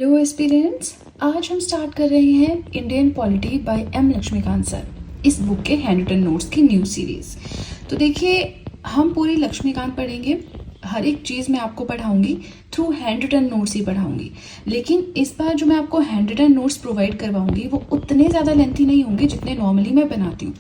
Hello aspirants, आज हम start कर रहे हैं Indian polity by M Laxmikanth sir, इस बुक के हैंड रिटन नोट्स की न्यू सीरीज। तो देखिए, हम पूरी लक्ष्मीकांत पढ़ेंगे, हर एक चीज़ मैं आपको पढ़ाऊंगी थ्रू हैंड रिटन नोट्स ही पढ़ाऊंगी। लेकिन इस बार जो मैं आपको हैंड रिटन नोट्स प्रोवाइड करवाऊंगी वो उतने ज़्यादा लेंथी नहीं होंगे जितने नॉर्मली मैं बनाती हूँ,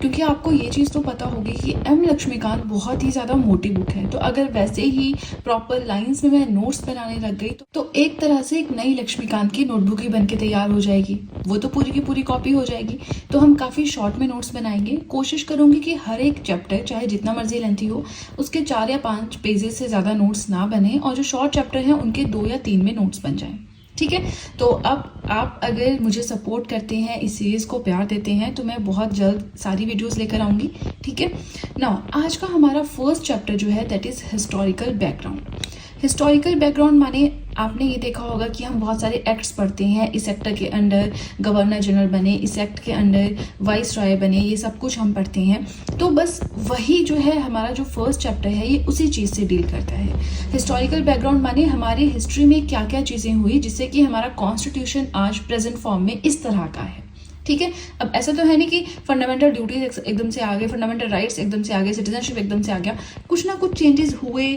क्योंकि आपको ये चीज़ तो पता होगी कि एम लक्ष्मीकांत बहुत ही ज़्यादा मोटी बुक है। तो अगर वैसे ही प्रॉपर लाइंस में मैं नोट्स बनाने लग गई तो एक तरह से एक नई लक्ष्मीकांत की नोटबुक ही बन के तैयार हो जाएगी, वो तो पूरी की पूरी कॉपी हो जाएगी। तो हम काफ़ी शॉर्ट में नोट्स बनाएंगे। कोशिश करूंगी कि हर एक चैप्टर चाहे जितना मर्जी लेंथी हो उसके 4 या 5 पेजेस से ज़्यादा नोट्स ना बने, और जो शॉर्ट चैप्टर हैं उनके 2 या 3 में नोट्स बन जाएं। ठीक है, तो अब आप अगर मुझे सपोर्ट करते हैं, इस सीरीज़ को प्यार देते हैं, तो मैं बहुत जल्द सारी वीडियोस लेकर आऊँगी। ठीक है ना, आज का हमारा फर्स्ट चैप्टर जो है that is historical background. Historical background माने आपने ये देखा होगा कि हम बहुत सारे एक्ट्स पढ़ते हैं, इस एक्ट के अंडर गवर्नर जनरल बने, इस एक्ट के अंडर वाइस रॉय बने, ये सब कुछ हम पढ़ते हैं। तो बस वही जो है हमारा जो फर्स्ट चैप्टर है ये उसी चीज़ से डील करता है। हिस्टोरिकल बैकग्राउंड माने हमारी हिस्ट्री में क्या क्या चीज़ें हुई जिससे कि हमारा कॉन्स्टिट्यूशन आज प्रेजेंट फॉर्म में इस तरह का है। ठीक है, अब ऐसा तो है नहीं कि फंडामेंटल ड्यूटीज एकदम से आ गए, फंडामेंटल राइट्स एकदम से आ गए, सिटीजनशिप एकदम से आ गया, कुछ ना कुछ चेंजेस हुए,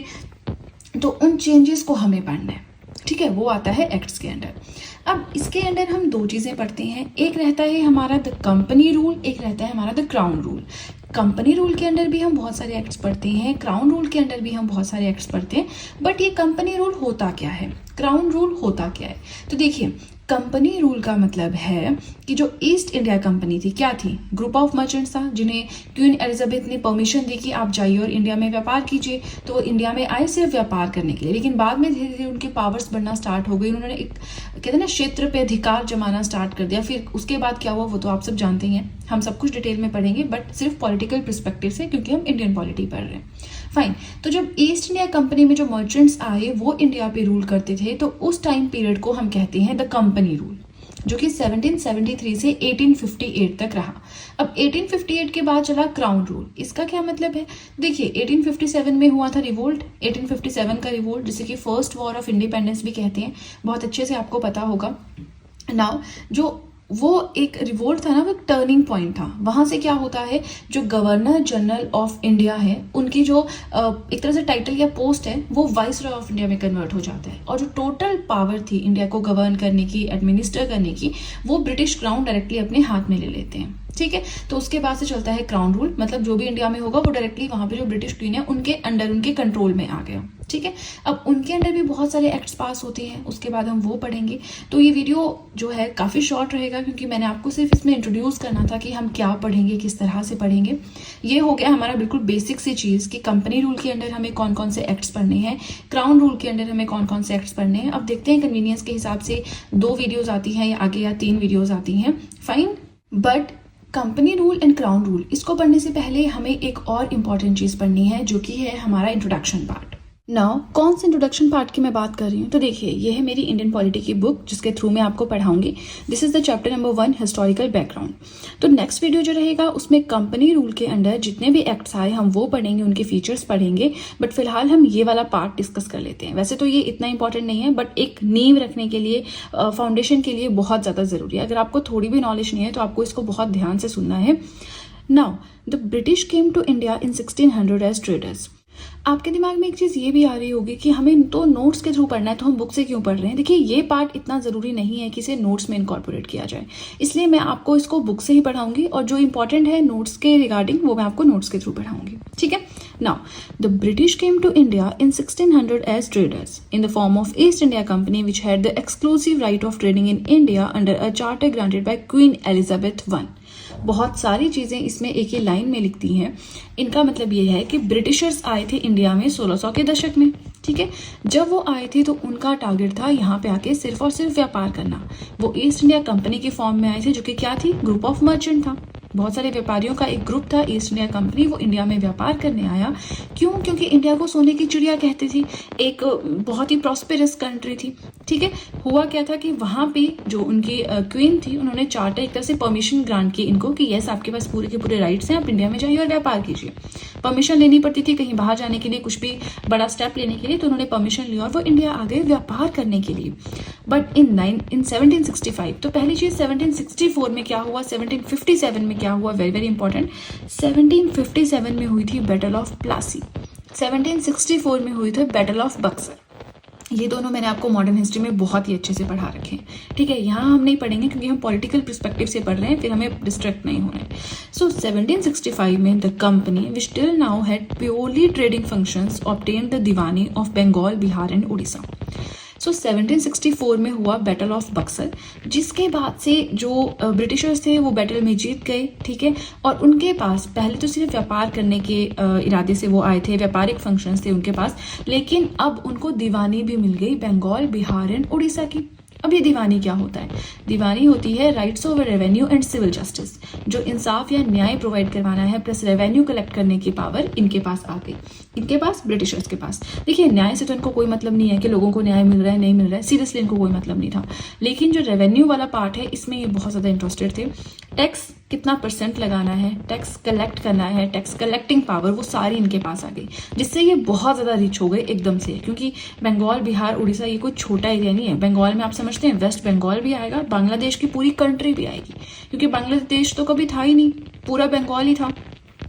तो उन चेंजेस को हमें पढ़ना है। ठीक है, वो आता है एक्ट्स के अंडर। अब इसके अंडर हम 2 चीज़ें पढ़ते हैं, एक रहता है हमारा द कंपनी रूल, एक रहता है हमारा the crown rule. Company rule के अंडर भी हम बहुत सारे एक्ट्स पढ़ते हैं, क्राउन रूल के अंडर भी हम बहुत सारे एक्ट्स पढ़ते हैं। बट ये कंपनी रूल होता क्या है, क्राउन रूल होता क्या है? तो देखिए, कंपनी रूल का मतलब है कि जो ईस्ट इंडिया कंपनी थी, क्या थी? ग्रुप ऑफ मर्चेंट्स था जिन्हें क्वीन एलिजाबेथ ने परमिशन दी कि आप जाइए और इंडिया में व्यापार कीजिए। तो वो इंडिया में आए सिर्फ व्यापार करने के लिए, लेकिन बाद में धीरे धीरे उनकी पावर्स बढ़ना स्टार्ट हो गई। उन्होंने एक कहते हैं ना क्षेत्र पे अधिकार जमाना स्टार्ट कर दिया। फिर उसके बाद क्या हुआ वो तो आप सब जानते ही हैं, हम सब कुछ डिटेल में पढ़ेंगे, बट सिर्फ पॉलिटिकल पर्सपेक्टिव से, क्योंकि हम इंडियन पॉलिटी पढ़ रहे हैं। फाइन, तो जब ईस्ट इंडिया कंपनी में जो मर्चेंट्स आए वो इंडिया पे रूल करते थे, तो उस टाइम पीरियड को हम कहते हैं द कंपनी रूल, जो कि 1773 से 1858 तक रहा। अब 1858 के बाद चला क्राउन रूल। इसका क्या मतलब है? देखिए, 1857 में हुआ था रिवोल्ट, 1857 का रिवोल्ट जिसे कि फर्स्ट वॉर ऑफ इंडिपेंडेंस भी कहते हैं, बहुत अच्छे से आपको पता होगा। नाउ जो वो एक रिवोल्ट था ना, वो टर्निंग पॉइंट था। वहां से क्या होता है, जो गवर्नर जनरल ऑफ इंडिया है उनकी जो एक तरह से टाइटल या पोस्ट है वो वाइस रॉय ऑफ इंडिया में कन्वर्ट हो जाता है, और जो टोटल पावर थी इंडिया को गवर्न करने की, एडमिनिस्टर करने की, वो ब्रिटिश क्राउन डायरेक्टली अपने हाथ में ले लेते हैं। ठीक है, तो उसके बाद से चलता है क्राउन रूल, मतलब जो भी इंडिया में होगा वो डायरेक्टली वहां पे जो ब्रिटिश क्वीन है उनके अंडर, उनके कंट्रोल में आ गया। ठीक है, अब उनके अंडर भी बहुत सारे एक्ट्स पास होते हैं, उसके बाद हम वो पढ़ेंगे। तो ये वीडियो जो है काफ़ी शॉर्ट रहेगा, क्योंकि मैंने आपको सिर्फ इसमें इंट्रोड्यूस करना था कि हम क्या पढ़ेंगे, किस तरह से पढ़ेंगे। ये हो गया हमारा बिल्कुल बेसिक सी चीज़ कि कंपनी रूल के अंडर हमें कौन कौन से एक्ट्स पढ़ने हैं, क्राउन रूल के अंडर हमें कौन कौन से एक्ट्स पढ़ने हैं। अब देखते हैं कन्वीनियंस के हिसाब से 2 वीडियोज़ आती हैं या आगे, या 3 वीडियोज़ आती हैं, fine. But company rule and crown rule, इसको पढ़ने से पहले हमें एक और इम्पॉर्टेंट चीज़ पढ़नी है, जो कि है हमारा इंट्रोडक्शन पार्ट। नाउ कौन से इंट्रोडक्शन पार्ट की मैं बात कर रही हूँ? तो देखिए, ये है मेरी इंडियन पॉलिटी की बुक जिसके थ्रू मैं आपको पढ़ाऊंगी। This is the chapter number 1, historical background. तो नेक्स्ट वीडियो जो रहेगा उसमें कंपनी रूल के अंडर जितने भी एक्ट्स आए हम वो पढ़ेंगे, उनके फीचर्स पढ़ेंगे। बट फिलहाल हम ये वाला पार्ट डिस्कस कर लेते हैं। वैसे तो ये इतना इंपॉर्टेंट नहीं है, बट एक नींव रखने के लिए, फाउंडेशन के लिए बहुत ज़्यादा ज़रूरी है। अगर आपको थोड़ी भी नॉलेज नहीं है तो आपको इसको बहुत ध्यान से सुनना है। Now the British came to India in 1600 as traders. आपके दिमाग में एक चीज़ ये भी आ रही होगी कि हमें तो नोट्स के थ्रू पढ़ना है, तो हम बुक से क्यों पढ़ रहे हैं? देखिए, ये पार्ट इतना ज़रूरी नहीं है कि इसे नोट्स में इनकॉर्पोरेट किया जाए, इसलिए मैं आपको इसको बुक से ही पढ़ाऊंगी, और जो इंपॉर्टेंट है नोट्स के रिगार्डिंग वो मैं आपको नोट्स के थ्रू पढ़ाऊंगी। ठीक है, now the British came to India in 1600 as traders in the form of East India Company which had the exclusive right of trading in India under a charter granted by Queen Elizabeth I। बहुत सारी चीज़ें इसमें एक ही line में लिखती हैं। इनका मतलब ये है कि ब्रिटिशर्स आए थे इंडिया में 1600 के दशक में। ठीक है, जब वो आए थे तो उनका टारगेट था यहाँ पे आके सिर्फ और सिर्फ व्यापार करना। वो ईस्ट इंडिया कंपनी के फॉर्म में आए थे, जो कि क्या थी? ग्रुप ऑफ मर्चेंट था। बहुत सारे व्यापारियों का एक ग्रुप था ईस्ट इंडिया कंपनी, वो इंडिया में व्यापार करने आया। क्यों? क्योंकि इंडिया को सोने की चिड़िया कहती थी, एक बहुत ही प्रॉस्पेरस कंट्री थी। ठीक है, हुआ क्या था कि वहाँ पे जो उनकी क्वीन थी, उन्होंने चार्टर एक तरह से परमिशन ग्रांट की इनको कि यस आपके पास पूरे के पूरे राइट्स हैं, आप इंडिया में जाइए और व्यापार कीजिए। परमिशन लेनी पड़ती थी कहीं बाहर जाने के लिए, कुछ भी बड़ा स्टेप लेने के लिए, तो उन्होंने परमिशन ली और वो इंडिया आ गए व्यापार करने के लिए। बट इन 1765, तो पहली चीज 1764 में क्या हुआ, 1757 में क्या हुआ, वेरी वेरी इंपॉर्टेंट। 1757 में हुई थी बैटल ऑफ प्लासी, 1764 में हुई थी बैटल ऑफ बक्सर। ये दोनों मैंने आपको मॉडर्न हिस्ट्री में बहुत ही अच्छे से पढ़ा रखे हैं। ठीक है, यहाँ हम नहीं पढ़ेंगे क्योंकि हम पॉलिटिकल पर्सपेक्टिव से पढ़ रहे हैं, फिर हमें डिस्ट्रैक्ट नहीं होना है। सो 1765 में the company which till now had purely trading functions obtained the Diwani of Bengal, Bihar and Orissa. So 1764 में हुआ बैटल ऑफ बक्सर, जिसके बाद से जो ब्रिटिशर्स थे वो बैटल में जीत गए। ठीक है, और उनके पास पहले तो सिर्फ व्यापार करने के इरादे से वो आए थे, व्यापारिक फंक्शंस थे उनके पास, लेकिन अब उनको दीवानी भी मिल गई बंगाल, बिहार एंड उड़ीसा की। अब ये दीवानी क्या होता है? दीवानी होती है rights over revenue and civil justice, जो इंसाफ या न्याय प्रोवाइड करवाना है प्लस रेवेन्यू कलेक्ट करने की पावर इनके पास आ गई, इनके पास, ब्रिटिशर्स के पास। देखिए, न्याय से तो इनको कोई मतलब नहीं है कि लोगों को न्याय मिल रहा है नहीं मिल रहा है, सीरियसली इनको कोई मतलब नहीं था। लेकिन जो रेवेन्यू वाला पार्ट है, इसमें ये बहुत ज़्यादा इंटरेस्टेड थे। टैक्स कितना परसेंट लगाना है, टैक्स कलेक्ट करना है, टैक्स कलेक्टिंग पावर, वो सारी इनके पास आ गई, जिससे ये बहुत ज़्यादा रिच हो गए एकदम से। क्योंकि बंगाल, बिहार, उड़ीसा ये कोई छोटा एरिया नहीं है। बंगाल में आप समझते हैं वेस्ट बंगाल भी आएगा, बांग्लादेश की पूरी कंट्री भी आएगी, क्योंकि बांग्लादेश तो कभी था ही नहीं, पूरा बंगाल ही था।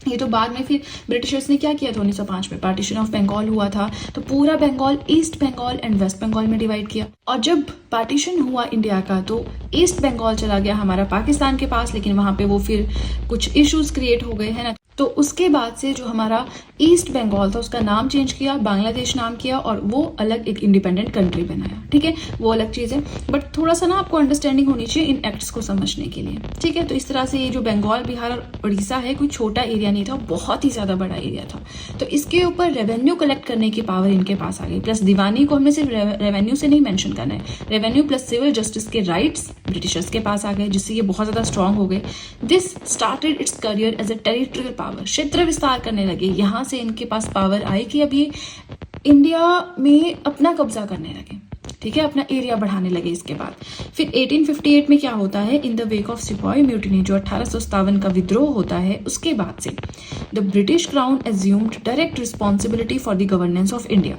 ये तो बाद में फिर ब्रिटिशर्स ने क्या किया था, 1905 में पार्टीशन ऑफ बंगाल हुआ था, तो पूरा Bengal East Bengal and West Bengal में डिवाइड किया। और जब पार्टीशन हुआ इंडिया का, तो ईस्ट बंगाल चला गया हमारा पाकिस्तान के पास, लेकिन वहां पे वो फिर कुछ इश्यूज क्रिएट हो गए, है ना। तो उसके बाद से जो हमारा ईस्ट बंगाल था उसका नाम चेंज किया, बांग्लादेश नाम किया, और वो अलग एक इंडिपेंडेंट कंट्री बनाया। ठीक है, वो अलग चीज़ है, बट थोड़ा सा ना आपको अंडरस्टैंडिंग होनी चाहिए इन एक्ट्स को समझने के लिए। ठीक है, तो इस तरह से ये जो बंगाल, बिहार और उड़ीसा है, कोई छोटा एरिया नहीं था, बहुत ही ज़्यादा बड़ा एरिया था। तो इसके ऊपर रेवेन्यू कलेक्ट करने की पावर इनके पास आ गई, प्लस दीवानी को हमने सिर्फ रेवेन्यू से नहीं मेंशन करना है, रेवेन्यू प्लस सिविल जस्टिस के राइट्स ब्रिटिशर्स के पास आ गए, जिससे ये बहुत ज़्यादा स्ट्रांग हो गए। This started its career as a territorial power, क्षेत्र विस्तार करने लगे। यहाँ से इनके पास पावर आई कि अब ये इंडिया में अपना कब्जा करने लगे। ठीक है, अपना एरिया बढ़ाने लगे। इसके बाद फिर 1858 में क्या होता है, इन द वेक ऑफ सिपाही म्यूटिनी, जो 1857 का विद्रोह होता है, उसके बाद से the British crown assumed direct responsibility for the governance of India.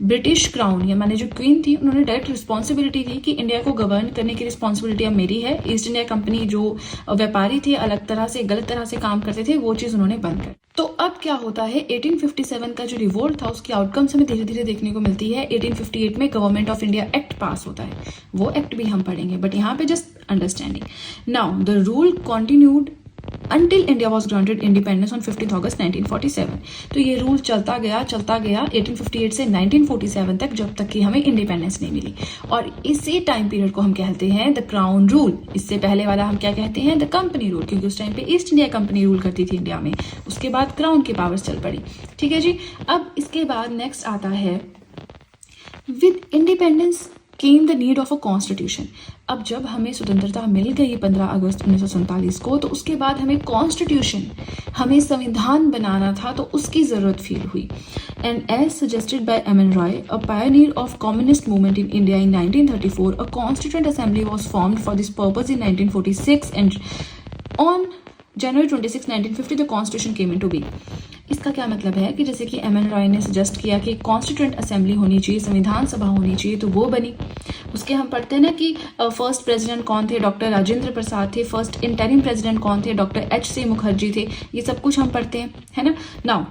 British crown या माने जो क्वीन थी, उन्होंने डायरेक्ट रिस्पॉन्सिबिलिटी दी कि इंडिया को गवर्न करने की रिस्पॉन्सिबिलिटी अब मेरी है। ईस्ट इंडिया कंपनी जो व्यापारी थे, अलग तरह से गलत तरह से काम करते थे, वो चीज़ उन्होंने बंद कर। तो अब क्या होता है, 1857 का जो रिवोल्ट था उसकी आउटकम्स हमें धीरे धीरे देखने को मिलती है। 1858 में गवर्नमेंट ऑफ इंडिया एक्ट पास होता है, वो एक्ट भी हम पढ़ेंगे, बट यहाँ पे just understanding. Now the rule continued until India was granted independence on 15th August 1947। तो ये रूल चलता गया 1858 से 1947 तक, जब तक कि हमें इंडिपेंडेंस नहीं मिली। और इसी टाइम पीरियड को हम कहते हैं द क्राउन रूल। इससे पहले वाला हम क्या कहते हैं, द कंपनी रूल, क्योंकि उस टाइम पे ईस्ट इंडिया कंपनी रूल करती थी इंडिया में। उसके बाद क्राउन की पावर्स चल पड़ी। ठीक है जी, अब इसके बाद नेक्स्ट आता है with independence came the need of a constitution. अब जब हमें स्वतंत्रता मिल गई 15 अगस्त 1947 को, तो उसके बाद हमें कॉन्स्टिट्यूशन, हमें संविधान बनाना था, तो उसकी ज़रूरत फील हुई। And as suggested by M N. Roy, a pioneer of communist movement in India in 1934, a constituent assembly was formed for this purpose in 1946 and on January 26, 1950 the constitution came into being. इसका क्या मतलब है कि जैसे कि M.N.. Roy ने suggest किया कि कॉन्स्टिट्यूएंट असेंबली होनी चाहिए, संविधान सभा होनी चाहिए, तो वो बनी। उसके हम पढ़ते हैं ना कि फर्स्ट प्रेसिडेंट कौन थे, डॉक्टर राजेंद्र प्रसाद थे। फर्स्ट इंटरिम प्रेसिडेंट कौन थे, डॉक्टर एच.सी. मुखर्जी थे। ये सब कुछ हम पढ़ते हैं, है ना। नाउ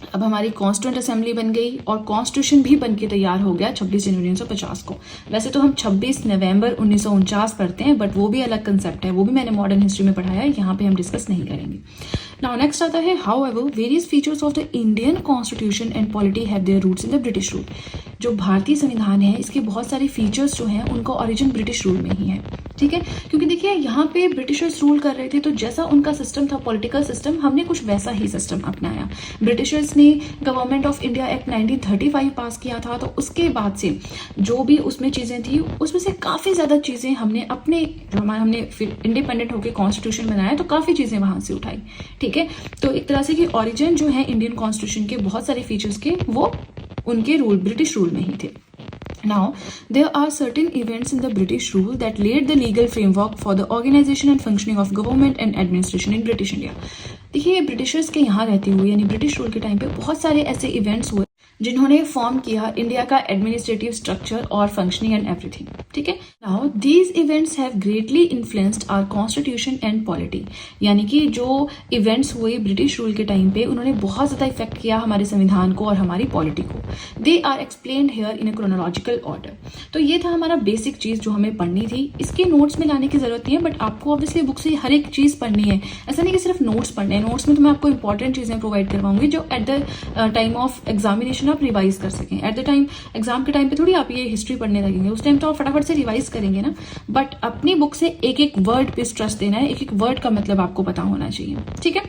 अब हमारी कॉन्स्टिट्यूएंट असेंबली बन गई और कॉन्स्टिट्यूशन भी बन के तैयार हो गया 26 जनवरी 1950 को। वैसे तो हम 26 नवंबर 1949 पढ़ते हैं, बट वो भी अलग कंसेप्ट है, वो भी मैंने मॉडर्न हिस्ट्री में पढ़ाया है, यहाँ पे हम डिस्कस नहीं करेंगे। नाउ नेक्स्ट आता है, however various features of the Indian constitution and polity have their roots in the British rule. जो भारतीय संविधान है, इसके बहुत सारे फीचर्स जो हैं उनका ओरिजिन ब्रिटिश रूल में ही है। ठीक है, क्योंकि देखिए यहाँ पे ब्रिटिशर्स रूल कर रहे थे, तो जैसा उनका सिस्टम था पॉलिटिकल सिस्टम, हमने कुछ वैसा ही सिस्टम अपनाया। ब्रिटिशर्स ने गवर्नमेंट ऑफ इंडिया एक्ट 1935 पास किया था, तो उसके बाद से जो भी उसमें चीज़ें थी उसमें से काफ़ी ज़्यादा चीज़ें हमने अपने हमने फिर इंडिपेंडेंट होकर कॉन्स्टिट्यूशन बनाया, तो काफ़ी चीज़ें वहाँ से उठाई। ठीक है, तो एक तरह से कि ओरिजिन जो है इंडियन कॉन्स्टिट्यूशन के बहुत सारे फीचर्स के वो उनके रूल, ब्रिटिश रूल में ही थे। Now, there are certain events in the British rule that laid the legal framework for the organization and functioning of government and administration in British India. देखिए, Britishers के यहाँ रहते हुए यानी ब्रिटिश रूल के time पे बहुत सारे ऐसे इवेंट्स हुए जिन्होंने फॉर्म किया इंडिया का एडमिनिस्ट्रेटिव स्ट्रक्चर और फंक्शनिंग एंड एवरीथिंग। ठीक है, now these events have greatly influenced our constitution and polity, यानी कि जो इवेंट्स हुए ब्रिटिश रूल के टाइम पे उन्होंने बहुत ज़्यादा इफेक्ट किया हमारे संविधान को और हमारी पॉलिटी को। They are explained here in a chronological order. तो ये था हमारा बेसिक चीज़ जो हमें पढ़नी थी। इसके नोट्स में जाने की जरूरत नहीं है, बट आपको ऑब्वियसली बुक से हर एक चीज़ पढ़नी है। ऐसा नहीं कि सिर्फ नोट्स पढ़ने हैं, नोट्स में तो मैं आपको इंपॉर्टेंट चीज़ें प्रोवाइड करवाऊंगी जो at the time of examination आप रिवाइज कर सकें। एट द टाइम एग्जाम के टाइम पे थोड़ी आप ये हिस्ट्री पढ़ने लगेंगे, उस टाइम तो आप फटाफट से रिवाइज करेंगे ना, बट अपनी बुक से एक एक वर्ड पे स्ट्रेस देना है, एक एक वर्ड का मतलब आपको पता होना चाहिए। ठीक है,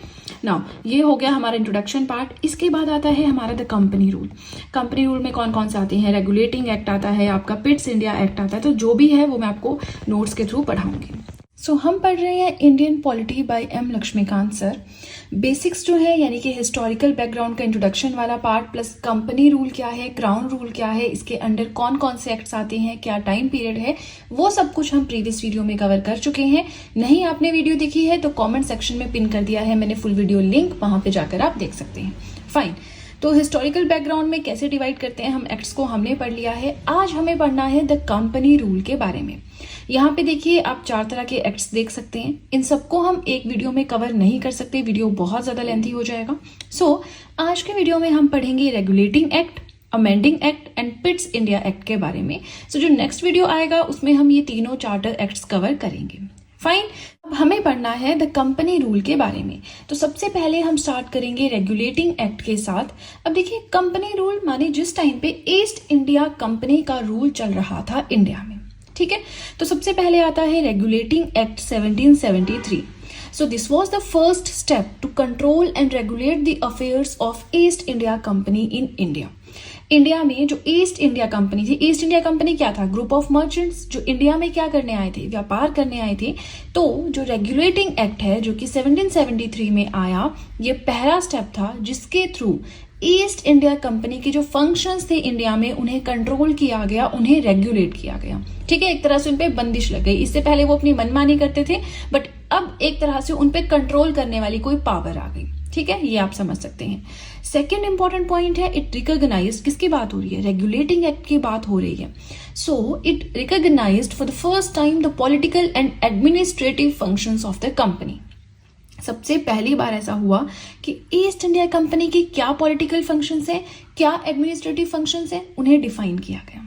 नाउ ये हो गया हमारा इंट्रोडक्शन पार्ट। इसके बाद आता है हमारा the company rule. Company rule में कौन कौन से आते हैं? रेगुलेटिंग एक्ट आता है, आपका पिट्स इंडिया एक्ट आता है, तो जो भी है वो मैं आपको नोट्स के थ्रू पढ़ाऊंगी। सो हम पढ़ रहे हैं Indian polity by M Laxmikanth sir. Basics जो है यानी कि हिस्टोरिकल बैकग्राउंड का इंट्रोडक्शन वाला पार्ट, प्लस कंपनी रूल क्या है, क्राउन रूल क्या है, इसके अंडर कौन कौन से एक्ट्स आते हैं, क्या टाइम पीरियड है, वो सब कुछ हम प्रीवियस वीडियो में कवर कर चुके हैं। नहीं आपने वीडियो देखी है तो कमेंट सेक्शन में पिन कर दिया है मैंने फुल वीडियो लिंक, वहां पे जाकर आप देख सकते हैं। फाइन, तो हिस्टोरिकल बैकग्राउंड में कैसे डिवाइड करते हैं हम एक्ट्स को हमने पढ़ लिया है। आज हमें पढ़ना है द कंपनी रूल के बारे में। यहाँ पे देखिए आप 4 तरह के एक्ट्स देख सकते हैं। इन सबको हम एक वीडियो में कवर नहीं कर सकते, वीडियो बहुत ज्यादा लेंथी हो जाएगा। सो आज के वीडियो में हम पढ़ेंगे regulating act, amending act and Pitt's India act के बारे में। सो जो नेक्स्ट वीडियो आएगा उसमें हम ये तीनों चार्टर एक्ट्स कवर करेंगे। फाइन, अब हमें पढ़ना है द कंपनी रूल के बारे में। तो सबसे पहले हम स्टार्ट करेंगे रेगुलेटिंग एक्ट के साथ। अब देखिए कंपनी रूल माने जिस टाइम पे ईस्ट इंडिया कंपनी का रूल चल रहा था इंडिया में। ठीक है, तो सबसे पहले आता है regulating act 1773। So this was the first step to control and regulate the affairs of East India Company in India. India में जो ईस्ट इंडिया कंपनी थी, ईस्ट इंडिया कंपनी क्या था? ग्रुप ऑफ मर्चेंट्स जो इंडिया में क्या करने आए थे? व्यापार करने आए थे। तो जो रेगुलेटिंग एक्ट है जो कि 1773 में आया, ये पहला स्टेप था जिसके थ्रू ईस्ट इंडिया कंपनी के जो फंक्शंस थे इंडिया में उन्हें कंट्रोल किया गया, उन्हें रेगुलेट किया गया। ठीक है, एक तरह से उन पे बंदिश लग गई। इससे पहले वो अपनी मनमानी करते थे, बट अब एक तरह से उन पे कंट्रोल करने वाली कोई पावर आ गई। ठीक है, ये आप समझ सकते हैं। सेकेंड इंपॉर्टेंट पॉइंट है इट रिकॉग्नाइज्ड, किसकी बात हो रही है? रेगुलेटिंग एक्ट की बात हो रही है। So it recognised for the first time the political and administrative functions of the company. सबसे पहली बार ऐसा हुआ कि ईस्ट इंडिया कंपनी की क्या पॉलिटिकल फंक्शंस हैं, क्या एडमिनिस्ट्रेटिव फंक्शंस हैं, उन्हें डिफाइन किया गया।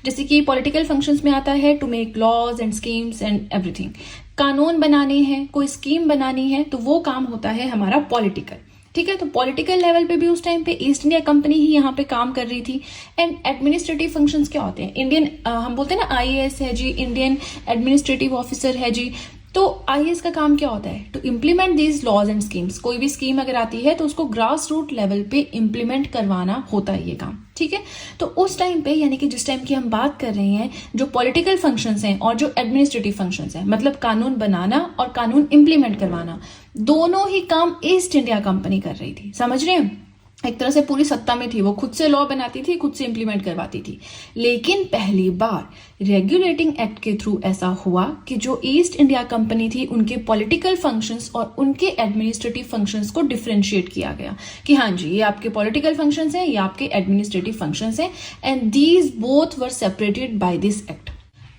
जैसे कि पॉलिटिकल फंक्शंस में आता है to make laws and schemes and everything. कानून बनाने हैं, कोई स्कीम बनानी है, तो वो काम होता है हमारा पॉलिटिकल। ठीक है, तो पॉलिटिकल लेवल पे भी उस टाइम पे ईस्ट इंडिया कंपनी ही यहाँ पे काम कर रही थी। एंड एडमिनिस्ट्रेटिव फंक्शंस क्या होते हैं? इंडियन हम बोलते हैं ना आईएएस है जी, इंडियन एडमिनिस्ट्रेटिव ऑफिसर है जी। तो आईएएस का काम क्या होता है? To implement these laws and schemes. कोई भी स्कीम अगर आती है तो उसको ग्रास रूट लेवल पे इम्प्लीमेंट करवाना होता है ये काम। ठीक है, तो उस टाइम पे यानी कि जिस टाइम की हम बात कर रहे हैं, जो पॉलिटिकल फंक्शंस हैं और जो एडमिनिस्ट्रेटिव फंक्शंस हैं, मतलब कानून बनाना और कानून इम्प्लीमेंट करवाना, दोनों ही काम ईस्ट इंडिया कंपनी कर रही थी। समझ रहे हैं? एक तरह से पूरी सत्ता में थी, वो खुद से लॉ बनाती थी, खुद से इंप्लीमेंट करवाती थी। लेकिन पहली बार रेगुलेटिंग एक्ट के थ्रू ऐसा हुआ कि जो ईस्ट इंडिया कंपनी थी उनके पॉलिटिकल फंक्शंस और उनके एडमिनिस्ट्रेटिव फंक्शंस को डिफरेंशिएट किया गया कि हाँ जी ये आपके पॉलिटिकल फंक्शंस हैं, ये आपके एडमिनिस्ट्रेटिव फंक्शंस हैं, and these both were separated by this act.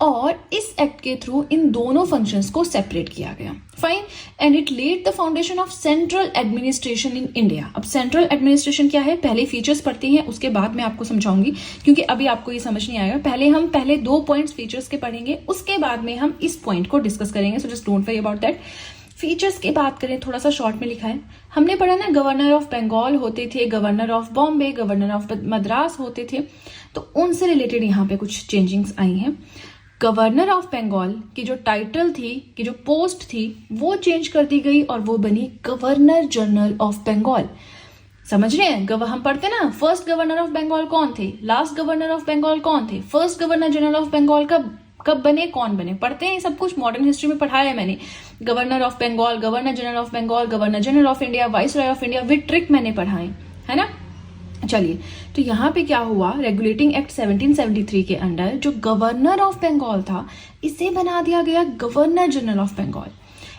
और इस एक्ट के थ्रू इन दोनों फंक्शंस को सेपरेट किया गया। Fine, and it laid the foundation of central administration in India. अब सेंट्रल एडमिनिस्ट्रेशन क्या है? पहले फीचर्स पढ़ते हैं, उसके बाद मैं आपको समझाऊंगी, क्योंकि अभी आपको ये समझ नहीं आएगा। पहले 2 पॉइंट्स फीचर्स के पढ़ेंगे, उसके बाद में हम इस पॉइंट को डिस्कस करेंगे। So just don't worry about that. Features की बात करें, थोड़ा सा शॉर्ट में लिखा है, हमने पढ़ा ना गवर्नर ऑफ बंगाल होते थे, governor of Bombay, governor of Madras होते थे, तो उनसे रिलेटेड यहाँ पे कुछ चेंजिंग्स आई हैं। गवर्नर ऑफ बंगाल की जो टाइटल थी, की जो पोस्ट थी, वो चेंज कर दी गई और वो बनी गवर्नर जनरल ऑफ बंगाल। समझ रहे हैं? हम पढ़ते ना, फर्स्ट गवर्नर ऑफ बंगाल कौन थे, लास्ट गवर्नर ऑफ बंगाल कौन थे, first governor general of Bengal कब बने, कौन बने, पढ़ते हैं सब कुछ, मॉडर्न हिस्ट्री में पढ़ाया है मैंने। Governor of Bengal, governor general of Bengal, governor general of India, viceroy of India, with trick मैंने पढ़ाए, है ना। चलिए, तो यहाँ पे क्या हुआ, रेगुलेटिंग एक्ट 1773 के अंडर जो गवर्नर ऑफ बंगाल था, इसे बना दिया गया governor general of Bengal.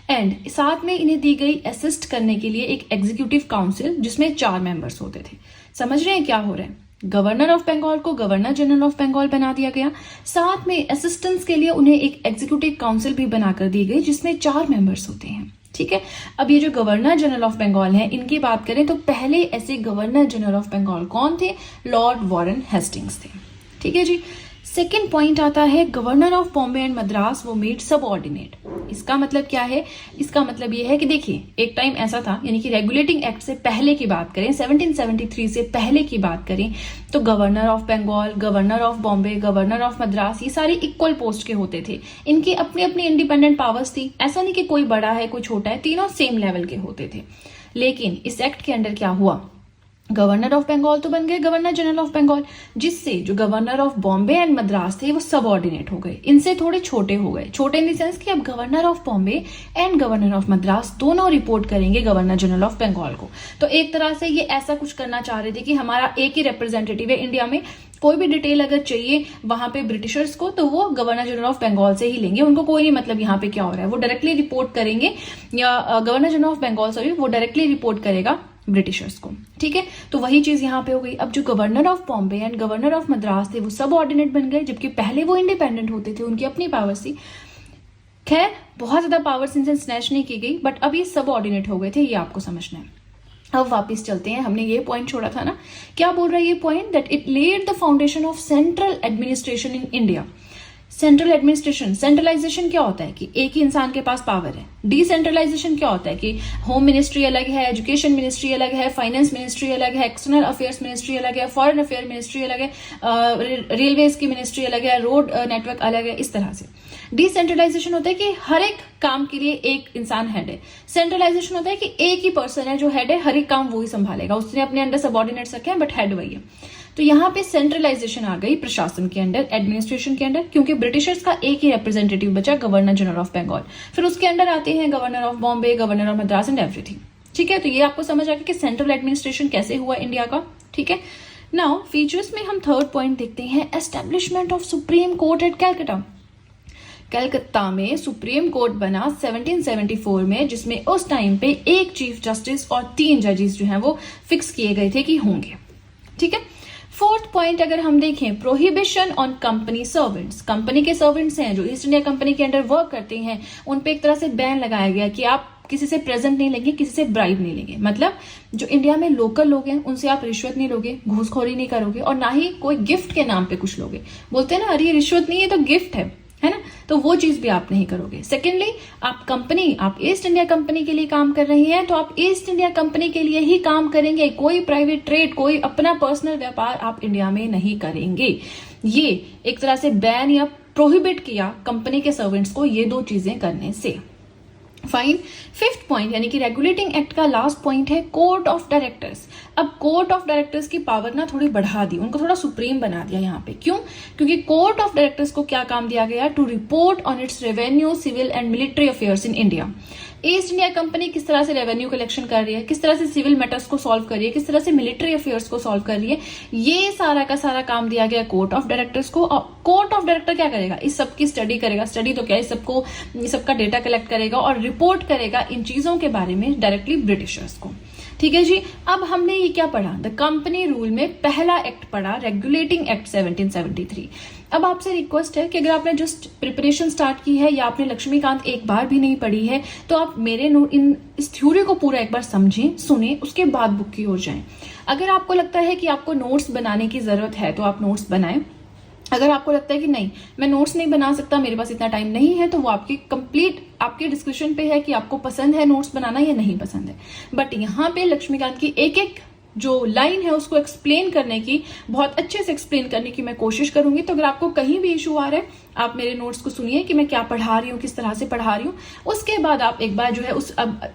And साथ में इन्हें दी गई असिस्ट करने के लिए एक एग्जीक्यूटिव काउंसिल जिसमें 4 मेंबर्स होते थे। समझ रहे हैं क्या हो रहा है? गवर्नर ऑफ बंगाल को गवर्नर जनरल ऑफ बंगाल बना दिया गया, साथ में असिस्टेंस के लिए उन्हें एक एग्जीक्यूटिव काउंसिल भी बनाकर दी गई जिसमें 4 मेंबर्स होते हैं। ठीक है, अब ये जो गवर्नर जनरल ऑफ बंगाल है, इनकी बात करें तो पहले ऐसे गवर्नर जनरल ऑफ बंगाल कौन थे, लॉर्ड वॉरेन हेस्टिंग्स थे। ठीक है जी। सेकेंड पॉइंट आता है governor of Bombay and Madras वो मेड सबऑर्डिनेट। इसका मतलब क्या है? इसका मतलब ये है कि देखिए, एक टाइम ऐसा था, यानी कि रेगुलेटिंग एक्ट से पहले की बात करें, 1773 से पहले की बात करें, तो governor of Bengal, governor of Bombay, governor of Madras, ये सारे इक्वल पोस्ट के होते थे। इनकी अपनी अपनी इंडिपेंडेंट पावर्स थी। ऐसा नहीं कि कोई बड़ा है कोई छोटा है, तीनों सेम लेवल के होते थे। लेकिन इस एक्ट के अंडर क्या हुआ, गवर्नर ऑफ बंगाल तो बन गए गवर्नर जनरल ऑफ बंगाल, जिससे जो governor of Bombay and Madras थे वो सबऑर्डिनेट हो गए, इनसे थोड़े छोटे हो गए। छोटे इन द सेंस कि अब governor of Bombay and governor of Madras दोनों रिपोर्ट करेंगे गवर्नर जनरल ऑफ बंगाल को। तो एक तरह से ये ऐसा कुछ करना चाह रहे थे कि हमारा एक ही रिप्रेजेंटेटिव है इंडिया में, कोई भी डिटेल अगर चाहिए वहां पे ब्रिटिशर्स को, तो वो गवर्नर जनरल ऑफ बंगाल से ही लेंगे। उनको कोई नहीं मतलब यहाँ पे क्या हो रहा है, वो डायरेक्टली रिपोर्ट करेंगे, या governor general of Bengal sorry वो डायरेक्टली रिपोर्ट करेगा ब्रिटिशर्स को। ठीक है, तो वही चीज यहाँ पे हो गई। अब जो governor of Bombay and governor of Madras थे वो सब ऑर्डिनेट बन गए, जबकि पहले वो इंडिपेंडेंट होते थे, उनकी अपनी पावर्स थी। खैर, बहुत ज्यादा पावर्स इनसे स्नैच नहीं की गई, बट अब ये सब ऑर्डिनेट हो गए थे, ये आपको समझना है। अब वापस चलते हैं, हमने ये पॉइंट छोड़ा था ना, क्या बोल रहा है ये point, that it laid the foundation of central administration in India. Central administration, centralisation क्या होता है कि एक ही इंसान के पास पावर है। डिसेंट्रलाइजेशन क्या होता है कि होम मिनिस्ट्री अलग है, एजुकेशन मिनिस्ट्री अलग है, फाइनेंस मिनिस्ट्री अलग है, एक्सटर्नल अफेयर्स मिनिस्ट्री अलग है, फॉरेन अफेयर मिनिस्ट्री अलग है, रेलवेज की मिनिस्ट्री अलग है, रोड नेटवर्क अलग है। इस तरह से डिसेंट्रलाइजेशन होता है कि हर एक काम के लिए एक इंसान हेड है। सेंट्रलाइजेशन होता है कि एक ही पर्सन है जो हेड है, हर एक काम वो ही संभालेगा, उसने अपने अंडर सबऑर्डिनेट्स रखे हैं बट हेड वही है। तो यहाँ पे सेंट्रलाइजेशन आ गई प्रशासन के अंडर, एडमिनिस्ट्रेशन के अंडर, क्योंकि ब्रिटिशर्स का एक ही रिप्रेजेंटेटिव बचा, गवर्नर जनरल ऑफ बंगाल। फिर उसके अंडर आते हैं governor of Bombay, governor of Madras and everything. ठीक है, तो ये आपको समझ आ गया कि सेंट्रल एडमिनिस्ट्रेशन कैसे हुआ इंडिया का। ठीक है, नाउ फीचर्स में हम थर्ड पॉइंट देखते हैं, establishment of supreme court at Calcutta. Calcutta में सुप्रीम कोर्ट बना 1774 में, जिसमें उस टाइम पे एक चीफ जस्टिस और 3 जजेस जो हैं वो फिक्स किए गए थे कि होंगे। ठीक है, फोर्थ पॉइंट अगर हम देखें, prohibition on company servants. Company के सर्वेंट्स हैं जो ईस्ट इंडिया कंपनी के अंडर वर्क करते हैं, उन पे एक तरह से बैन लगाया गया कि आप किसी से प्रेजेंट नहीं लेंगे, किसी से ब्राइब नहीं लेंगे। मतलब जो इंडिया में लोकल लोग हैं उनसे आप रिश्वत नहीं लोगे, घूसखोरी नहीं करोगे, और ना ही कोई गिफ्ट के नाम पे कुछ लोगे। बोलते हैं ना, अरे ये रिश्वत नहीं है तो गिफ्ट है ना, तो वो चीज भी आप नहीं करोगे। सेकेंडली, आप कंपनी, आप ईस्ट इंडिया कंपनी के लिए काम कर रही हैं तो आप ईस्ट इंडिया कंपनी के लिए ही काम करेंगे, कोई प्राइवेट ट्रेड, कोई अपना पर्सनल व्यापार आप इंडिया में नहीं करेंगे। ये एक तरह से बैन या प्रोहिबिट किया कंपनी के सर्वेंट्स को ये 2 चीजें करने से। फाइन। फिफ्थ पॉइंट यानी कि रेगुलेटिंग एक्ट का लास्ट पॉइंट है कोर्ट ऑफ डायरेक्टर्स। अब कोर्ट ऑफ डायरेक्टर्स की पावर ना थोड़ी बढ़ा दी, उनको थोड़ा सुप्रीम बना दिया यहाँ पे। क्यों? क्योंकि कोर्ट ऑफ डायरेक्टर्स को क्या काम दिया गया, to report on its revenue, civil and military affairs in India. East India Company किस तरह से रेवेन्यू कलेक्शन कर रही है, किस तरह से सिविल मैटर्स को सॉल्व कर रही है, किस तरह से मिलिट्री अफेयर्स को सॉल्व कर रही है, ये सारा का सारा काम दिया गया कोर्ट ऑफ डायरेक्टर्स को। और कोर्ट ऑफ डायरेक्टर क्या करेगा, इस सब की स्टडी करेगा, स्टडी तो क्या, इस सबका डेटा कलेक्ट करेगा और रिपोर्ट करेगा इन चीजों के बारे में डायरेक्टली ब्रिटिशर्स को। ठीक है जी। अब हमने ये क्या पढ़ा, द कंपनी रूल में पहला एक्ट पढ़ा, रेगुलेटिंग एक्ट 1773। अब आपसे रिक्वेस्ट है कि अगर आपने जस्ट प्रिपरेशन स्टार्ट की है या आपने लक्ष्मीकांत एक बार भी नहीं पढ़ी है तो आप मेरे इस थ्योरी को पूरा एक बार समझें, सुने, उसके बाद बुक की ओर जाएं। अगर आपको लगता है कि आपको नोट्स बनाने की जरूरत है तो आप नोट्स बनाएं। अगर आपको लगता है कि नहीं मैं नोट्स नहीं बना सकता, मेरे पास इतना टाइम नहीं है, तो वो आपकी कंप्लीट आपके डिस्क्रिप्शन पे है कि आपको पसंद है नोट्स बनाना या नहीं पसंद है। बट यहाँ पे लक्ष्मीकांत की एक एक जो लाइन है उसको एक्सप्लेन करने की, बहुत अच्छे से एक्सप्लेन करने की मैं कोशिश करूंगी। तो अगर आपको कहीं भी इशू आ रहा है, आप मेरे नोट्स को सुनिए कि मैं क्या पढ़ा रही हूँ, किस तरह से पढ़ा रही हूँ। उसके बाद आप एक बार जो है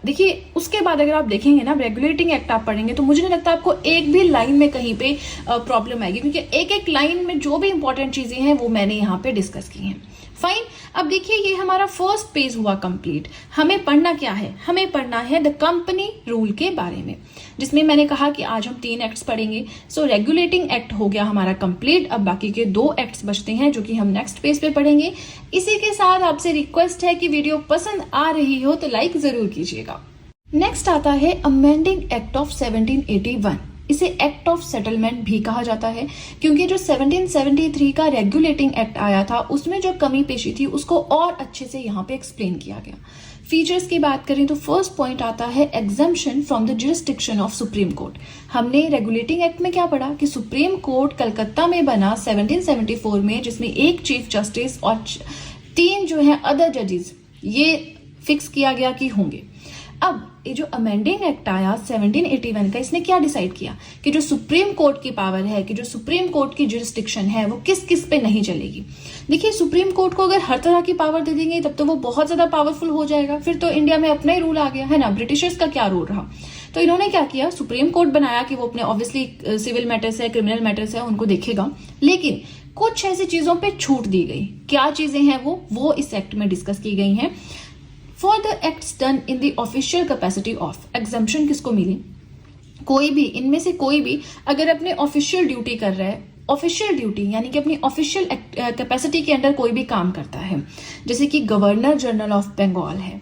देखिए, उसके बाद अगर आप देखेंगे ना रेगुलेटिंग एक्ट आप पढ़ेंगे, तो मुझे नहीं लगता आपको एक भी लाइन में कहीं पे प्रॉब्लम आएगी, क्योंकि एक एक लाइन में जो भी इंपॉर्टेंट चीजें हैं वो मैंने यहाँ पे डिस्कस की हैं। फाइन। अब देखिए, ये हमारा फर्स्ट पेज हुआ कंप्लीट। हमें पढ़ना क्या है? हमें पढ़ना है द कंपनी रूल के बारे में, जिसमें मैंने कहा कि आज हम 3 एक्ट्स पढ़ेंगे। सो रेगुलेटिंग एक्ट हो गया हमारा कंप्लीट। अब बाकी के 2 एक्ट्स बचते हैं जो कि हम नेक्स्ट पेज पे पढ़ेंगे। इसी के साथ आपसे रिक्वेस्ट है कि वीडियो पसंद आ रही हो तो लाइक जरूर कीजिएगा। नेक्स्ट आता है अमेंडिंग एक्ट ऑफ 1781। इसे एक्ट ऑफ सेटलमेंट भी कहा जाता है, क्योंकि जो 1773 का रेगुलेटिंग एक्ट आया था उसमें जो कमी पेशी थी उसको और अच्छे से यहाँ पे एक्सप्लेन किया गया। फीचर्स की बात करें तो फर्स्ट पॉइंट आता है exemption from the jurisdiction of supreme court. हमने रेगुलेटिंग एक्ट में क्या पढ़ा कि सुप्रीम कोर्ट कलकत्ता में बना 1774 में, जिसमें 1 चीफ जस्टिस और 3 जो है अदर जजेस, ये फिक्स किया गया कि होंगे। अब ये जो अमेंडिंग एक्ट आया 1781 का, इसने क्या डिसाइड किया कि जो सुप्रीम कोर्ट की पावर है, कि जो सुप्रीम कोर्ट की जुरिस्डिक्शन है वो किस किस पे नहीं चलेगी। देखिए, सुप्रीम कोर्ट को अगर हर तरह की पावर दे देंगे तब तो वो बहुत ज्यादा पावरफुल हो जाएगा, फिर तो इंडिया में अपना ही रूल आ गया है ना। ब्रिटिशर्स का क्या रूल रहा? तो इन्होंने क्या किया, सुप्रीम कोर्ट बनाया कि वो अपने ऑब्वियसली सिविल मैटर्स है, क्रिमिनल मैटर्स है, उनको देखेगा, लेकिन कुछ ऐसी चीजों पर छूट दी गई। क्या चीजें हैं वो इस एक्ट में डिस्कस की गई हैं। For the acts done in the official capacity of, exemption किसको मिली? कोई भी इनमें से कोई भी अगर अपने ऑफिशियल ड्यूटी कर रहा है, ऑफिशियल ड्यूटी यानी कि अपनी ऑफिशियल कैपेसिटी के अंडर कोई भी काम करता है, जैसे कि गवर्नर जनरल ऑफ बंगाल है,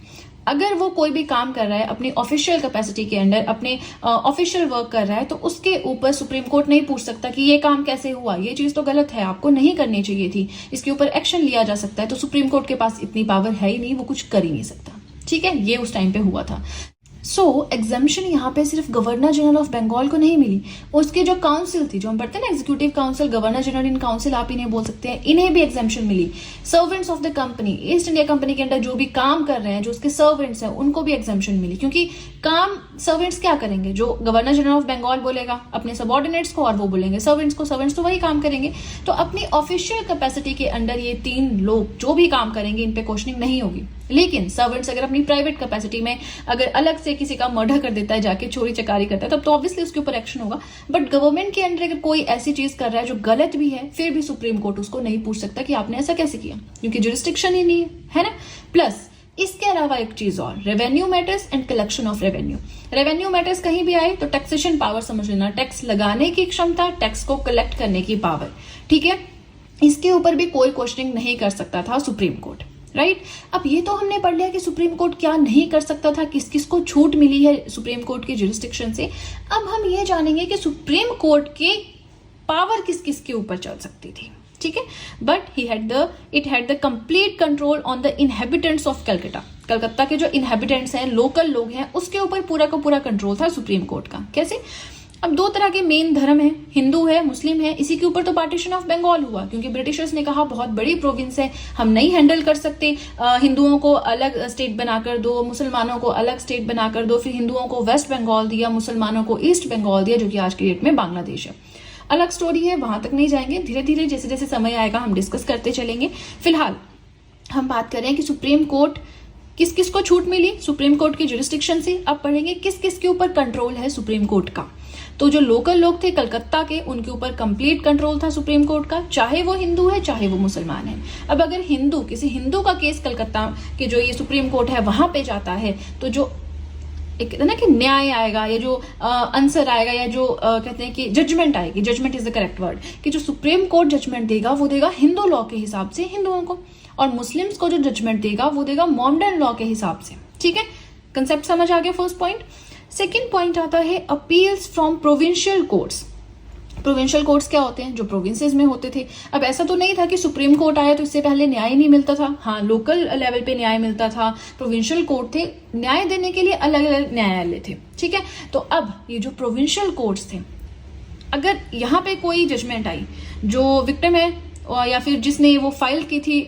अगर वो कोई भी काम कर रहा है अपनी ऑफिशियल कैपेसिटी के अंडर, अपने ऑफिशियल वर्क कर रहा है, तो उसके ऊपर सुप्रीम कोर्ट नहीं पूछ सकता कि ये काम कैसे हुआ, ये चीज तो गलत है, आपको नहीं करनी चाहिए थी, इसके ऊपर एक्शन लिया जा सकता है। तो सुप्रीम कोर्ट के पास इतनी पावर है ही नहीं, वो कुछ कर ही नहीं सकता। ठीक है, ये उस टाइम पे हुआ था। सो एग्जम्पशन यहाँ पे सिर्फ गवर्नर जनरल ऑफ बंगाल को नहीं मिली, उसकी जो काउंसिल थी, जो हम पढ़ते हैं ना executive council, governor general in council आप इन्हें बोल सकते हैं, इन्हें भी एग्जम्पशन मिली। Servants of the company, East India Company के अंदर जो भी काम कर रहे हैं, जो उसके सर्वेंट्स हैं, उनको भी एग्जम्पशन मिली, क्योंकि काम सर्वेंट्स क्या करेंगे, जो गवर्नर जनरल ऑफ बंगाल बोलेगा अपने सबऑर्डिनेट्स को और वो बोलेंगे सर्वेंट्स को, सर्वेंट्स तो वही काम करेंगे। तो अपनी ऑफिशियल कैपेसिटी के अंडर ये 3 लोग जो भी काम करेंगे इन पे क्वेश्चनिंग नहीं होगी। लेकिन सर्वेंट्स अगर अपनी प्राइवेट कैपेसिटी में अगर अलग से किसी का मर्डर कर देता है, जाके चोरी चकारी करता है, तब तो ऑब्वियसली उसके ऊपर एक्शन होगा। बट गवर्नमेंट के अंडर अगर कोई ऐसी चीज कर रहा है जो गलत भी है, फिर भी सुप्रीम कोर्ट उसको नहीं पूछ सकता कि आपने ऐसा कैसे किया, क्योंकि जुरिस्डिक्शन ही नहीं है ना। प्लस इसके अलावा एक चीज और, revenue matters and collection of revenue. Revenue matters कहीं भी आए तो टैक्सेशन पावर समझ लेना, टैक्स लगाने की क्षमता, टैक्स को कलेक्ट करने की पावर। ठीक है, इसके ऊपर भी कोई क्वेश्चनिंग नहीं कर सकता था सुप्रीम कोर्ट। राइट, अब ये तो हमने पढ़ लिया कि सुप्रीम कोर्ट क्या नहीं कर सकता था, किस किस को छूट मिली है सुप्रीम कोर्ट की जुरिस्डिक्शन से। अब हम ये जानेंगे कि सुप्रीम कोर्ट की पावर किस किस के ऊपर चल सकती थी। ठीक है, but it had the complete control on the inhabitants of Calcutta. Calcutta के जो इनहेबिटेंट्स हैं, लोकल लोग हैं, उसके ऊपर पूरा का पूरा कंट्रोल था सुप्रीम कोर्ट का। कैसे? अब 2 तरह के मेन धर्म है, हिंदू है, मुस्लिम है। इसी के ऊपर तो पार्टीशन ऑफ बंगाल हुआ, क्योंकि ब्रिटिशर्स ने कहा बहुत बड़ी प्रोविंस है, हम नहीं हैंडल कर सकते, हिंदुओं को अलग स्टेट बनाकर दो, मुसलमानों को अलग स्टेट बनाकर दो। फिर हिंदुओं को वेस्ट बंगाल दिया, मुसलमानों को ईस्ट बंगाल दिया, जो कि आज की डेट में बांग्लादेश है। अलग स्टोरी है, वहां तक नहीं जाएंगे, धीरे धीरे जैसे जैसे समय आएगा हम डिस्कस करते चलेंगे। फिलहाल हम बात कर रहे हैं कि सुप्रीम कोर्ट किस किस को छूट मिली सुप्रीम कोर्ट की जुरिस्डिक्शन से। अब पढ़ेंगे किस किस के ऊपर कंट्रोल है सुप्रीम कोर्ट का। तो जो लोकल लोग थे कलकत्ता के, उनके ऊपर कंप्लीट कंट्रोल था सुप्रीम कोर्ट का, चाहे वो हिंदू है चाहे वो मुसलमान है। अब अगर किसी हिंदू का केस कलकत्ता के जो ये सुप्रीम कोर्ट है वहां पे जाता है, तो जो एक ना कि न्याय आएगा, या जो आंसर आएगा, या जो कहते हैं कि जजमेंट आएगी, judgement is the correct word, कि जो सुप्रीम कोर्ट जजमेंट देगा वो देगा हिंदू लॉ के हिसाब से हिंदुओं को, और मुस्लिम्स को जो जजमेंट देगा वो देगा मॉडर्न लॉ के हिसाब से। ठीक है, कंसेप्ट समझ आ गया फर्स्ट पॉइंट। सेकेंड पॉइंट आता है appeals from provincial courts. Provincial courts क्या होते हैं? जो प्रोविंसेस में होते थे। अब ऐसा तो नहीं था कि सुप्रीम कोर्ट आया तो इससे पहले न्याय नहीं मिलता था, हाँ लोकल लेवल पे न्याय मिलता था। प्रोविंशियल कोर्ट थे, न्याय देने के लिए अलग अलग न्यायालय थे। ठीक है, तो अब ये जो प्रोविंशियल कोर्ट्स थे, अगर यहाँ पे कोई जजमेंट आई, जो विक्टिम है या फिर जिसने वो फाइल की थी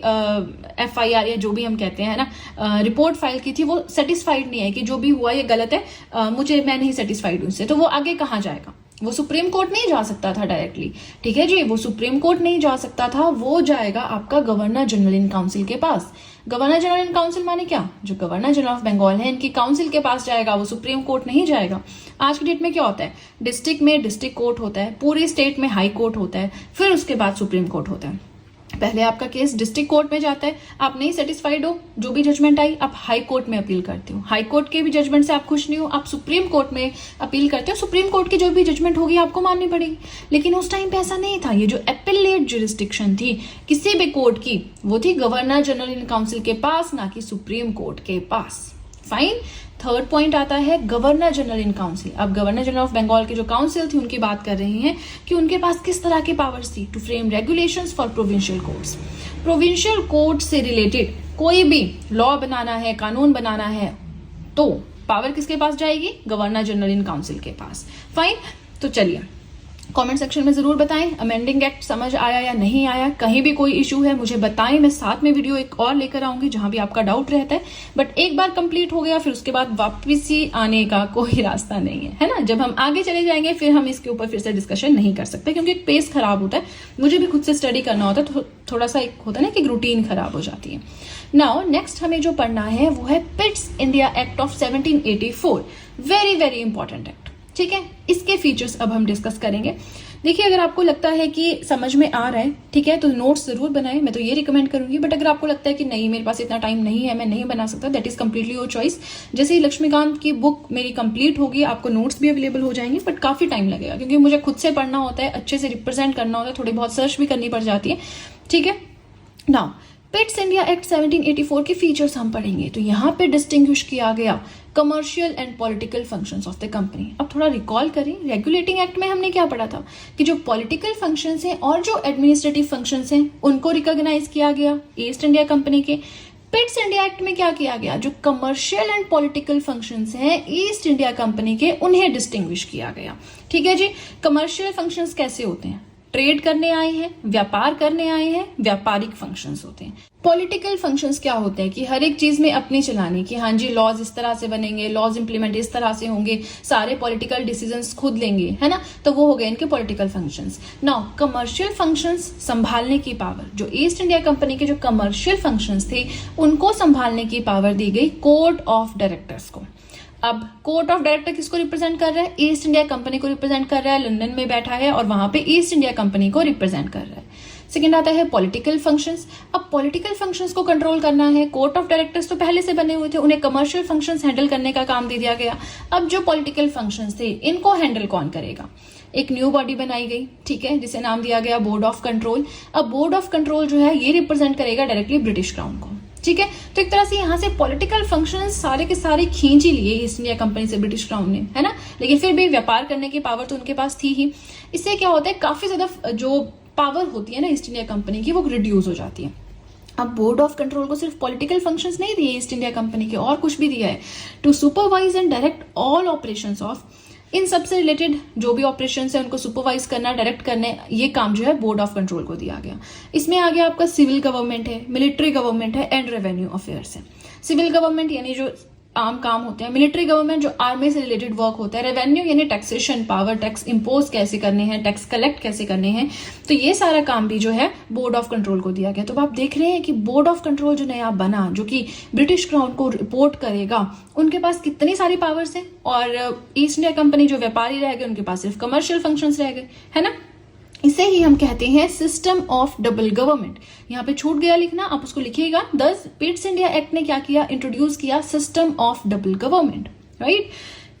FIR या जो भी हम कहते हैं ना, रिपोर्ट फाइल की थी, वो सेटिस्फाइड नहीं है कि जो भी हुआ ये गलत है, मैं नहीं सेटिस्फाइड हूं उससे, तो वो आगे कहाँ जाएगा? वो सुप्रीम कोर्ट नहीं जा सकता था डायरेक्टली, ठीक है जी, वो सुप्रीम कोर्ट नहीं जा सकता था, वो जाएगा आपका गवर्नर जनरल इन काउंसिल के पास। गवर्नर जनरल इन काउंसिल माने क्या, जो गवर्नर जनरल ऑफ बंगाल है इनकी काउंसिल के पास जाएगा, वो सुप्रीम कोर्ट नहीं जाएगा। आज की डेट में क्या होता है, डिस्ट्रिक्ट में डिस्ट्रिक्ट कोर्ट होता है, पूरे स्टेट में हाई कोर्ट होता है, फिर उसके बाद सुप्रीम कोर्ट होता है। पहले आपका केस डिस्ट्रिक्ट कोर्ट में जाता है, आप नहीं सेटिस्फाइड हो, जो भी जजमेंट आई आप हाई कोर्ट में अपील करते हो, हाई कोर्ट के भी जजमेंट से आप खुश नहीं हो, आप सुप्रीम कोर्ट में अपील करते हो, सुप्रीम कोर्ट की जो भी जजमेंट होगी आपको माननी पड़ेगी। लेकिन उस टाइम पे ऐसा नहीं था, ये जो एपिलेट जुरिस्डिक्शन थी किसी भी कोर्ट की, वो थी गवर्नर जनरल इन काउंसिल के पास, ना कि सुप्रीम कोर्ट के पास। फाइन। थर्ड पॉइंट आता है गवर्नर जनरल इन काउंसिल। अब गवर्नर जनरल ऑफ बंगाल की जो काउंसिल थी उनकी बात कर रहे हैं कि उनके पास किस तरह की पावर्स थी, to frame regulations for provincial courts. Provincial court से रिलेटेड कोई भी लॉ बनाना है, कानून बनाना है, तो पावर किसके पास जाएगी, गवर्नर जनरल इन काउंसिल के पास। फाइन। तो चलिए कमेंट सेक्शन में जरूर बताएं अमेंडिंग एक्ट समझ आया या नहीं आया, कहीं भी कोई इशू है मुझे बताएं, मैं साथ में वीडियो एक और लेकर आऊंगी जहां भी आपका डाउट रहता है। बट एक बार कंप्लीट हो गया फिर उसके बाद वापस ही आने का कोई रास्ता नहीं है ना। जब हम आगे चले जाएंगे फिर हम इसके ऊपर फिर से डिस्कशन नहीं कर सकते, क्योंकि पेस खराब होता है, मुझे भी खुद से स्टडी करना होता है, तो थोड़ा सा एक होता है ना कि रूटीन खराब हो जाती है। नाउ नेक्स्ट हमें जो पढ़ना है वो है Pitt's India act of 1784, very very important act, ठीक है। इसके फीचर्स अब हम डिस्कस करेंगे। देखिए अगर आपको लगता है कि समझ में आ रहा है, ठीक है, तो नोट्स जरूर बनाएं, मैं तो ये रिकमेंड करूंगी। बट अगर आपको लगता है कि नहीं मेरे पास इतना टाइम नहीं है, मैं नहीं बना सकता, that is completely your choice. जैसे ही लक्ष्मीकांत की बुक मेरी कंप्लीट होगी आपको नोट्स भी अवेलेबल हो जाएंगे, बट काफी टाइम लगेगा क्योंकि मुझे खुद से पढ़ना होता है, अच्छे से रिप्रेजेंट करना होता है, थोड़ी बहुत सर्च भी करनी पड़ जाती है, ठीक है। नाउ पिट्स इंडिया एक्ट 1784 के फीचर्स हम पढ़ेंगे। तो यहाँ पे डिस्टिंग्विश किया गया commercial and political functions of the company. अब थोड़ा रिकॉल करें, रेगुलेटिंग एक्ट में हमने क्या पढ़ा था कि जो पॉलिटिकल फंक्शंस हैं और जो एडमिनिस्ट्रेटिव फंक्शंस हैं उनको रिकॉग्नाइज किया गया ईस्ट इंडिया कंपनी के। पिट्स इंडिया एक्ट में क्या किया गया, जो कमर्शियल एंड पॉलिटिकल फंक्शंस हैं ईस्ट इंडिया कंपनी के उन्हें डिस्टिंग्विश किया गया, ठीक है जी। कमर्शियल फंक्शंस कैसे होते हैं, ट्रेड करने आए हैं, व्यापार करने आए हैं, व्यापारिक फंक्शंस होते हैं। पॉलिटिकल फंक्शंस क्या होते हैं कि हर एक चीज में अपनी चलाने की, हाँ जी लॉज इस तरह से बनेंगे, लॉज इंप्लीमेंट इस तरह से होंगे, सारे पॉलिटिकल डिसीजंस खुद लेंगे, है ना, तो वो हो गए इनके political functions. Now commercial functions संभालने की पावर, जो ईस्ट इंडिया कंपनी के जो कमर्शियल फंक्शंस थे उनको संभालने की पावर दी गई कोर्ट ऑफ डायरेक्टर्स को। अब कोर्ट ऑफ डायरेक्टर किसको रिप्रेजेंट कर रहा है, ईस्ट इंडिया कंपनी को रिप्रेजेंट कर रहा है, लंदन में बैठा है और वहां पे ईस्ट इंडिया कंपनी को रिप्रेजेंट कर रहा है। सेकंड आता है पॉलिटिकल फंक्शंस। अब पॉलिटिकल फंक्शंस को कंट्रोल करना है, कोर्ट ऑफ डायरेक्टर्स तो पहले से बने हुए थे, उन्हें कमर्शियल फंक्शंस हैंडल करने का काम दे दिया गया। अब जो पॉलिटिकल फंक्शंस थे इनको हैंडल कौन करेगा, एक न्यू बॉडी बनाई गई, ठीक है, जिसे नाम दिया गया बोर्ड ऑफ कंट्रोल। अब बोर्ड ऑफ कंट्रोल जो है ये रिप्रेजेंट करेगा डायरेक्टली ब्रिटिश क्राउन को, ठीक है। तो एक तरह से यहाँ से पॉलिटिकल फंक्शंस सारे के सारे खींच ही लिए ईस्ट इंडिया कंपनी से ब्रिटिश क्राउन ने, है ना, लेकिन फिर भी व्यापार करने की पावर तो उनके पास थी ही। इससे क्या होता है, काफी ज्यादा जो पावर होती है ना ईस्ट इंडिया कंपनी की वो रिड्यूस हो जाती है। अब बोर्ड ऑफ कंट्रोल को सिर्फ पॉलिटिकल फंक्शंस नहीं दिए ईस्ट इंडिया कंपनी के, और कुछ भी दिया है, to supervise and direct all operations of, इन सबसे रिलेटेड जो भी ऑपरेशन है उनको सुपरवाइज करना, डायरेक्ट करने, ये काम जो है बोर्ड ऑफ कंट्रोल को दिया गया। इसमें आ गया आपका सिविल गवर्नमेंट है, मिलिट्री गवर्नमेंट है एंड रेवेन्यू अफेयर्स है। सिविल गवर्नमेंट यानी जो आम काम होते हैं, मिलिट्री गवर्नमेंट जो आर्मी से रिलेटेड वर्क होता है, रेवेन्यू यानी टैक्सेशन पावर, टैक्स इंपोज कैसे करने हैं, टैक्स कलेक्ट कैसे करने हैं, तो ये सारा काम भी जो है बोर्ड ऑफ कंट्रोल को दिया गया। तो आप देख रहे हैं कि बोर्ड ऑफ कंट्रोल जो नया बना, जो कि ब्रिटिश क्राउन को रिपोर्ट करेगा, उनके पास कितनी सारी पावर्स हैं, और ईस्ट इंडिया कंपनी जो व्यापारी रह गए उनके पास सिर्फ कमर्शियल फंक्शंस रह गए, है ना। इसे ही हम कहते हैं सिस्टम ऑफ डबल गवर्नमेंट। यहाँ पे छूट गया लिखना, आप उसको लिखिएगा। दस पिट्स इंडिया एक्ट ने क्या किया, इंट्रोड्यूस किया system of double government, right.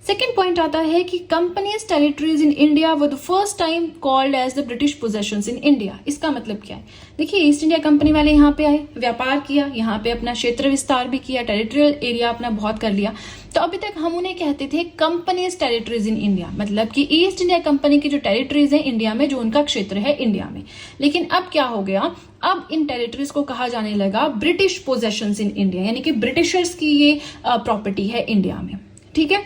Second point आता है कि companies territories in India were the first time called as the British possessions in India. इसका मतलब क्या है, देखिए ईस्ट इंडिया कंपनी वाले यहाँ पे आए, व्यापार किया, यहाँ पे अपना क्षेत्र विस्तार भी किया, टेरिटोरियल एरिया अपना बहुत कर लिया। तो अभी तक हम उन्हें कहते थे कंपनीज टेरिटरीज इन इंडिया, मतलब कि ईस्ट इंडिया कंपनी की जो टेरिटरीज है इंडिया में, जो उनका क्षेत्र है इंडिया में। लेकिन अब क्या हो गया, अब इन टेरिटरीज को कहा जाने लगा ब्रिटिश पोजेशंस इन इंडिया, यानी कि ब्रिटिशर्स की ये प्रॉपर्टी है इंडिया में, ठीक है।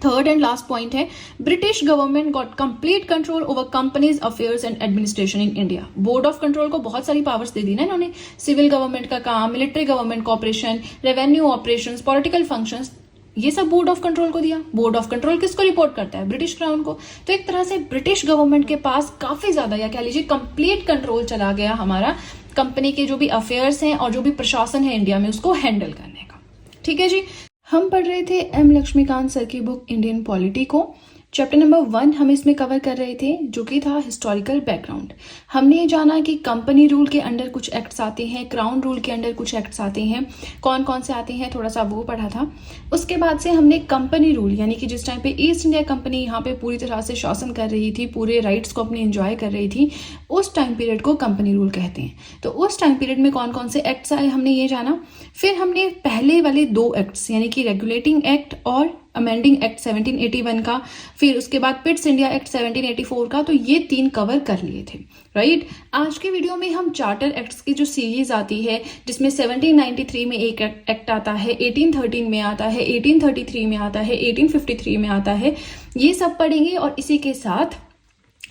थर्ड एंड लास्ट पॉइंट है, British government got complete control over companies affairs and administration in India. Board of control को बहुत सारी पावर्स दे दी ना इन्होंने, सिविल गवर्नमेंट का काम, military government corporation, revenue operations, political functions, ये सब बोर्ड ऑफ कंट्रोल को दिया। बोर्ड ऑफ कंट्रोल किसको रिपोर्ट करता है? ब्रिटिश क्राउन को। तो एक तरह से ब्रिटिश गवर्नमेंट के पास काफी ज्यादा, या कह लीजिए कंप्लीट कंट्रोल चला गया हमारा कंपनी के जो भी अफेयर्स हैं और जो भी प्रशासन है इंडिया में उसको हैंडल करने का। ठीक है जी। हम पढ़ रहे थे एम लक्ष्मीकांत सर की बुक इंडियन पॉलिटी को। चैप्टर नंबर 1 हम इसमें कवर कर रहे थे, जो कि था हिस्टोरिकल बैकग्राउंड। हमने ये जाना कि कंपनी रूल के अंडर कुछ एक्ट्स आते हैं, क्राउन रूल के अंडर कुछ एक्ट्स आते हैं, कौन कौन से आते हैं थोड़ा सा वो पढ़ा था। उसके बाद से हमने कंपनी रूल, यानी कि जिस टाइम पे ईस्ट इंडिया कंपनी यहाँ पे पूरी तरह से शासन कर रही थी, पूरे राइट्स को अपने एंजॉय कर रही थी, उस टाइम पीरियड को कंपनी रूल कहते हैं। तो उस टाइम पीरियड में कौन कौन से एक्ट्स आए हमने ये जाना। फिर हमने पहले वाले 2 एक्ट्स यानी कि रेगुलेटिंग एक्ट और अमेंडिंग एक्ट 1781 का, फिर उसके बाद पिट्स इंडिया एक्ट 1784 का, तो ये 3 कवर कर लिए थे। राइट। आज के वीडियो में हम चार्टर एक्ट्स की जो सीरीज आती है, जिसमें 1793 में एक एक्ट आता है, 1813 में आता है, 1833 में आता है, 1853 में आता है, ये सब पढ़ेंगे। और इसी के साथ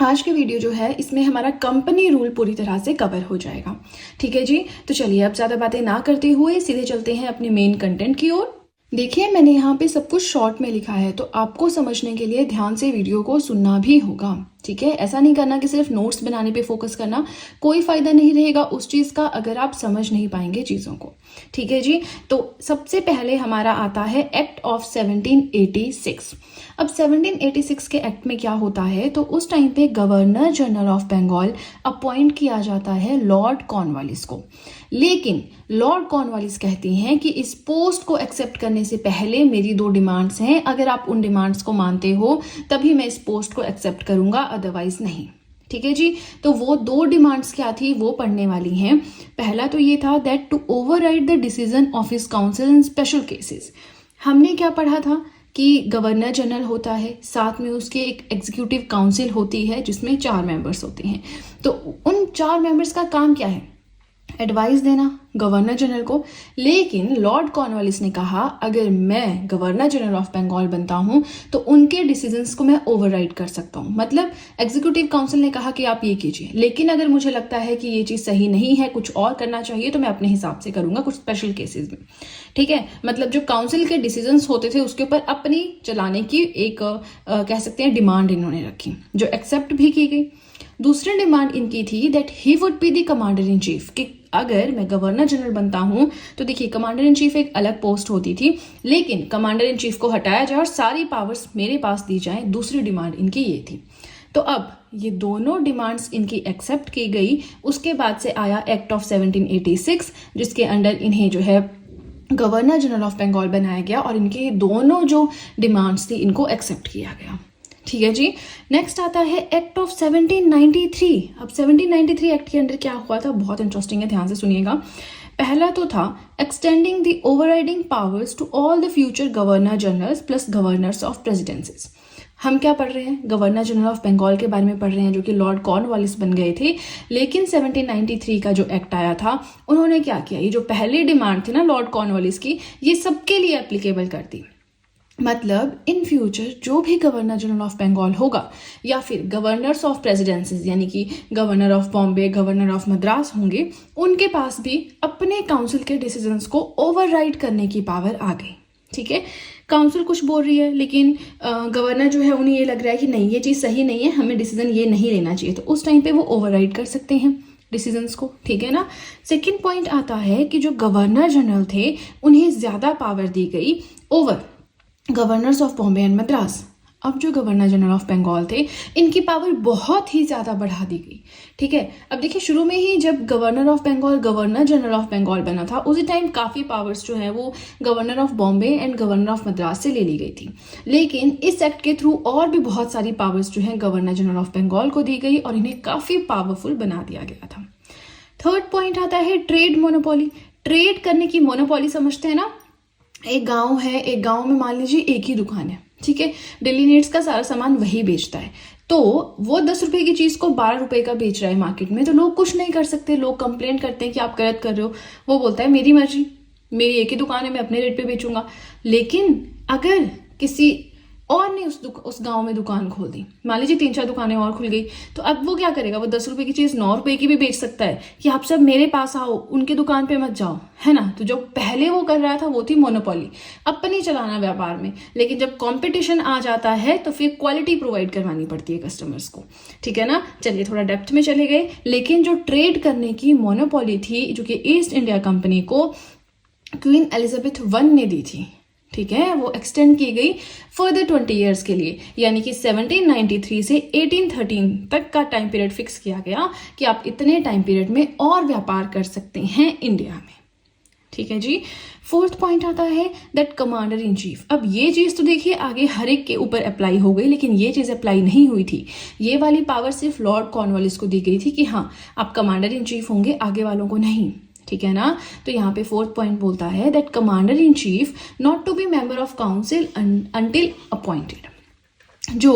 आज की वीडियो जो है इसमें हमारा कंपनी रूल पूरी तरह से कवर हो जाएगा। ठीक है जी। तो चलिए अब ज्यादा बातें ना करते हुए सीधे चलते हैं अपने मेन कंटेंट की ओर। देखिए मैंने यहाँ पे सब कुछ शॉर्ट में लिखा है, तो आपको समझने के लिए ध्यान से वीडियो को सुनना भी होगा। ठीक है, ऐसा नहीं करना कि सिर्फ नोट्स बनाने पे फोकस करना, कोई फायदा नहीं रहेगा उस चीज का अगर आप समझ नहीं पाएंगे चीजों को। ठीक है जी। तो सबसे पहले हमारा आता है एक्ट ऑफ 1786। अब 1786 के एक्ट में क्या होता है, तो उस टाइम पे governor general of Bengal appoint किया जाता है लॉर्ड कॉर्नवालिस को। लेकिन लॉर्ड कॉर्नवालिस कहती हैं कि इस पोस्ट को एक्सेप्ट करने से पहले मेरी 2 डिमांड्स हैं, अगर आप उन डिमांड्स को मानते हो तभी मैं इस पोस्ट को एक्सेप्ट करूंगा, अदरवाइज नहीं। ठीक है जी। तो वो 2 डिमांड्स क्या थी वो पढ़ने वाली हैं। पहला तो ये था that to override the decision of his council in special cases. हमने क्या पढ़ा था कि गवर्नर जनरल होता है, साथ में उसके एक एग्जीक्यूटिव काउंसिल होती है जिसमें 4 मेंबर्स होते हैं। तो उन 4 मेंबर्स का काम क्या है? एडवाइस देना गवर्नर जनरल को। लेकिन लॉर्ड कॉर्नवालिस ने कहा अगर मैं गवर्नर जनरल ऑफ बंगाल बनता हूं तो उनके डिसीजंस को मैं ओवरराइड कर सकता हूं। मतलब एग्जीक्यूटिव काउंसिल ने कहा कि आप ये कीजिए, लेकिन अगर मुझे लगता है कि ये चीज सही नहीं है, कुछ और करना चाहिए, तो मैं अपने हिसाब से करूंगा कुछ स्पेशल केसेस में। ठीक है। मतलब जो काउंसिल के डिसीजंस होते थे उसके ऊपर अपनी चलाने की एक कह सकते हैं डिमांड इन्होंने रखी, जो एक्सेप्ट भी की गई। दूसरी डिमांड इनकी थी that he would be the commander in chief, कि अगर मैं गवर्नर जनरल बनता हूं तो देखिए कमांडर इन चीफ एक अलग पोस्ट होती थी, लेकिन कमांडर इन चीफ को हटाया जाए और सारी पावर्स मेरे पास दी जाए। दूसरी डिमांड इनकी ये थी। तो अब ये दोनों डिमांड्स इनकी एक्सेप्ट की गई। उसके बाद से आया एक्ट ऑफ 1786 जिसके अंडर इन्हें जो है गवर्नर जनरल ऑफ बंगाल बनाया गया और इनके दोनों जो डिमांड्स थी इनको एक्सेप्ट किया गया। ठीक है जी। नेक्स्ट आता है एक्ट ऑफ 1793। अब 1793 एक्ट के अंदर क्या हुआ था, बहुत इंटरेस्टिंग है, ध्यान से सुनिएगा। पहला तो था extending the overriding powers to all the future governor generals plus governors of presidencies. हम क्या पढ़ रहे हैं? गवर्नर जनरल ऑफ बंगाल के बारे में पढ़ रहे हैं, जो कि लॉर्ड कॉर्नवालिस बन गए थे। लेकिन 1793 का जो एक्ट आया था उन्होंने क्या किया, ये जो पहली डिमांड थी ना लॉर्ड कॉर्नवालिस की, ये सबके लिए एप्लीकेबल कर दी। मतलब इन फ्यूचर जो भी गवर्नर जनरल ऑफ बंगाल होगा या फिर गवर्नर्स ऑफ प्रेसिडेंसीज यानी कि governor of Bombay, governor of Madras होंगे, उनके पास भी अपने काउंसिल के डिसीजंस को ओवरराइड करने की पावर आ गई। ठीक है। काउंसिल कुछ बोल रही है लेकिन गवर्नर जो है उन्हें ये लग रहा है कि नहीं ये चीज़ सही नहीं है, हमें डिसीजन ये नहीं लेना चाहिए, तो उस टाइम पे वो ओवरराइड कर सकते हैं डिसीजंस को। ठीक है ना। सेकेंड पॉइंट आता है कि जो गवर्नर जनरल थे उन्हें ज़्यादा पावर दी गई over governors of Bombay and Madras. अब जो गवर्नर जनरल ऑफ बंगाल थे इनकी पावर बहुत ही ज्यादा बढ़ा दी गई। ठीक है। अब देखिए शुरू में ही जब governor of Bengal governor general of Bengal बना था उसी टाइम काफी पावर्स जो है वो governor of Bombay and governor of Madras से ले ली गई थी। लेकिन इस एक्ट के थ्रू और भी बहुत सारी पावर्स जो है गवर्नर जनरल ऑफ बंगाल को दी गई और इन्हें काफी पावरफुल बना दिया गया था। थर्ड पॉइंट आता है ट्रेड मोनोपोली। ट्रेड करने की मोनोपोली समझते हैं ना, एक गांव है, एक गांव में मान लीजिए एक ही दुकान है। ठीक है। डेली नीड्स का सारा सामान वही बेचता है, तो वो 10 रुपए की चीज को 12 रुपए का बेच रहा है मार्केट में, तो लोग कुछ नहीं कर सकते। लोग कंप्लेंट करते हैं कि आप गलत कर रहे हो, वो बोलता है मेरी मर्जी, मेरी एक ही दुकान है, मैं अपने रेट पे बेचूंगा। लेकिन अगर किसी और ने उस गांव में दुकान खोल दी, मान लीजिए 3-4 दुकानें और खुल गई, तो अब वो क्या करेगा, वो 10 रुपए की चीज 9 रुपए की भी बेच सकता है कि आप सब मेरे पास आओ, उनकी दुकान पे मत जाओ, है ना। तो जो पहले वो कर रहा था वो थी मोनोपोली, अपनी चलाना व्यापार में। लेकिन जब कंपटीशन आ जाता है तो फिर क्वालिटी प्रोवाइड करवानी पड़ती है कस्टमर्स को, ठीक है ना। चलिए थोड़ा डेप्थ में चले गए। लेकिन जो ट्रेड करने की मोनोपोली थी, जो कि ईस्ट इंडिया कंपनी को क्वीन एलिजाबेथ वन ने दी थी, ठीक है, वो एक्सटेंड की गई फर्दर 20 ईयर्स के लिए, यानी कि 1793 से 1813 तक का टाइम पीरियड फिक्स किया गया कि आप इतने टाइम पीरियड में और व्यापार कर सकते हैं इंडिया में, ठीक है जी। 4th पॉइंट आता है दैट कमांडर इन चीफ। अब ये चीज तो देखिए आगे हर एक के ऊपर अप्लाई हो गई, लेकिन ये चीज अप्लाई नहीं हुई थी। ये वाली पावर सिर्फ लॉर्ड कॉर्नवालिस को दी गई थी कि हाँ आप कमांडर इन चीफ होंगे, आगे वालों को नहीं, ठीक है ना। तो यहाँ पे 4th पॉइंट बोलता है that commander in chief not to be member of council until appointed. जो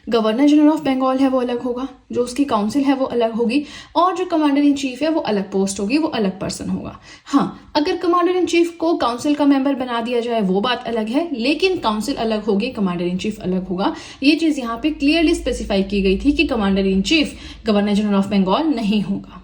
गवर्नर जनरल ऑफ बंगाल है वो अलग होगा, जो उसकी काउंसिल है वो अलग होगी, और जो कमांडर इन चीफ है वो अलग पोस्ट होगी, वो अलग पर्सन होगा। हाँ, अगर कमांडर इन चीफ को काउंसिल का मेंबर बना दिया जाए वो बात अलग है, लेकिन काउंसिल अलग होगी, कमांडर इन चीफ अलग होगा। ये चीज यहाँ पे क्लियरली स्पेसिफाई की गई थी कि commander in chief governor general of Bengal नहीं होगा,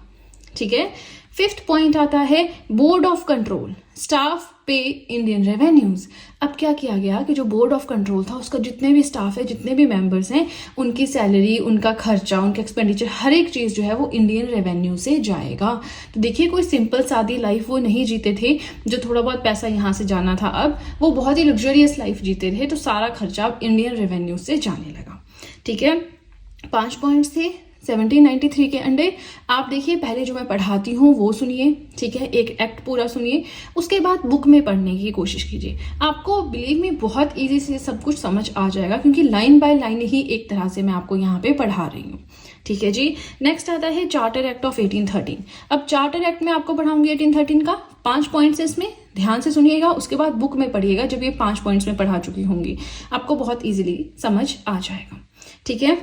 ठीक है। 5th पॉइंट आता है बोर्ड ऑफ कंट्रोल स्टाफ पे इंडियन रेवेन्यूज। अब क्या किया गया कि जो बोर्ड ऑफ कंट्रोल था उसका जितने भी स्टाफ है, जितने भी मेंबर्स हैं, उनकी सैलरी, उनका खर्चा, उनका एक्सपेंडिचर, हर एक चीज जो है वो इंडियन रेवेन्यू से जाएगा। तो देखिए कोई सिंपल सादी लाइफ वो नहीं जीते थे, जो थोड़ा बहुत पैसा यहाँ से जाना था, अब वो बहुत ही लग्जरियस लाइफ जीते थे, तो सारा खर्चा अब इंडियन रेवेन्यू से जाने लगा, ठीक है। 5 पॉइंट्स थे 1793 के अंडर। आप देखिए पहले जो मैं पढ़ाती हूँ वो सुनिए, ठीक है, एक एक्ट पूरा सुनिए, उसके बाद बुक में पढ़ने की कोशिश कीजिए। आपको बिलीव में बहुत इजी से सब कुछ समझ आ जाएगा, क्योंकि लाइन बाय लाइन ही एक तरह से मैं आपको यहाँ पे पढ़ा रही हूँ, ठीक है जी। नेक्स्ट आता है चार्टर एक्ट ऑफ 1813। अब चार्टर एक्ट में आपको पढ़ाऊंगी 1813 का 5 पॉइंट्स इसमें, ध्यान से सुनिएगा, उसके बाद बुक में पढ़िएगा। जब ये 5 पॉइंट्स में पढ़ा चुकी होंगी आपको बहुत इजीली समझ आ जाएगा, ठीक है।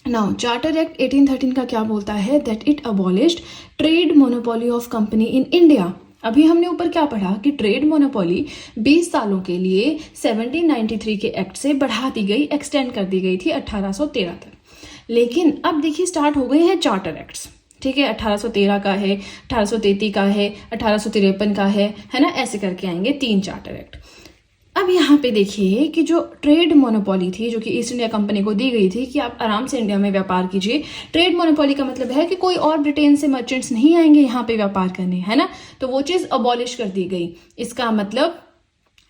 नाउ चार्टर एक्ट 1813 का क्या बोलता है that it abolished trade monopoly of company in India. अभी हमने ऊपर क्या पढ़ा कि ट्रेड मोनोपोली 20 सालों के लिए 1793 के एक्ट से बढ़ा दी गई, एक्सटेंड कर दी गई थी 1813 तक। लेकिन अब देखिए स्टार्ट हो गए हैं चार्टर एक्ट्स, ठीक है। 1813 का है, 1833 का है, 1853 का है ना, ऐसे करके आएंगे 3 चार्टर एक्ट। अब यहाँ पे देखिए कि जो ट्रेड मोनोपोली थी, जो कि ईस्ट इंडिया कंपनी को दी गई थी कि आप आराम से इंडिया में व्यापार कीजिए। ट्रेड मोनोपोली का मतलब है कि कोई और ब्रिटेन से मर्चेंट्स नहीं आएंगे यहाँ पे व्यापार करने, है ना। तो वो चीज अबॉलिश कर दी गई। इसका मतलब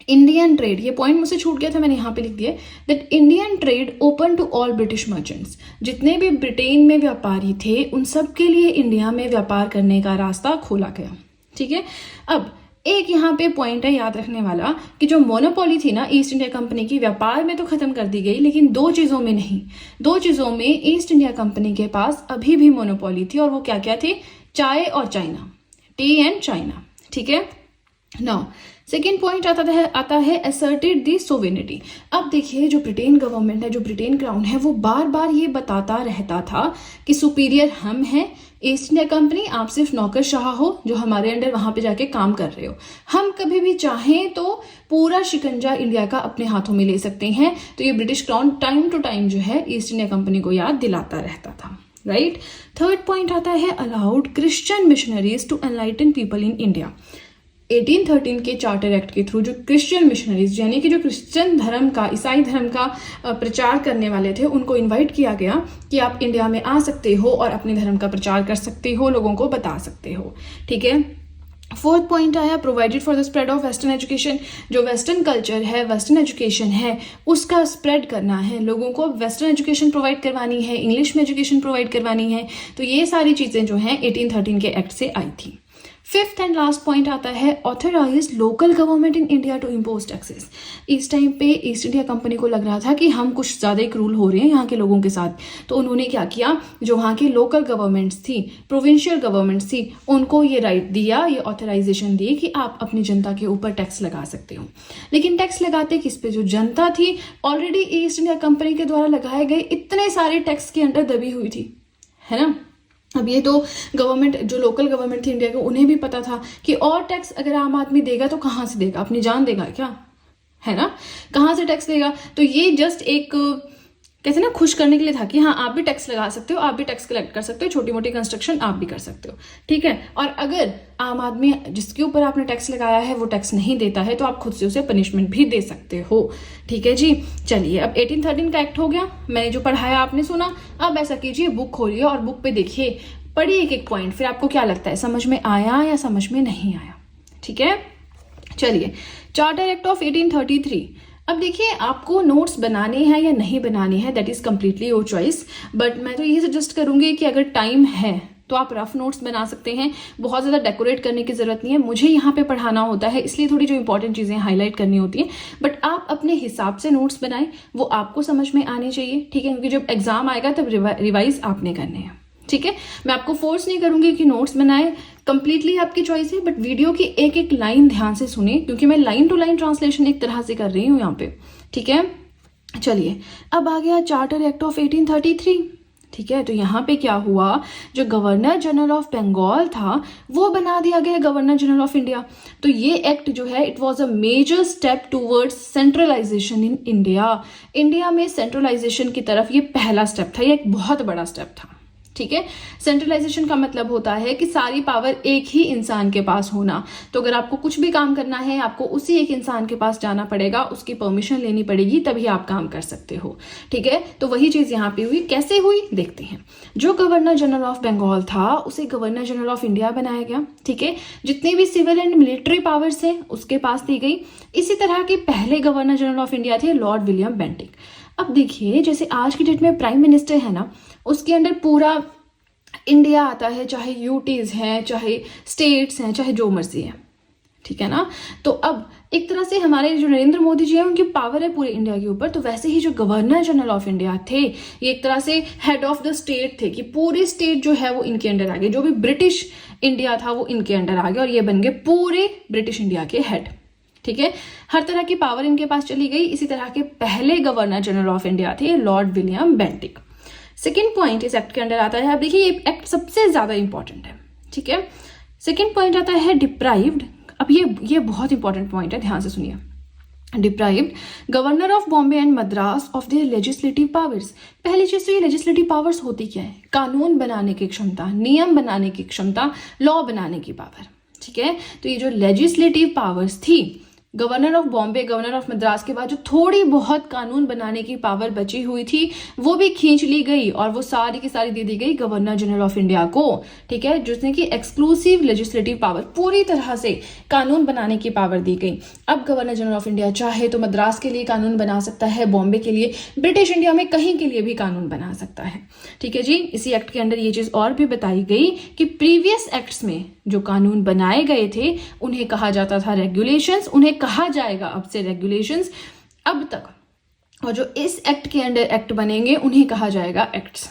इंडियन ट्रेड, ये पॉइंट मुझसे छूट गया था, मैंने यहाँ पे लिख दिया that Indian trade open to all British merchants. जितने भी ब्रिटेन में व्यापारी थे उन सब के लिए इंडिया में व्यापार करने का रास्ता खोला गया, ठीक है। अब एक यहाँ पे पॉइंट है याद रखने वाला कि जो मोनोपोली थी ना ईस्ट इंडिया कंपनी की, व्यापार में तो खत्म कर दी गई, लेकिन 2 चीजों में नहीं। 2 चीजों में ईस्ट इंडिया कंपनी के पास अभी भी मोनोपोली थी, और वो क्या क्या थे, चाय और चाइना, टी एंड चाइना, ठीक है। नाउ सेकेंड पॉइंट आता है असर्टेड दी सोवेनिटी। अब देखिए जो ब्रिटेन गवर्नमेंट है, जो ब्रिटेन क्राउन है, वो बार बार ये बताता रहता था कि सुपीरियर हम हैं, ईस्ट इंडिया कंपनी आप सिर्फ नौकरशाह हो जो हमारे अंडर वहां पे जाके काम कर रहे हो। हम कभी भी चाहें तो पूरा शिकंजा इंडिया का अपने हाथों में ले सकते हैं। तो ये British crown time to time जो है ईस्ट इंडिया कंपनी को याद दिलाता रहता था, राइट। 3rd पॉइंट आता है allowed Christian missionaries to enlighten people in India. 1813 के चार्टर एक्ट के थ्रू जो क्रिश्चियन मिशनरीज, यानी कि जो क्रिश्चियन धर्म का, ईसाई धर्म का प्रचार करने वाले थे, उनको इनवाइट किया गया कि आप इंडिया में आ सकते हो और अपने धर्म का प्रचार कर सकते हो, लोगों को बता सकते हो, ठीक है। 4th पॉइंट आया provided for the spread of western education. जो वेस्टर्न कल्चर है, वेस्टर्न एजुकेशन है, उसका स्प्रेड करना है, लोगों को वेस्टर्न एजुकेशन प्रोवाइड करवानी है, इंग्लिश में एजुकेशन प्रोवाइड करवानी है। तो ये सारी चीजें जो हैं 1813 के एक्ट से आई थी। 5th एंड लास्ट पॉइंट आता है authorise local government in India to impose taxes. इस टाइम पे ईस्ट इंडिया कंपनी को लग रहा था कि हम कुछ ज्यादा ही क्रूल हो रहे हैं यहाँ के लोगों के साथ, तो उन्होंने क्या किया, जो वहाँ की लोकल गवर्नमेंट्स थी, प्रोविंशियल गवर्नमेंट्स थी, उनको ये राइट दिया, ये ऑथराइजेशन दी कि आप अपनी जनता के ऊपर टैक्स लगा सकते हो। लेकिन टैक्स लगाते किस पे, जो जनता थी ऑलरेडी ईस्ट इंडिया कंपनी के द्वारा लगाए गए इतने सारे टैक्स के अंडर दबी हुई थी, है ना। अब ये तो गवर्नमेंट, जो लोकल गवर्नमेंट थी इंडिया की, उन्हें भी पता था कि और टैक्स अगर आम आदमी देगा तो कहाँ से देगा, अपनी जान देगा क्या, है ना। कहाँ से टैक्स लेगा? तो ये जस्ट एक कहते हैं ना खुश करने के लिए था कि हाँ आप भी टैक्स लगा सकते हो, आप भी टैक्स कलेक्ट कर सकते हो, छोटी मोटी कंस्ट्रक्शन आप भी कर सकते हो, ठीक है। और अगर आम आदमी जिसके ऊपर आपने टैक्स लगाया है वो टैक्स नहीं देता है तो आप खुद से उसे पनिशमेंट भी दे सकते हो, ठीक है जी। चलिए अब 1813 का एक्ट हो गया, मैंने जो पढ़ाया आपने सुना। अब ऐसा कीजिए, बुक खोलिए और बुक पे देखिए, पढ़िए एक एक पॉइंट, फिर आपको क्या लगता है समझ में आया या समझ में नहीं आया, ठीक है। चलिए, चार्टर एक्ट ऑफ 1833। अब देखिए आपको नोट्स बनाने हैं या नहीं बनाने हैं, that is completely your choice, but मैं तो ये सजेस्ट करूंगी कि अगर टाइम है तो आप रफ नोट्स बना सकते हैं, बहुत ज़्यादा डेकोरेट करने की ज़रूरत नहीं है। मुझे यहाँ पे पढ़ाना होता है इसलिए थोड़ी जो इंपॉर्टेंट चीज़ें हाईलाइट करनी होती है, बट आप अपने हिसाब से नोट्स बनाएं, वो आपको समझ में आने चाहिए, ठीक है, क्योंकि जब एग्जाम आएगा तब रिवाइज आपने करने हैं, ठीक है। मैं आपको फोर्स नहीं करूंगी कि नोट्स बनाए, कंप्लीटली आपकी चॉइस है, बट वीडियो की एक एक लाइन ध्यान से सुने क्योंकि मैं लाइन टू लाइन ट्रांसलेशन एक तरह से कर रही हूँ यहाँ पे, ठीक है। चलिए अब आ गया चार्टर एक्ट ऑफ 1833, ठीक है। तो यहाँ पे क्या हुआ, जो गवर्नर जनरल ऑफ बंगाल था वो बना दिया गया गवर्नर जनरल ऑफ इंडिया। तो ये एक्ट जो है it was a major step towards centralisation in India. India में सेंट्रलाइजेशन की तरफ ये पहला स्टेप था, ये एक बहुत बड़ा स्टेप था, ठीक है। सेंट्रलाइजेशन का मतलब होता है कि सारी पावर एक ही इंसान के पास होना। तो अगर आपको कुछ भी काम करना है आपको उसी एक इंसान के पास जाना पड़ेगा, उसकी परमिशन लेनी पड़ेगी, तभी आप काम कर सकते हो, ठीक है। तो वही चीज यहाँ पे हुई, कैसे हुई देखते हैं। जो गवर्नर जनरल ऑफ बंगाल था उसे गवर्नर जनरल ऑफ इंडिया बनाया गया, ठीक है। जितनी भी सिविल एंड मिलिट्री पावर्स है उसके पास दी गई। इसी तरह के पहले गवर्नर जनरल ऑफ इंडिया थे लॉर्ड विलियम बेंटिक। अब देखिए जैसे आज की डेट में प्राइम मिनिस्टर है ना, उसके अंडर पूरा इंडिया आता है, चाहे यूटीज हैं, चाहे स्टेट्स हैं, चाहे जो मर्जी है, ठीक है ना। तो अब एक तरह से हमारे जो नरेंद्र मोदी जी हैं उनकी पावर है पूरे इंडिया के ऊपर, तो वैसे ही जो गवर्नर जनरल ऑफ इंडिया थे ये एक तरह से हेड ऑफ द स्टेट थे कि पूरे स्टेट जो है वो इनके अंडर आ गए, जो भी ब्रिटिश इंडिया था वो इनके अंडर आ गया और ये बन गए पूरे ब्रिटिश इंडिया के हेड, ठीक है। हर तरह की पावर इनके पास चली गई। इसी तरह के पहले गवर्नर जनरल ऑफ इंडिया थे Lord William Bentinck. Second point इस एक्ट के अंडर आता है, अब देखिए ये एक्ट सबसे ज्यादा इंपॉर्टेंट है, ठीक है। सेकेंड पॉइंट आता है डिप्राइव्ड। अब ये बहुत इंपॉर्टेंट पॉइंट है, ध्यान से सुनिए। Deprived governor of Bombay and Madras of their legislative powers. पहली चीज तो ये लेजिस्लेटिव पावर्स होती क्या है, कानून बनाने की क्षमता, नियम बनाने की क्षमता, लॉ बनाने की पावर, ठीक है। तो ये जो लेजिस्लेटिव पावर्स थी governor of Bombay, governor of Madras के बाद जो थोड़ी बहुत कानून बनाने की पावर बची हुई थी वो भी खींच ली गई और वो सारी की सारी दे दी गई गवर्नर जनरल ऑफ इंडिया को, ठीक है, जिसने की एक्सक्लूसिव लेजिस्लेटिव पावर, पूरी तरह से कानून बनाने की पावर दी गई। अब गवर्नर जनरल ऑफ इंडिया चाहे तो मद्रास के लिए कानून बना सकता है, बॉम्बे के लिए, ब्रिटिश इंडिया में कहीं के लिए भी कानून बना सकता है, ठीक है जी। इसी एक्ट के अंदर ये चीज और भी बताई गई कि प्रीवियस एक्ट्स में जो कानून बनाए गए थे उन्हें कहा जाता था रेगुलेशंस, उन्हें कहा जाएगा अब से रेगुलेशंस अब तक, और जो इस एक्ट के अंडर एक्ट बनेंगे उन्हें कहा जाएगा एक्ट्स,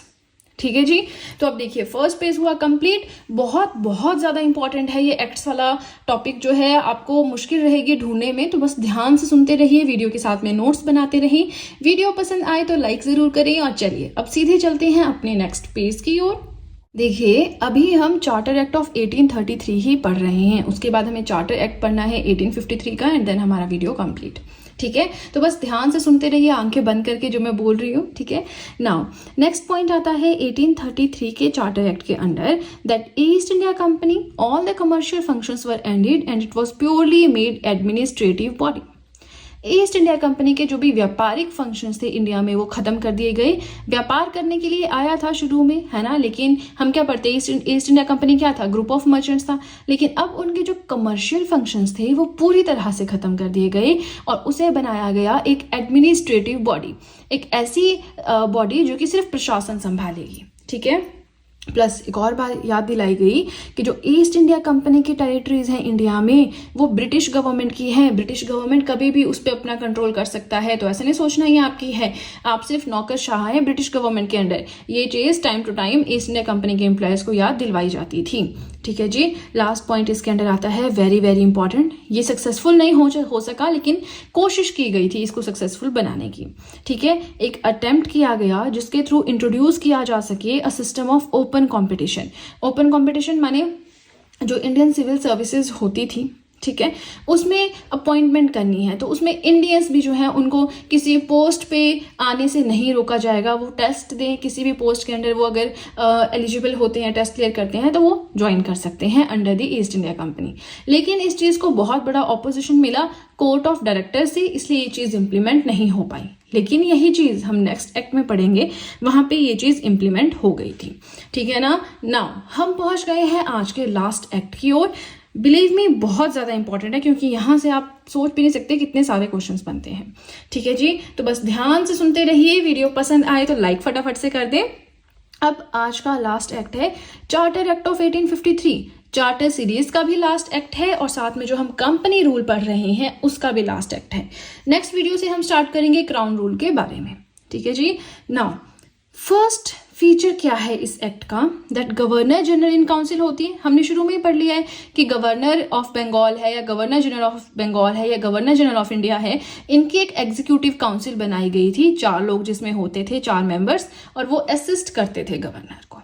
ठीक है जी। तो अब देखिए फर्स्ट पेज हुआ कंप्लीट। बहुत बहुत ज्यादा इंपॉर्टेंट है ये एक्ट्स वाला टॉपिक जो है, आपको मुश्किल रहेगी ढूंढने में, तो बस ध्यान से सुनते रहिए, वीडियो के साथ में नोट्स बनाते रहिए। वीडियो पसंद आए तो लाइक जरूर करें और चलिए अब सीधे चलते हैं अपने नेक्स्ट पेज की ओर। देखिए अभी हम चार्टर एक्ट ऑफ 1833 ही पढ़ रहे हैं, उसके बाद हमें चार्टर एक्ट पढ़ना है 1853 का एंड देन हमारा वीडियो कंप्लीट, ठीक है। तो बस ध्यान से सुनते रहिए, आंखें बंद करके जो मैं बोल रही हूँ, ठीक है। नाउ नेक्स्ट पॉइंट आता है 1833 के चार्टर एक्ट के under, that east India company all the commercial functions were ended and it was purely made administrative body. East India Company के जो भी व्यापारिक फंक्शंस थे इंडिया में वो खत्म कर दिए गए। व्यापार करने के लिए आया था शुरू में, है ना, लेकिन हम क्या पढ़ते हैं, ईस्ट इंडिया कंपनी क्या था, ग्रुप ऑफ मर्चेंट्स था, लेकिन अब उनके जो कमर्शियल फंक्शंस थे वो पूरी तरह से खत्म कर दिए गए और उसे बनाया गया एक एडमिनिस्ट्रेटिव बॉडी, एक ऐसी बॉडी जो कि सिर्फ प्रशासन संभालेगी, ठीक है। प्लस एक और बात याद दिलाई गई कि जो ईस्ट इंडिया कंपनी की टेरिटरीज हैं इंडिया में वो ब्रिटिश गवर्नमेंट की हैं, ब्रिटिश गवर्नमेंट कभी भी उस पर अपना कंट्रोल कर सकता है, तो ऐसा नहीं सोचना ये आपकी है, आप सिर्फ नौकरशाह हैं ब्रिटिश गवर्नमेंट के अंडर। ये चीज time to time East India Company के एम्प्लॉयज को याद दिलवाई जाती थी, ठीक है जी। लास्ट पॉइंट इसके अंडर आता है वेरी वेरी इंपॉर्टेंट, ये सक्सेसफुल नहीं हो सका लेकिन कोशिश की गई थी इसको सक्सेसफुल बनाने की, ठीक है। एक अटेम्प्ट किया गया जिसके थ्रू इंट्रोड्यूस किया जा सके a system of open competition. Open competition माने जो इंडियन सिविल सर्विसेज होती थी, ठीक है, उसमें अपॉइंटमेंट करनी है तो उसमें इंडियंस भी जो है उनको किसी पोस्ट पे आने से नहीं रोका जाएगा। वो टेस्ट दें किसी भी पोस्ट के अंडर, वो अगर एलिजिबल होते हैं, टेस्ट क्लियर करते हैं तो वो ज्वाइन कर सकते हैं under the east India company. लेकिन इस चीज़ को बहुत बड़ा ऑपोजिशन मिला कोर्ट ऑफ डायरेक्टर से, इसलिए ये चीज़ इंप्लीमेंट नहीं हो पाई। लेकिन यही चीज़ हम नेक्स्ट एक्ट में पढ़ेंगे, वहाँ पे ये चीज़ इंप्लीमेंट हो गई थी। ठीक है ना। नाउ हम पहुँच गए हैं आज के लास्ट एक्ट की ओर। बिलीव मी बहुत ज़्यादा इंपॉर्टेंट है, क्योंकि यहाँ से आप सोच भी नहीं सकते कितने सारे क्वेश्चंस बनते हैं। ठीक है जी, तो बस ध्यान से सुनते रहिए। वीडियो पसंद आए तो लाइक फटाफट से कर दें। अब आज का लास्ट एक्ट है charter act of 1853। Charter series का भी लास्ट एक्ट है और साथ में जो हम कंपनी रूल पढ़ रहे हैं उसका भी लास्ट एक्ट है। नेक्स्ट वीडियो से हम स्टार्ट करेंगे क्राउन रूल के बारे में। ठीक है जी। नाउ फर्स्ट फीचर क्या है इस एक्ट का, that governor general in council होती है। हमने शुरू में ही पढ़ लिया है कि गवर्नर ऑफ बंगाल है या गवर्नर जनरल ऑफ बंगाल है या गवर्नर जनरल ऑफ इंडिया है, इनकी एक एग्जीक्यूटिव काउंसिल बनाई गई थी, 4 लोग जिसमें होते थे, 4 मेंबर्स, और वो असिस्ट करते थे गवर्नर को।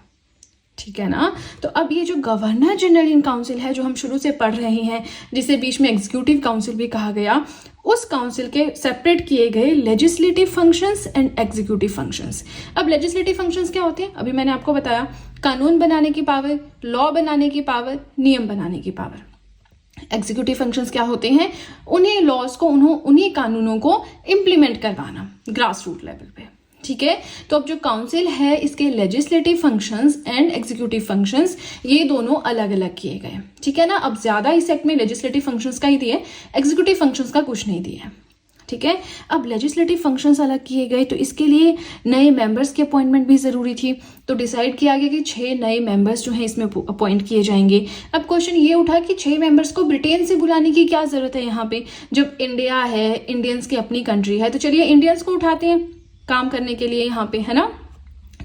ठीक है ना। तो अब ये जो गवर्नर जनरल इन काउंसिल है जो हम शुरू से पढ़ रहे हैं, जिसे बीच में एग्जीक्यूटिव काउंसिल भी कहा गया, उस काउंसिल के सेपरेट किए गए legislative functions and executive functions. अब लेजिस्लेटिव फंक्शंस क्या होते हैं, अभी मैंने आपको बताया, कानून बनाने की पावर, लॉ बनाने की पावर, नियम बनाने की पावर। एग्जीक्यूटिव फंक्शंस क्या होते हैं, उन्हीं लॉज को, उन्हीं कानूनों को इम्प्लीमेंट करवाना ग्रास रूट लेवल पे। ठीक है। तो अब जो काउंसिल है इसके legislative functions and executive functions ये दोनों अलग अलग किए गए। ठीक है ना। अब ज्यादा इस एक्ट में लेजिस्लेटिव फंक्शंस का ही दिए, एग्जीक्यूटिव फंक्शंस का कुछ नहीं दिया। ठीक है। अब लेजिस्लेटिव फंक्शंस अलग किए गए तो इसके लिए नए मेंबर्स की अपॉइंटमेंट भी जरूरी थी। तो डिसाइड किया गया कि 6 नए मेंबर्स जो हैं इसमें अपॉइंट किए जाएंगे। अब क्वेश्चन ये उठा कि 6 मेंबर्स को ब्रिटेन से बुलाने की क्या जरूरत है यहाँ पे, जब इंडिया है, इंडियंस की अपनी कंट्री है, तो चलिए इंडियंस को उठाते हैं काम करने के लिए यहाँ पे, है ना।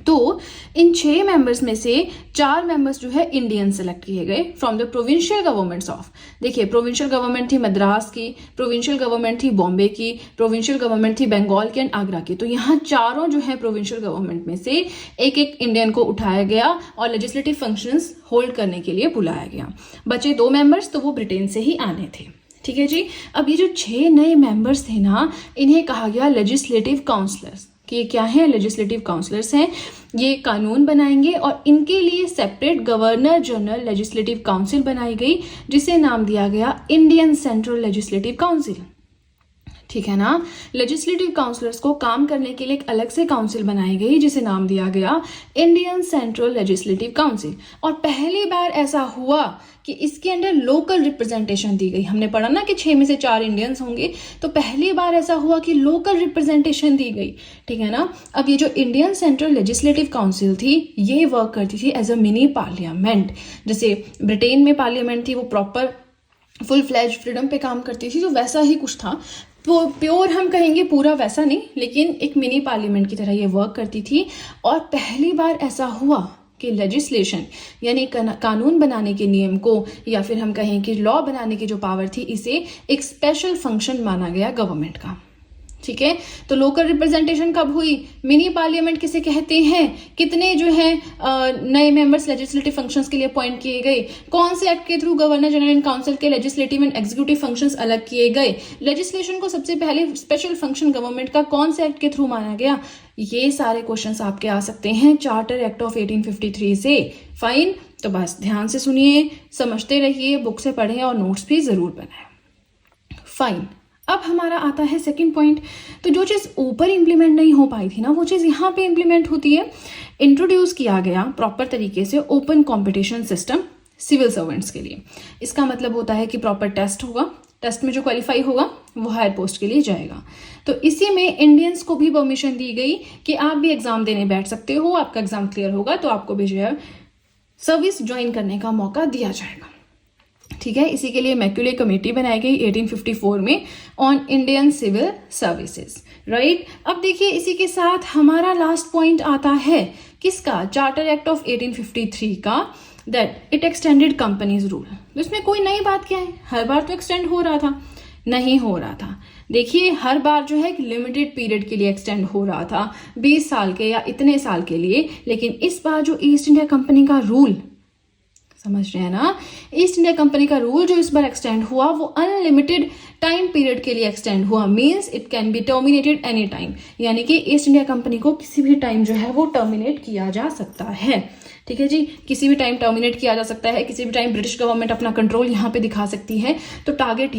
तो इन 6 मेंबर्स में से 4 मेंबर्स जो है इंडियन सेलेक्ट किए गए from the provincial governments of, देखिए प्रोविंशियल गवर्नमेंट थी मद्रास की, प्रोविंशियल गवर्नमेंट थी बॉम्बे की, प्रोविंशियल गवर्नमेंट थी बंगाल की एंड आगरा की। तो यहाँ चारों जो है प्रोविंशियल गवर्नमेंट में से एक एक इंडियन को उठाया गया और लेजिस्लेटिव फंक्शंस होल्ड करने के लिए बुलाया गया। बचे 2 मेंबर्स तो वो ब्रिटेन से ही आने थे। ठीक है जी। अब ये जो 6 नए मेंबर्स थे ना, इन्हें कहा गया लेजिस्लेटिव काउंसलर्स। कि ये क्या है, लेजिस्लेटिव काउंसलर्स हैं। ये कानून बनाएंगे और इनके लिए separate governor general legislative council बनाई गई, जिसे नाम दिया गया इंडियन सेंट्रल लेजिस्लेटिव काउंसिल। ठीक है ना। लेजिस्लेटिव काउंसलर्स को काम करने के लिए एक अलग से काउंसिल बनाई गई जिसे नाम दिया गया इंडियन सेंट्रल लेजिस्लेटिव काउंसिल। और पहली बार ऐसा हुआ कि इसके अंदर लोकल रिप्रेजेंटेशन दी गई। हमने पढ़ा ना कि 6 में से 4 इंडियंस होंगे, तो पहली बार ऐसा हुआ कि लोकल रिप्रेजेंटेशन दी गई। ठीक है ना। अब ये जो इंडियन सेंट्रल लेजिस्लेटिव काउंसिल थी ये वर्क करती थी एज अ मिनी पार्लियामेंट। जैसे ब्रिटेन में पार्लियामेंट थी, वो प्रॉपर फुल फ्लैज फ्रीडम पे काम करती थी, तो वैसा ही कुछ था। तो प्योर हम कहेंगे पूरा वैसा नहीं, लेकिन एक मिनी पार्लियामेंट की तरह ये वर्क करती थी। और पहली बार ऐसा हुआ कि लेजिस्लेशन यानी कानून बनाने के नियम को, या फिर हम कहें कि लॉ बनाने की जो पावर थी, इसे एक स्पेशल फंक्शन माना गया गवर्नमेंट का। ठीक है। तो लोकल रिप्रेजेंटेशन कब हुई, मिनी पार्लियामेंट किसे कहते हैं, कितने जो है नए मेंबर्स लेजिस्लेटिव फंक्शंस के लिए अपॉइंट किए गए, कौन से एक्ट के through governor general in council के लेजिस्लेटिव एंड एग्जीक्यूटिव फंक्शंस अलग किए गए, लेजिस्लेशन को सबसे पहले स्पेशल फंक्शन गवर्नमेंट का कौन से एक्ट के थ्रू माना गया। ये सारे क्वेश्चंस आपके आ सकते हैं चार्टर एक्ट ऑफ 1853 से। फाइन। तो बस ध्यान से सुनिए, समझते रहिए, बुक से पढ़ें और नोट्स भी जरूर बनाएं। फाइन। अब हमारा आता है सेकंड पॉइंट। तो जो चीज़ ऊपर इंप्लीमेंट नहीं हो पाई थी ना, वो चीज़ यहाँ पे इंप्लीमेंट होती है। इंट्रोड्यूस किया गया प्रॉपर तरीके से open competition system civil servants के लिए। इसका मतलब होता है कि प्रॉपर टेस्ट होगा, टेस्ट में जो क्वालिफाई होगा वो हायर पोस्ट के लिए जाएगा। तो इसी में इंडियंस को भी परमिशन दी गई कि आप भी एग्जाम देने बैठ सकते हो, आपका एग्जाम क्लियर होगा तो आपको भी जो है सर्विस ज्वाइन करने का मौका दिया जाएगा। ठीक है। इसी के लिए मैक्यूले कमेटी बनाई गई 1854 में on Indian civil services. Right. अब देखिए इसी के साथ हमारा लास्ट पॉइंट आता है किसका, चार्टर एक्ट ऑफ 1853 का, that it extended companies rule. तो इसमें कोई नई बात क्या है, हर बार तो एक्सटेंड हो रहा था, नहीं हो रहा था। देखिए हर बार जो है एक लिमिटेड पीरियड के लिए एक्सटेंड हो रहा था, 20 साल के या इतने साल के लिए। लेकिन इस बार जो ईस्ट इंडिया कंपनी का रूल समझ रहे हैं ना। ईस्ट इंडिया कंपनी का रूल जो इस बार एक्सटेंड हुआ वो अनलिमिटेड टाइम पीरियड के लिए एक्सटेंड हुआ, means it can be terminated any time, यानी कि ईस्ट इंडिया कंपनी को किसी भी टाइम जो है वो टर्मिनेट किया जा सकता है। ठीक है जी, किसी भी टाइम टर्मिनेट किया जा सकता है, किसी भी टाइम ब्रिटिश गवर्नमेंट अपना कंट्रोल यहाँ पे दिखा सकती है। तो टारगेट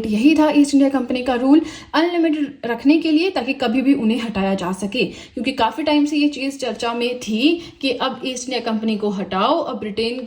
यही था ईस्ट इंडिया कंपनी का रूल अनलिमिटेड रखने के लिए, ताकि कभी भी उन्हें हटाया जा सके, क्योंकि काफी टाइम से ये चीज चर्चा में थी कि अब ईस्ट इंडिया कंपनी को हटाओ, अब ब्रिटिश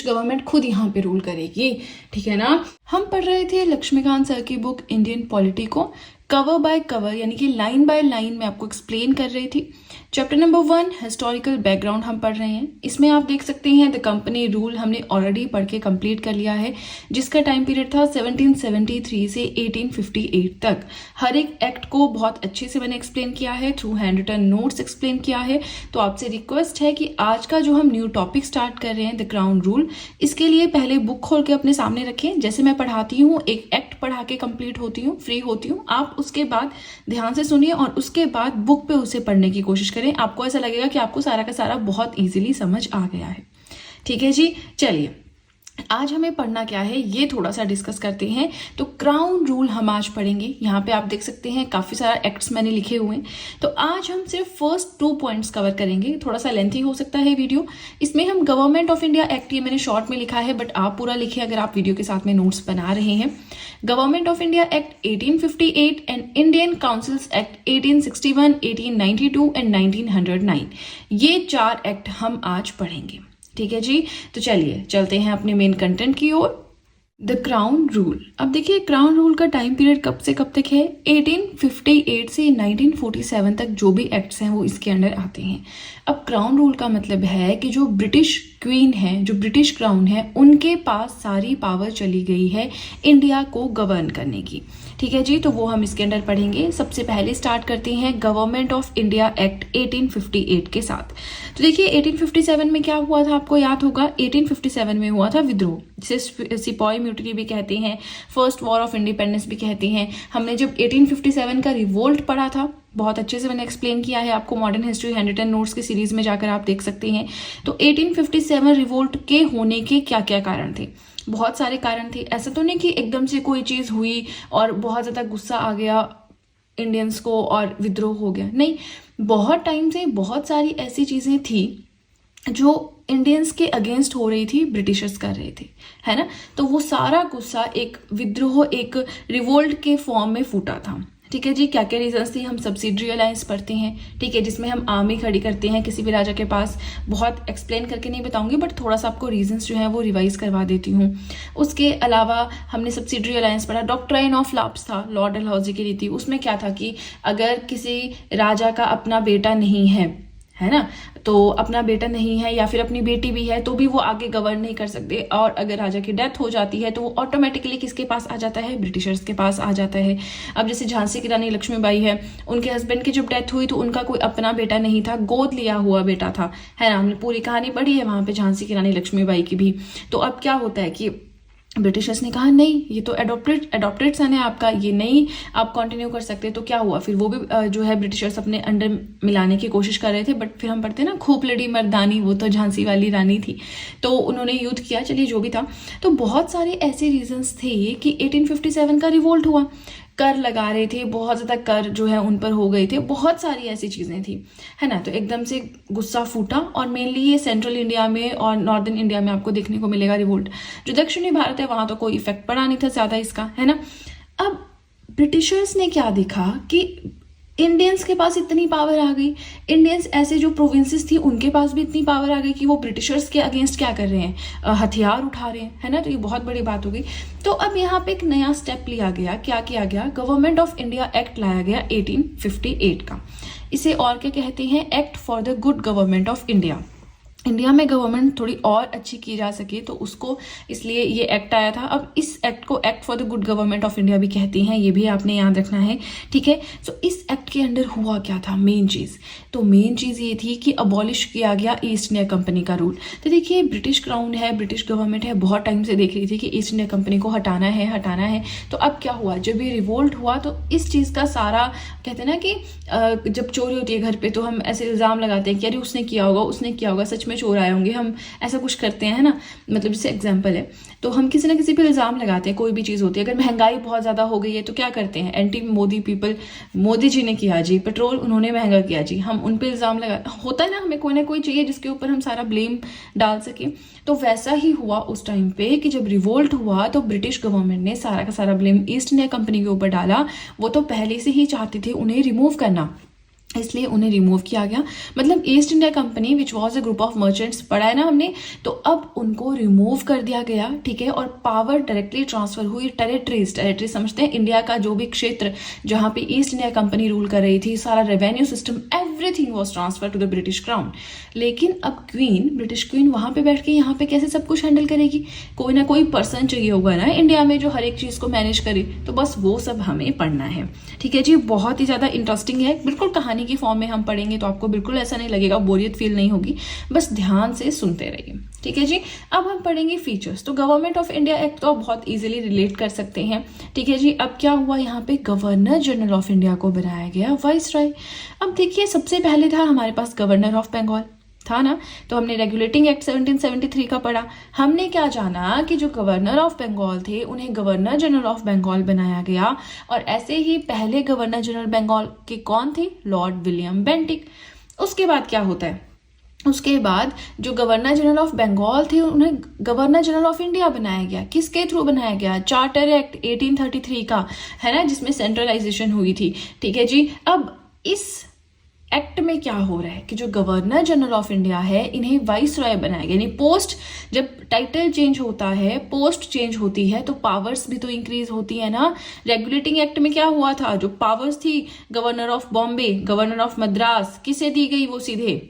गवर्नमेंट खुद यहाँ पे रूल करेगी। ठीक है ना। हम पढ़ रहे थे लक्ष्मीकांत सर की बुक इंडियन पॉलिटी को कवर बाय कवर, यानी कि लाइन बाय लाइन में आपको एक्सप्लेन कर रही थी। चैप्टर नंबर 1 हिस्टोरिकल बैकग्राउंड हम पढ़ रहे हैं। इसमें आप देख सकते हैं द कंपनी रूल हमने ऑलरेडी पढ़ के कंप्लीट कर लिया है, जिसका टाइम पीरियड था 1773 से 1858 तक। हर एक एक्ट को बहुत अच्छे से मैंने एक्सप्लेन किया है, through handwritten notes explain किया है। तो आपसे रिक्वेस्ट है कि आज का जो हम न्यू टॉपिक स्टार्ट कर रहे हैं द क्राउन रूल, इसके लिए पहले बुक खोल के अपने सामने रखें। जैसे मैं पढ़ाती हूँ, एक एक्ट पढ़ा के कंप्लीट होती हूँ, फ्री होती हूँ, आप उसके बाद ध्यान से सुनिए और उसके बाद बुक पे उसे पढ़ने की कोशिश करें। आपको ऐसा लगेगा कि आपको सारा का सारा बहुत इजीली समझ आ गया है। ठीक है जी, चलिए आज हमें पढ़ना क्या है ये थोड़ा सा डिस्कस करते हैं। तो क्राउन रूल हम आज पढ़ेंगे। यहाँ पे आप देख सकते हैं काफी सारा एक्ट्स मैंने लिखे हुए हैं। तो आज हम सिर्फ फर्स्ट 2 पॉइंट्स कवर करेंगे। थोड़ा सा लेंथी हो सकता है वीडियो। इसमें हम गवर्नमेंट ऑफ इंडिया एक्ट, ये मैंने शॉर्ट में लिखा है, बट आप पूरा लिखिए अगर आप वीडियो के साथ में नोट्स बना रहे हैं। Government of India act 1858 and Indian councils act 1861, 1892 and 1909, ये 4 एक्ट हम आज पढ़ेंगे। ठीक है जी, तो चलिए चलते हैं अपने मेन कंटेंट की ओर। The crown rule. अब देखिए क्राउन रूल का टाइम पीरियड कब से कब तक है? 1858 से 1947 तक जो भी एक्ट्स हैं वो इसके अंडर आते हैं। अब क्राउन रूल का मतलब है कि जो ब्रिटिश क्वीन है, जो ब्रिटिश क्राउन है, उनके पास सारी पावर चली गई है इंडिया को गवर्न करने की। ठीक है जी, तो वो हम इसके अंडर पढ़ेंगे। सबसे पहले स्टार्ट करते हैं गवर्नमेंट ऑफ इंडिया एक्ट 1858 के साथ। तो देखिए 1857 में क्या हुआ था, आपको याद होगा। 1857 में हुआ था विद्रोह, जिसे सिपाही म्यूटिनी भी कहते हैं, फर्स्ट वॉर ऑफ इंडिपेंडेंस भी कहते हैं। हमने जब 1857 का रिवोल्ट पढ़ा था, बहुत अच्छे से मैंने एक्सप्लेन किया है आपको, modern history handwritten notes की सीरीज में जाकर आप देख सकते हैं। तो 1857 रिवोल्ट के होने के क्या क्या कारण थे? बहुत सारे कारण थे। ऐसा तो नहीं कि एकदम से कोई चीज हुई और बहुत ज्यादा गुस्सा आ गया इंडियंस को और विद्रोह हो गया, नहीं। बहुत टाइम से बहुत सारी ऐसी चीजें थी जो इंडियंस के अगेंस्ट हो रही थी, ब्रिटिशर्स कर रहे थे, है ना। तो वो सारा गुस्सा एक विद्रोह, एक रिवोल्ट के फॉर्म में फूटा था। ठीक है जी, क्या क्या रीजंस थी? हम सब्सिडरी अलायंस पढ़ते हैं, ठीक है, जिसमें हम आर्मी खड़ी करते हैं किसी भी राजा के पास। बहुत एक्सप्लेन करके नहीं बताऊंगी, बट थोड़ा सा आपको रीजंस जो है वो रिवाइज करवा देती हूँ। उसके अलावा हमने सब्सिडरी अलायंस पढ़ा। डॉक्ट्राइन ऑफ लैप्स था, लॉर्ड डलहौजी की रीति। उसमें क्या था कि अगर किसी राजा का अपना बेटा नहीं है ना, तो अपना बेटा नहीं है या फिर अपनी बेटी भी है तो भी वो आगे गवर्न नहीं कर सकते। और अगर राजा की डेथ हो जाती है तो वो ऑटोमेटिकली किसके पास आ जाता है? ब्रिटिशर्स के पास आ जाता है। अब जैसे झांसी की रानी लक्ष्मीबाई है, उनके हस्बैंड की जब डेथ हुई तो उनका कोई अपना बेटा नहीं था, गोद लिया हुआ बेटा था, है ना। हमने पूरी कहानी पढ़ी है वहां पे झांसी की रानी लक्ष्मीबाई की भी। तो अब क्या होता है कि ब्रिटिशर्स ने कहा नहीं, ये तो एडॉप्टेड सन है आपका, ये नहीं आप कंटिन्यू कर सकते। तो क्या हुआ फिर, वो भी जो है ब्रिटिशर्स अपने अंडर मिलाने की कोशिश कर रहे थे। बट फिर हम पढ़ते हैं ना, खूब लड़ी मर्दानी, वो तो झांसी वाली रानी थी, तो उन्होंने युद्ध किया। चलिए जो भी था, तो बहुत सारे ऐसे रीजंस थे कि 1857 का रिवोल्ट हुआ। कर लगा रहे थे, बहुत ज़्यादा कर जो है उन पर हो गए थे, बहुत सारी ऐसी चीज़ें थी, है ना। तो एकदम से गुस्सा फूटा और मेनली ये सेंट्रल इंडिया में और नॉर्दर्न इंडिया में आपको देखने को मिलेगा रिवोल्ट। जो दक्षिणी भारत है वहां तो कोई इफेक्ट पड़ा नहीं था ज़्यादा इसका, है ना। अब ब्रिटिशर्स ने क्या देखा कि इंडियंस के पास इतनी पावर आ गई, इंडियंस ऐसे जो प्रोविंसेस थी उनके पास भी इतनी पावर आ गई कि वो ब्रिटिशर्स के अगेंस्ट क्या कर रहे हैं, हथियार उठा रहे हैं, है ना। तो ये बहुत बड़ी बात हो गई। तो अब यहाँ पे एक नया स्टेप लिया गया। क्या किया गया? गवर्नमेंट ऑफ इंडिया एक्ट लाया गया 1858 का। इसे और क्या कहते हैं? Act for the good government of India. India में गवर्नमेंट थोड़ी और अच्छी की जा सके तो उसको, इसलिए ये एक्ट आया था। अब इस एक्ट को act for the good government of India भी कहते हैं, ये भी आपने याद रखना है, ठीक है। तो इस एक्ट के अंडर हुआ क्या था? मेन चीज ये थी कि अबॉलिश किया गया ईस्ट इंडिया कंपनी का रूल। तो देखिए ब्रिटिश क्राउन है, ब्रिटिश गवर्नमेंट है, बहुत टाइम से देख रही थी कि ईस्ट इंडिया कंपनी को हटाना है। तो अब क्या हुआ, जब ये रिवोल्ट हुआ तो इस चीज का सारा, कहते हैं ना कि जब चोरी होती है घर पे तो हम ऐसे इल्जाम लगाते हैं कि अरे उसने किया होगा, सच में चोर आए होंगे, हम ऐसा कुछ करते हैं ना, मतलब जैसे एग्जाम्पल है, तो हम किसी ना किसी पे इल्ज़ाम लगाते हैं, कोई भी चीज़ होती है। अगर महंगाई बहुत ज़्यादा हो गई है तो क्या करते हैं, एंटी मोदी पीपल, मोदी जी ने किया जी, पेट्रोल उन्होंने महंगा किया जी, हम उन पे इल्ज़ाम लगा, होता है ना, हमें कोई ना कोई चाहिए जिसके ऊपर हम सारा ब्लेम डाल सके। तो वैसा ही हुआ उस टाइम पे कि जब रिवोल्ट हुआ तो ब्रिटिश गवर्नमेंट ने सारा का सारा ब्लेम ईस्ट इंडिया कंपनी के ऊपर डाला। वो तो पहले से ही चाहते थे उन्हें रिमूव करना, इसलिए उन्हें रिमूव किया गया। मतलब east India Company which was a group of merchants पढ़ा है ना हमने, तो अब उनको रिमूव कर दिया गया, ठीक है। और पावर डायरेक्टली ट्रांसफर हुई टेरिटरीज समझते हैं, इंडिया का जो भी क्षेत्र जहां पे ईस्ट इंडिया कंपनी रूल कर रही थी, सारा revenue system everything was transfer to the British crown. लेकिन अब क्वीन, ब्रिटिश क्वीन वहां पे बैठ के यहाँ पे कैसे सब कुछ हैंडल करेगी, कोई ना कोई पर्सन चाहिए होगा ना इंडिया में जो हर एक चीज को मैनेज करे, तो बस वो सब हमें पढ़ना है, ठीक है जी। बहुत ही ज्यादा इंटरेस्टिंग है, बिल्कुल कहानी की फॉर्म में हम पढ़ेंगे तो आपको बिल्कुल ऐसा नहीं लगेगा, बोरियत फील नहीं होगी, बस ध्यान से सुनते रहिए, ठीक है जी। अब हम पढ़ेंगे फीचर्स। तो गवर्नमेंट ऑफ इंडिया एक्ट तो आप बहुत इजीली रिलेट कर सकते हैं, ठीक है जी। अब क्या हुआ, यहाँ पे गवर्नर जनरल ऑफ इंडिया को बनाया गया वाइसरॉय। अब देखिए, सबसे पहले था हमारे पास गवर्नर ऑफ बंगाल था ना, तो हमने रेगुलेटिंग एक्ट 1773 का पढ़ा। हमने क्या जाना कि जो गवर्नर ऑफ बंगाल थे उन्हें गवर्नर जनरल ऑफ बंगाल बनाया गया, और ऐसे ही पहले गवर्नर जनरल बंगाल के कौन थे, लॉर्ड विलियम बेंटिक। उसके बाद क्या होता है, उसके बाद जो गवर्नर जनरल ऑफ बंगाल थे उन्हें गवर्नर जनरल ऑफ इंडिया बनाया गया। किसके थ्रू बनाया गया, चार्टर एक्ट 1833 का, है ना, जिसमें सेंट्रलाइजेशन हुई थी, ठीक है जी। अब इस एक्ट में क्या हो रहा है कि जो गवर्नर जनरल ऑफ इंडिया है इन्हें वाइसरॉय बनाया गया, यानी पोस्ट, जब टाइटल चेंज होता है, पोस्ट चेंज होती है, तो पावर्स भी तो इंक्रीज होती है ना। रेगुलेटिंग एक्ट में क्या हुआ था, जो पावर्स थी governor of Bombay, governor of Madras, किसे दी गई, वो सीधे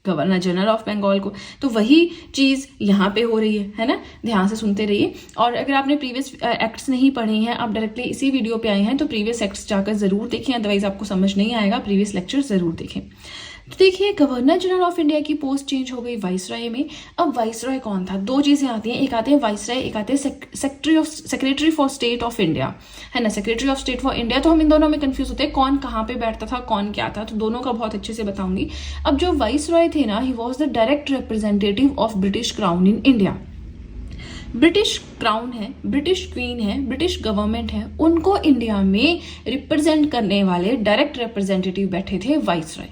गवर्नर जनरल ऑफ बंगाल को। तो वही चीज यहाँ पे हो रही है ना, ध्यान से सुनते रहिए। और अगर आपने प्रीवियस एक्ट्स नहीं पढ़े हैं, आप डायरेक्टली इसी वीडियो पे आए हैं, तो प्रीवियस एक्ट्स जाकर जरूर देखें, अदरवाइज आपको समझ नहीं आएगा, प्रीवियस लेक्चर जरूर देखें। तो देखिए, गवर्नर जनरल ऑफ इंडिया की पोस्ट चेंज हो गई वाइसरॉय में। अब वाइसरॉय कौन था, दो चीजें आती हैं, एक आते हैं वाइसरॉय, एक आते हैं secretary for state of India, है ना, secretary of state for India. तो हम इन दोनों में कंफ्यूज होते हैं, कौन कहाँ पे बैठता था, कौन क्या था, तो दोनों का बहुत अच्छे से बताऊंगी। अब जो वाइसरॉय थे ना, he was the direct representative of British crown in India. British crown है, ब्रिटिश क्वीन है, ब्रिटिश गवर्नमेंट है, उनको इंडिया में रिप्रेजेंट करने वाले डायरेक्ट रिप्रेजेंटेटिव बैठे थे वाइसरॉय।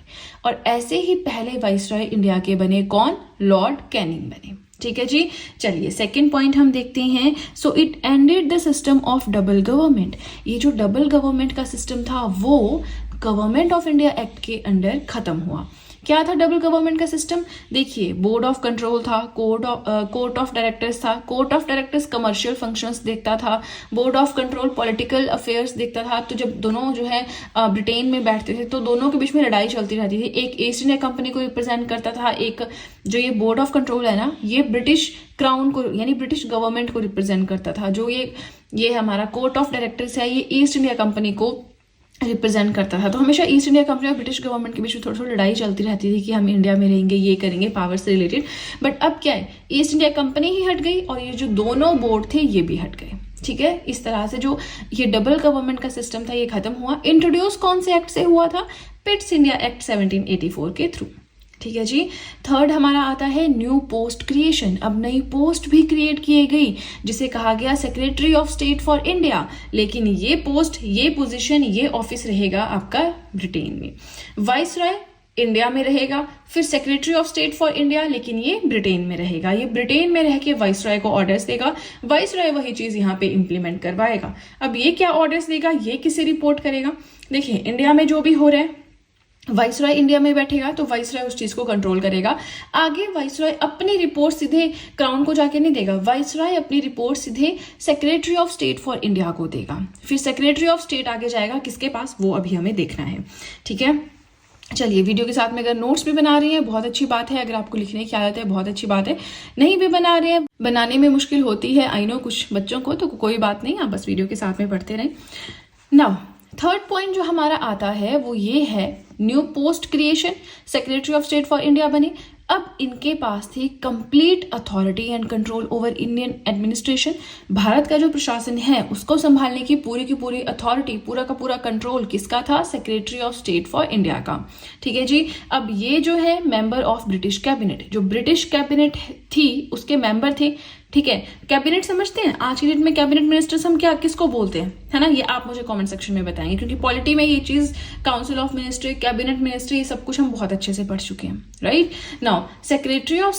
और ऐसे ही पहले वाइसरॉय इंडिया के बने कौन, लॉर्ड कैनिंग बने, ठीक है जी। चलिए सेकंड पॉइंट हम देखते हैं। So it ended the system of double government. ये जो डबल गवर्नमेंट का सिस्टम था वो गवर्नमेंट ऑफ इंडिया एक्ट के अंडर खत्म हुआ। क्या था डबल गवर्नमेंट का सिस्टम, देखिए, बोर्ड ऑफ कंट्रोल था, कोर्ट ऑफ डायरेक्टर्स था। Court of directors commercial functions देखता था, board of control political affairs देखता था। तो जब दोनों जो है ब्रिटेन में बैठते थे तो दोनों के बीच में लड़ाई चलती रहती थी। एक ईस्ट इंडिया कंपनी को रिप्रेजेंट करता था, एक जो ये बोर्ड ऑफ कंट्रोल है ना, ये ब्रिटिश क्राउन को यानी ब्रिटिश गवर्नमेंट को रिप्रेजेंट करता था। जो ये हमारा कोर्ट ऑफ डायरेक्टर्स है, ये ईस्ट इंडिया कंपनी को रिप्रेजेंट करता था। तो हमेशा ईस्ट इंडिया कंपनी और ब्रिटिश गवर्नमेंट के बीच में थोड़ी थोड़ी लड़ाई चलती रहती थी कि हम इंडिया में रहेंगे, ये करेंगे, पावर से रिलेटेड। बट अब क्या है, ईस्ट इंडिया कंपनी ही हट गई और ये जो दोनों बोर्ड थे ये भी हट गए, ठीक है। इस तरह से जो ये डबल गवर्नमेंट का सिस्टम था ये खत्म हुआ। इंट्रोड्यूस कौन से एक्ट से हुआ था, पिट्स इंडिया एक्ट 1784 के थ्रू, ठीक है जी। थर्ड हमारा आता है न्यू पोस्ट क्रिएशन। अब नई पोस्ट भी क्रिएट की गई जिसे कहा गया secretary of state for India, लेकिन ये पोस्ट, ये पोजीशन, ये ऑफिस रहेगा आपका ब्रिटेन में। वाइसरॉय इंडिया में रहेगा, फिर secretary of state for India, लेकिन ये ब्रिटेन में रहेगा। ये ब्रिटेन में रह के वाइसरॉय को ऑर्डर्स देगा, वाइसरॉय वही चीज यहाँ पे इंप्लीमेंट करवाएगा। अब ये क्या ऑर्डर्स देगा, ये किसे रिपोर्ट करेगा, देखिए इंडिया में जो भी हो रहा है वाइसरॉय इंडिया में बैठेगा तो वाइसरॉय उस चीज को कंट्रोल करेगा। आगे वाइसरॉय अपनी रिपोर्ट सीधे क्राउन को जाके नहीं देगा, वाइसरॉय अपनी रिपोर्ट सीधे secretary of state for India को देगा। फिर सेक्रेटरी ऑफ स्टेट आगे जाएगा किसके पास, वो अभी हमें देखना है, ठीक है। चलिए, वीडियो के साथ में अगर नोट्स भी बना रही हैं बहुत अच्छी बात है, अगर आपको लिखने की आदत है बहुत अच्छी बात है, नहीं भी बना रहे हैं, बनाने में मुश्किल होती है, आई नो कुछ बच्चों को, तो कोई बात नहीं, आप बस वीडियो के साथ में पढ़ते रहें। नाउ थर्ड पॉइंट जो हमारा आता है वो ये है new post creation, secretary of state for India बने। अब इनके पास थी complete authority and control over Indian administration. Bharat का जो प्रशासन है उसको संभालने की पूरी अथॉरिटी, पूरा का पूरा कंट्रोल किसका था? Secretary of state for India का। ठीक है जी। अब ये जो है मेंबर ऑफ ब्रिटिश कैबिनेट, जो ब्रिटिश कैबिनेट थी उसके मेंबर थे। ठीक है, कैबिनेट समझते हैं? आज की डेट में कैबिनेट मिनिस्टर्स हम क्या किसको बोलते हैं, है ना? ये आप मुझे कमेंट सेक्शन में बताएंगे, क्योंकि पॉलिटी में ये चीज council of ministry, cabinet ministry, ये सब कुछ हम बहुत अच्छे से पढ़ चुके हैं, right? Now secretary of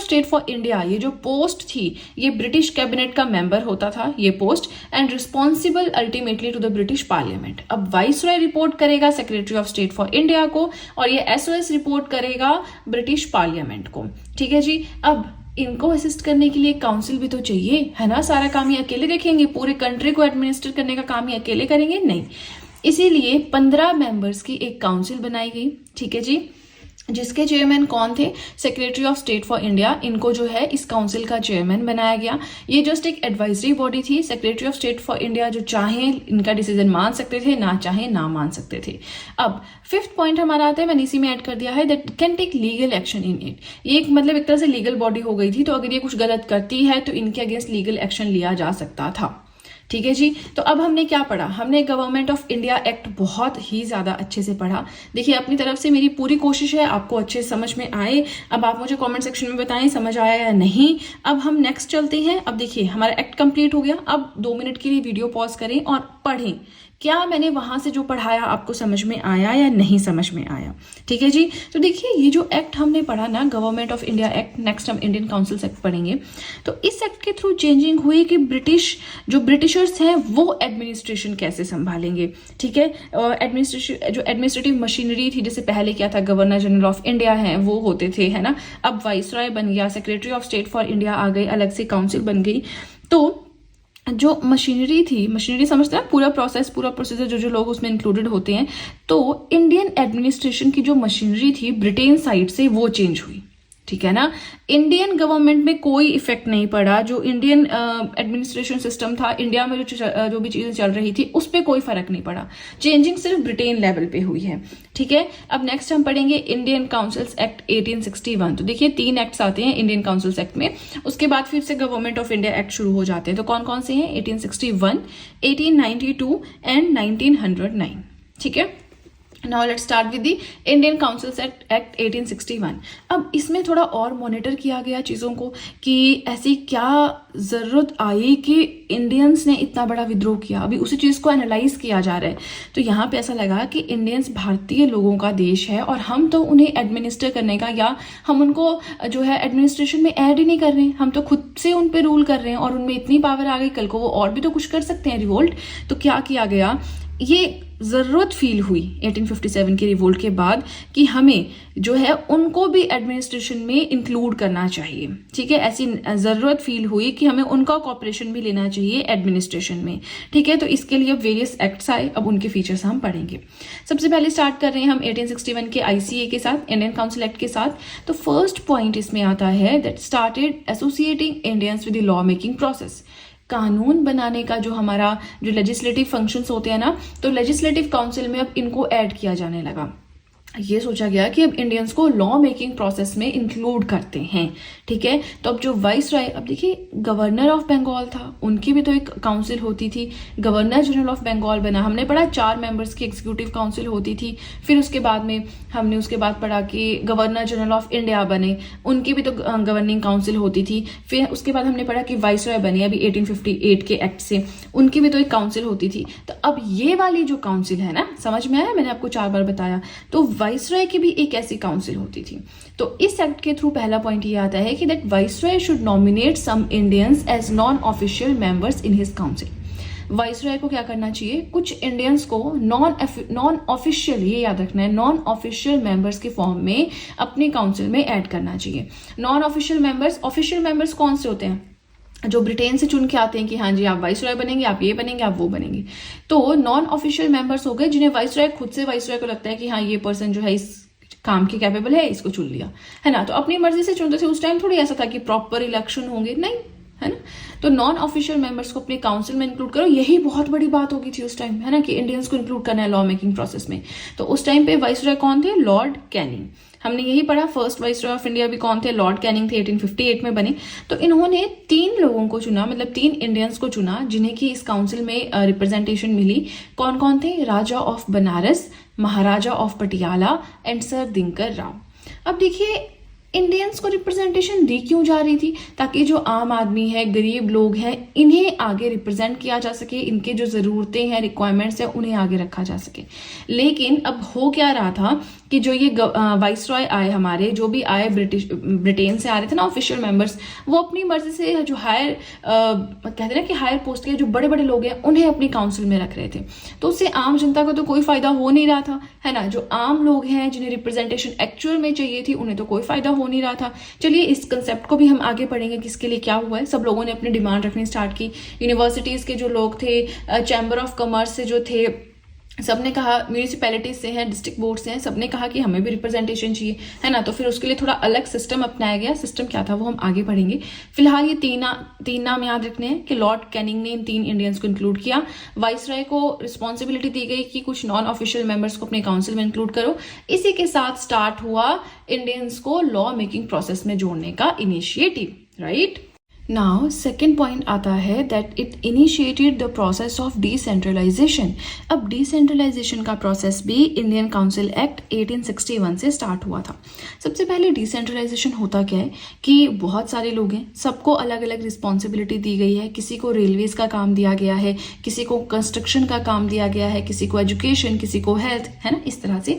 state for India, ये जो पोस्ट थी ये ब्रिटिश कैबिनेट का मेंबर होता था ये post, and responsible ultimately to the British parliament. अब वाइसरॉय रिपोर्ट करेगा secretary of state for India को, और ये एसओएस रिपोर्ट करेगा ब्रिटिश पार्लियामेंट को। ठीक है जी। अब इनको असिस्ट करने के लिए काउंसिल भी तो चाहिए, है ना? सारा काम ये अकेले देखेंगे? पूरे कंट्री को एडमिनिस्टर करने का काम ये अकेले करेंगे? नहीं। इसीलिए 15 मेंबर्स की एक काउंसिल बनाई गई। ठीक है जी, जिसके चेयरमैन कौन थे? Secretary of state for India. इनको जो है इस काउंसिल का चेयरमैन बनाया गया। ये जस्ट एक एडवाइजरी बॉडी थी। Secretary of state for India जो चाहे इनका डिसीजन मान सकते थे, ना चाहे ना मान सकते थे। अब 5th पॉइंट हमारा आता है, मैंने इसी में ऐड कर दिया है, that can take legal action in it. ये एक मतलब एक तरह से लीगल बॉडी हो गई थी, तो अगर ये कुछ गलत करती है तो इनके अगेंस्ट लीगल एक्शन लिया जा सकता था। ठीक है जी। तो अब हमने क्या पढ़ा? हमने गवर्नमेंट ऑफ इंडिया एक्ट बहुत ही ज्यादा अच्छे से पढ़ा। देखिए, अपनी तरफ से मेरी पूरी कोशिश है आपको अच्छे समझ में आए। अब आप मुझे कमेंट सेक्शन में बताएं समझ आया या नहीं। अब हम नेक्स्ट चलते हैं। अब देखिए हमारा एक्ट कंप्लीट हो गया। अब 2 मिनट के लिए वीडियो पॉज करें और पढ़ें, क्या मैंने वहां से जो पढ़ाया आपको समझ में आया या नहीं समझ में आया। ठीक है जी। तो देखिए ये जो एक्ट हमने पढ़ा ना, government of India act, next हम इंडियन काउंसिल एक्ट पढ़ेंगे। तो इस एक्ट के थ्रू चेंजिंग हुई कि ब्रिटिशर्स हैं वो एडमिनिस्ट्रेशन कैसे संभालेंगे। ठीक है, एडमिनिस्ट्रेटिव मशीनरी थी, जैसे पहले क्या था, गवर्नर जनरल ऑफ इंडिया है वो होते थे, है ना? अब वाइसरॉय बन गया, secretary of state for India आ गई, अलग से काउंसिल बन गई। तो जो मशीनरी थी, मशीनरी समझते हैं, पूरा प्रोसेसर जो लोग उसमें इंक्लूडेड होते हैं, तो इंडियन एडमिनिस्ट्रेशन की जो मशीनरी थी ब्रिटेन साइड से वो चेंज हुई। ठीक है ना? इंडियन गवर्नमेंट में कोई इफेक्ट नहीं पड़ा। जो इंडियन एडमिनिस्ट्रेशन सिस्टम था, इंडिया में जो भी चीजें चल रही थी उस पर कोई फर्क नहीं पड़ा। चेंजिंग सिर्फ ब्रिटेन लेवल पे हुई है। ठीक है, अब नेक्स्ट हम पढ़ेंगे इंडियन काउंसिल्स एक्ट 1861। तो देखिए 3 एक्ट्स आते हैं इंडियन काउंसिल्स एक्ट में, उसके बाद फिर से गवर्नमेंट ऑफ इंडिया एक्ट शुरू हो जाते हैं। तो कौन कौन से हैं? 1861, 1892 एंड 1909। ठीक है, now let's start with the Indian councils act 1861। अब इसमें थोड़ा और मॉनिटर किया गया चीज़ों को कि ऐसी क्या ज़रूरत आई कि इंडियंस ने इतना बड़ा विद्रोह किया। अभी उसी चीज़ को एनालाइज किया जा रहा है। तो यहाँ पे ऐसा लगा कि इंडियंस भारतीय लोगों का देश है और हम तो उन्हें एडमिनिस्टर करने का, या हम उनको जो है एडमिनिस्ट्रेशन में ऐड ही नहीं कर रहे हैं, हम तो खुद से उन पे रूल कर रहे हैं और उनमें इतनी पावर आ गई, कल को वो और भी तो कुछ कर सकते हैं, रिवोल्ट। तो क्या किया गया, ये ज़रूरत फील हुई 1857 के रिवोल्ट के बाद कि हमें जो है उनको भी एडमिनिस्ट्रेशन में इंक्लूड करना चाहिए। ठीक है, ऐसी ज़रूरत फील हुई कि हमें उनका कॉपरेशन भी लेना चाहिए एडमिनिस्ट्रेशन में। ठीक है, तो इसके लिए अब वेरियस एक्ट्स आए, अब उनके फीचर्स हम पढ़ेंगे। सबसे पहले स्टार्ट कर रहे हैं हम 1861 के आईसीए के साथ, इंडियन काउंसिल एक्ट के साथ। तो फर्स्ट पॉइंट इसमें आता है that started associating Indians with the law making process. कानून बनाने का जो हमारा जो लेजिस्लेटिव फंक्शंस होते हैं ना, तो लेजिस्लेटिव काउंसिल में अब इनको ऐड किया जाने लगा। ये सोचा गया कि अब इंडियंस को लॉ मेकिंग प्रोसेस में इंक्लूड करते हैं। ठीक है, तो अब जो वाइसरॉय, अब देखिए गवर्नर ऑफ बंगाल था, उनकी भी तो एक काउंसिल होती थी। गवर्नर जनरल ऑफ बंगाल बना, हमने पढ़ा 4 मेंबर्स की एग्जीक्यूटिव काउंसिल होती थी। फिर उसके बाद में हमने उसके बाद पढ़ा कि गवर्नर जनरल ऑफ इंडिया बने, उनकी भी तो गवर्निंग काउंसिल होती थी। फिर उसके बाद हमने पढ़ा कि वाइसरॉय बने अभी 1858 के एक्ट से, उनकी भी तो एक काउंसिल होती थी। तो अब ये वाली जो काउंसिल है ना, समझ में आया? मैंने आपको 4 बार बताया। तो वाइसरॉय की भी एक ऐसी काउंसिल होती थी। तो इस एक्ट के थ्रू पहला पॉइंट ये आता है कि that viceroy should nominate some Indians as non official members in his council. Viceroy को क्या करना चाहिए, कुछ इंडियंस को नॉन ऑफिशियल, ये याद रखना है, नॉन ऑफिशियल मेंबर्स के फॉर्म में अपनी काउंसिल में ऐड करना चाहिए। Non official members, official members कौन से होते हैं? जो ब्रिटेन से चुन के आते हैं कि हाँ जी आप वाइसरॉय बनेंगे, आप ये बनेंगे, आप वो बनेंगे। तो नॉन ऑफिशियल मेंबर्स हो गए जिन्हें वाइसरॉय खुद से, वाइसरॉय को लगता है कि हाँ ये पर्सन जो है इस काम के कैपेबल है, इसको चुन लिया, है ना? तो अपनी मर्जी से चुनते थे। उस टाइम थोड़ी ऐसा था कि प्रॉपर इलेक्शन होंगे, नहीं, है ना। तो नॉन ऑफिशियल मेंबर्स को अपने काउंसिल में इंक्लूड करो, यही बहुत बड़ी बात होगी थी उस टाइम, है ना, कि इंडियंस को इंक्लूड करना है लॉ मेकिंग प्रोसेस में। तो उस टाइम पे वाइसरॉय कौन थे? Lord Canning. हमने यही पढ़ा, फर्स्ट वाइसरॉय ऑफ इंडिया भी कौन थे? लॉर्ड कैनिंग थे, 1858 में बने। तो इन्होंने 3 लोगों को चुना, मतलब 3 इंडियंस को चुना जिन्हें की इस काउंसिल में रिप्रेजेंटेशन मिली। कौन कौन थे? Raja of Banaras, Maharaja of Patiala and sir Dinkar Rao. अब देखिए इंडियंस को रिप्रेजेंटेशन दी क्यों जा रही थी? ताकि जो आम आदमी है, गरीब लोग हैं, इन्हें आगे रिप्रेजेंट किया जा सके, इनके जो जरूरतें हैं, रिक्वायरमेंट्स हैं, उन्हें आगे रखा जा सके। लेकिन अब हो क्या रहा था कि जो ये वाइसरॉय आए हमारे, जो भी आए ब्रिटेन से आ रहे थे ना ऑफिशियल मेंबर्स, वो अपनी मर्जी से जो हायर कहते हैं ना कि हायर पोस्ट के जो बड़े बड़े लोग हैं उन्हें अपनी काउंसिल में रख रहे थे। तो उससे आम जनता को तो कोई फायदा हो नहीं रहा था, है ना। जो आम लोग हैं जिन्हें रिप्रेजेंटेशन एक्चुअल में चाहिए थी, उन्हें तो कोई फायदा हो नहीं रहा था। चलिए इस कंसेप्ट को भी हम आगे पढ़ेंगे कि इसके लिए क्या हुआ है। सब लोगों ने अपनी डिमांड रखनी स्टार्ट की। यूनिवर्सिटीज के जो लोग थे, चैम्बर ऑफ कॉमर्स से जो थे, सबने कहा, म्यूनिसिपैलिटीज से हैं, डिस्ट्रिक्ट बोर्ड से हैं, सबने कहा कि हमें भी रिप्रेजेंटेशन चाहिए, है ना। तो फिर उसके लिए थोड़ा अलग सिस्टम अपनाया गया। सिस्टम क्या था वो हम आगे पढ़ेंगे। फिलहाल ये तीन नाम याद रखने हैं कि लॉर्ड कैनिंग ने इन 3 इंडियंस को इंक्लूड किया। वाइसरॉय को रिस्पॉन्सिबिलिटी दी गई कि कुछ नॉन ऑफिशियल मेंबर्स को अपने काउंसिल में इंक्लूड करो। इसी के साथ स्टार्ट हुआ इंडियंस को लॉ मेकिंग प्रोसेस में जोड़ने का initiative, right. Now second point आता है that it initiated the process of decentralisation. अब डिसेंट्रलाइजेशन का प्रोसेस भी इंडियन काउंसिल एक्ट 1861 से स्टार्ट हुआ था। सबसे पहले डिसेंट्रलाइजेशन होता क्या है कि बहुत सारे लोग हैं, सबको अलग अलग रिस्पॉन्सिबिलिटी दी गई है। किसी को रेलवेज का काम दिया गया है, किसी को कंस्ट्रक्शन का काम दिया गया है, किसी को एजुकेशन, किसी को हेल्थ, है ना, इस तरह से।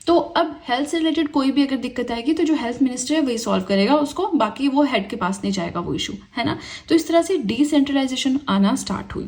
तो अब हेल्थ से रिलेटेड कोई भी अगर दिक्कत आएगी तो जो हेल्थ मिनिस्टर है वही सॉल्व करेगा उसको, बाकी वो हेड के पास नहीं जाएगा वो इशू, है ना। तो इस तरह से डिसेंट्रलाइजेशन आना स्टार्ट हुई।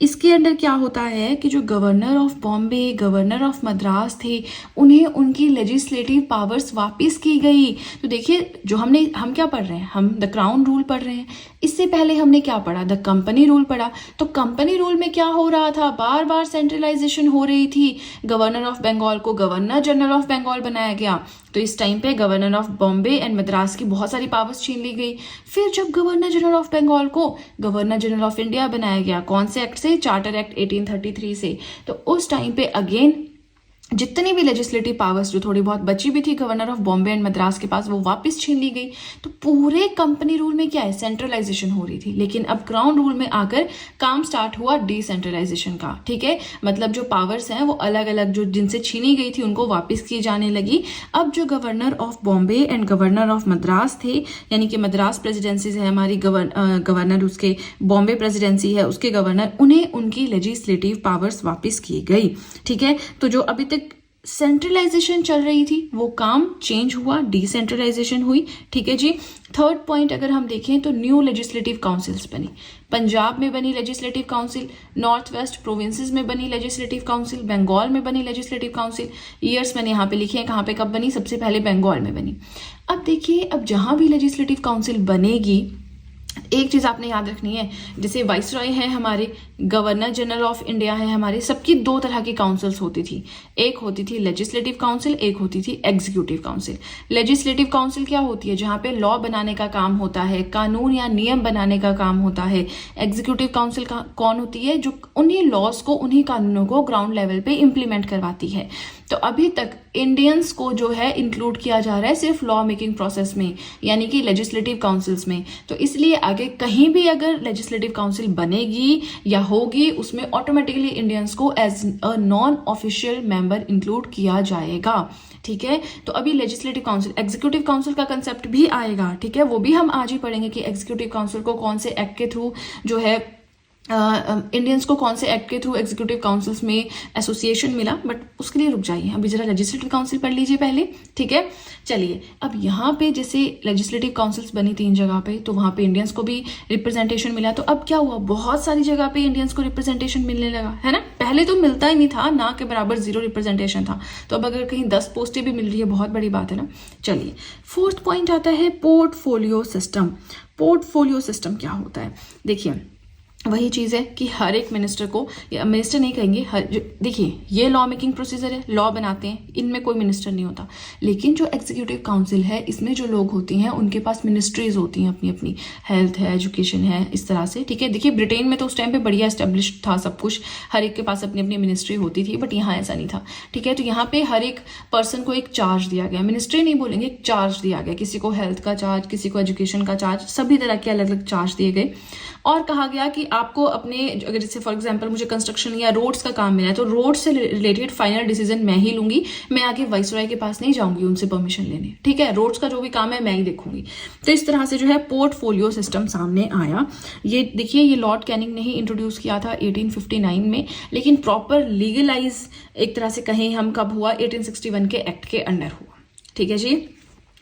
इसके अंदर क्या होता है कि जो governor of Bombay, governor of Madras थे, उन्हें उनकी लेजिस्लेटिव पावर्स वापस की गई। तो देखिए जो हम क्या पढ़ रहे हैं, हम द क्राउन रूल पढ़ रहे हैं। इससे पहले हमने क्या पढ़ा? द कंपनी रूल पढ़ा। तो कंपनी रूल में क्या हो रहा था? बार बार सेंट्रलाइजेशन हो रही थी। गवर्नर ऑफ बंगाल को गवर्नर जनरल ऑफ बंगाल बनाया गया। तो इस टाइम पे governor of Bombay and Madras की बहुत सारी पावर्स छीन ली गई। फिर जब गवर्नर जनरल ऑफ बंगाल को गवर्नर जनरल ऑफ इंडिया बनाया गया, कौन से एक्ट से? चार्टर एक्ट 1833 से। तो उस टाइम पे अगेन जितनी भी लेजिस्लेटिव पावर्स जो थोड़ी बहुत बची भी थी governor of Bombay and Madras के पास, वो वापस छीन ली गई। तो पूरे कंपनी रूल में क्या है? सेंट्रलाइजेशन हो रही थी। लेकिन अब क्राउन रूल में आकर काम स्टार्ट हुआ डिसेंट्रलाइजेशन का, ठीक है। मतलब जो पावर्स हैं वो अलग अलग जो जिनसे छीनी गई थी उनको वापस की जाने लगी। अब जो governor of Bombay and governor of Madras थे, यानी कि मद्रास प्रेसिडेंसी है हमारी, गवर्नर उसके बॉम्बे प्रेसिडेंसी है उसके गवर्नर, उन्हें उनकी लेजिस्लेटिव पावर्स वापस की गई, ठीक है। तो जो अभी तक सेंट्रलाइजेशन चल रही थी वो काम चेंज हुआ, डिसेंट्रलाइजेशन हुई, ठीक है जी। थर्ड पॉइंट अगर हम देखें तो न्यू लेजिस्लेटिव काउंसिल्स बनी। पंजाब में बनी legislative council, north west provinces में बनी लेजिस्लेटिव काउंसिल, बंगाल में बनी लेजिस्लेटिव काउंसिल। ईयर्स मैंने यहाँ पे लिखे हैं कहाँ पे कब बनी। सबसे पहले बंगाल में बनी। अब देखिए अब जहां भी लेजिस्लेटिव काउंसिल बनेगी, एक चीज आपने याद रखनी है, जैसे वाइसरॉय है हमारे, गवर्नर जनरल ऑफ इंडिया है हमारे, सबकी 2 तरह की काउंसिल्स होती थी। एक होती थी लेजिस्लेटिव काउंसिल, एक होती थी एग्जीक्यूटिव काउंसिल। लेजिस्लेटिव काउंसिल क्या होती है? जहां पे लॉ बनाने का काम होता है, कानून या नियम बनाने का काम होता है। एग्जीक्यूटिव काउंसिल कौन होती है? जो उन्हीं लॉज को, उन्हीं कानूनों को ग्राउंड लेवल पे इम्प्लीमेंट करवाती है। तो अभी तक इंडियंस को जो है इंक्लूड किया जा रहा है सिर्फ लॉ मेकिंग प्रोसेस में, यानी कि लेजिस्लेटिव काउंसिल्स में। तो इसलिए आगे कहीं भी अगर लेजिस्लेटिव काउंसिल बनेगी या होगी, उसमें ऑटोमेटिकली इंडियंस को as a non official member include किया जाएगा, ठीक है। तो अभी लेजिस्लेटिव काउंसिल, एग्जीक्यूटिव काउंसिल का कंसेप्ट भी आएगा, ठीक है। वो भी हम आज ही पढ़ेंगे कि एग्जीक्यूटिव काउंसिल को कौन से एक्ट के थ्रू जो है इंडियंस को कौन से एक्ट के थ्रू एग्जीक्यूटिव काउंसिल्स में एसोसिएशन मिला। बट उसके लिए रुक जाइए, अभी जरा लेजिस्लेटिव काउंसिल पढ़ लीजिए पहले, ठीक है। चलिए अब यहाँ पे जैसे लेजिस्लेटिव काउंसिल्स बनी 3 जगह पे, तो वहां पे इंडियंस को भी रिप्रेजेंटेशन मिला। तो अब क्या हुआ? बहुत सारी जगह पे इंडियंस को रिप्रेजेंटेशन मिलने लगा, है ना। पहले तो मिलता ही नहीं था, ना के बराबर 0 रिप्रेजेंटेशन था। तो अब अगर कहीं 10 पोस्टें भी मिल रही है, बहुत बड़ी बात है ना। चलिए फोर्थ पॉइंट आता है पोर्टफोलियो सिस्टम। पोर्टफोलियो सिस्टम क्या होता है? देखिए वही चीज़ है कि हर एक मिनिस्टर को, या मिनिस्टर नहीं कहेंगे, देखिए ये लॉ मेकिंग प्रोसीजर है, लॉ बनाते हैं, इनमें कोई मिनिस्टर नहीं होता। लेकिन जो एग्जीक्यूटिव काउंसिल है इसमें जो लोग होती हैं उनके पास मिनिस्ट्रीज होती हैं अपनी अपनी, हेल्थ है, एजुकेशन है, इस तरह से, ठीक है। देखिए ब्रिटेन में तो उस टाइम पे बढ़िया एस्टेब्लिश था सब कुछ, हर एक के पास अपनी अपनी मिनिस्ट्री होती थी, बट यहाँ ऐसा नहीं था, ठीक है। तो यहाँ पे हर एक पर्सन को एक चार्ज दिया गया, मिनिस्ट्री नहीं बोलेंगे, एक चार्ज दिया गया, किसी को हेल्थ का चार्ज, किसी को एजुकेशन का चार्ज, सभी तरह के अलग अलग चार्ज दिए गए। और कहा गया कि आपको अपने, अगर जैसे फॉर एग्जांपल मुझे कंस्ट्रक्शन या रोड्स का काम मिला है तो रोड से रिलेटेड फाइनल डिसीजन मैं ही लूंगी, मैं आगे वाइसरॉय के पास नहीं जाऊंगी उनसे परमिशन लेने, ठीक है। रोड्स का जो भी काम है मैं ही देखूंगी। तो इस तरह से जो है पोर्टफोलियो सिस्टम सामने आया। ये देखिए, ये लॉर्ड कैनिंग ने ही इंट्रोड्यूस किया था 1859 में, लेकिन प्रॉपर लीगलाइज एक तरह से कहें हम कब हुआ, 1861 के एक्ट के अंडर हुआ, ठीक है जी।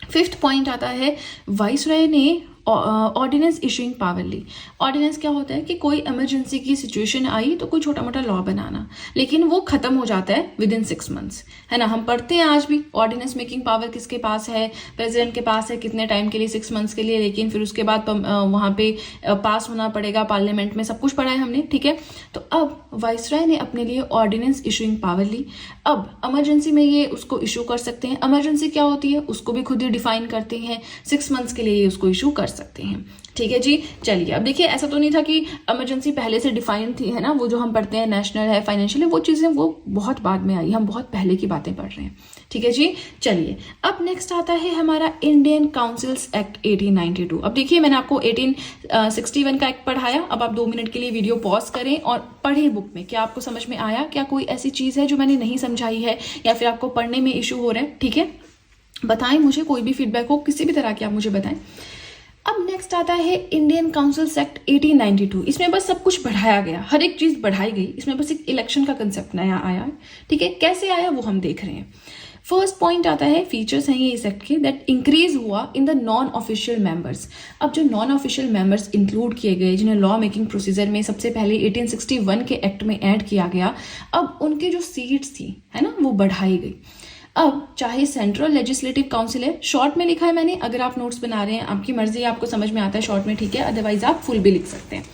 5th पॉइंट आता है, वाइसरॉय ने ऑर्डिनेंस इशूइंग पावर ली। ऑर्डिनेंस क्या होता है कि कोई इमरजेंसी की सिचुएशन आई तो कोई छोटा मोटा लॉ बनाना, लेकिन वो खत्म हो जाता है विद इन 6 मंथ्स, है ना। हम पढ़ते हैं आज भी ऑर्डिनेंस मेकिंग पावर किसके पास है, प्रेसिडेंट के पास है, कितने टाइम के लिए, 6 मंथ्स के लिए, लेकिन फिर उसके बाद वहां पे पास होना पड़ेगा पार्लियामेंट में, सब कुछ पढ़ा है हमने, ठीक है। तो अब वाइसरॉय ने अपने लिए ऑर्डिनेंस इशूइंग पावर ली। अब इमरजेंसी में ये उसको इशू कर सकते हैं, इमरजेंसी क्या होती है उसको भी खुद ही डिफाइन करते हैं, 6 मंथ्स के लिए ये उसको इशू कर सकते हैं, ठीक है जी। चलिए अब देखिए, ऐसा तो नहीं था कि इमरजेंसी पहले से डिफाइन थी, है ना, वो जो हम पढ़ते हैं नेशनल है, फाइनेंशियल है, वो चीजें वो बहुत बाद में आई, हम बहुत पहले की बातें पढ़ रहे हैं, ठीक है जी। चलिए अब नेक्स्ट आता है हमारा इंडियन काउंसिल्स एक्ट 1892। अब देखिए मैंने आपको 1861 का एक्ट पढ़ाया, अब आप 2 मिनट के लिए वीडियो पॉज करें और पढ़ें बुक में, क्या आपको समझ में आया, क्या कोई ऐसी चीज है जो मैंने नहीं समझाई है या फिर आपको पढ़ने में इशू हो रहा है, ठीक है। बताएं मुझे, कोई भी फीडबैक हो किसी भी तरह की आप मुझे बताएं। अब नेक्स्ट आता है इंडियन काउंसिल्स एक्ट 1892। इसमें बस सब कुछ बढ़ाया गया, हर एक चीज बढ़ाई गई, इसमें बस एक इलेक्शन का कंसेप्ट नया आया है, ठीक है। कैसे आया वो हम देख रहे हैं। फर्स्ट पॉइंट आता है, फीचर्स हैं ये इस एक्ट के, दैट इंक्रीज हुआ in the non official members. अब जो नॉन ऑफिशियल मेंबर्स इंक्लूड किए गए, जिन्हें लॉ मेकिंग प्रोसीजर में सबसे पहले 1861 के एक्ट में ऐड किया गया, अब उनकी जो सीट्स थी, है ना, वो बढ़ाई गई। अब चाहे सेंट्रल लेजिस्लेटिव काउंसिल है, शॉर्ट में लिखा है मैंने, अगर आप नोट्स बना रहे हैं आपकी मर्जी, आपको समझ में आता है शॉर्ट में, ठीक है, अदरवाइज आप फुल भी लिख सकते हैं।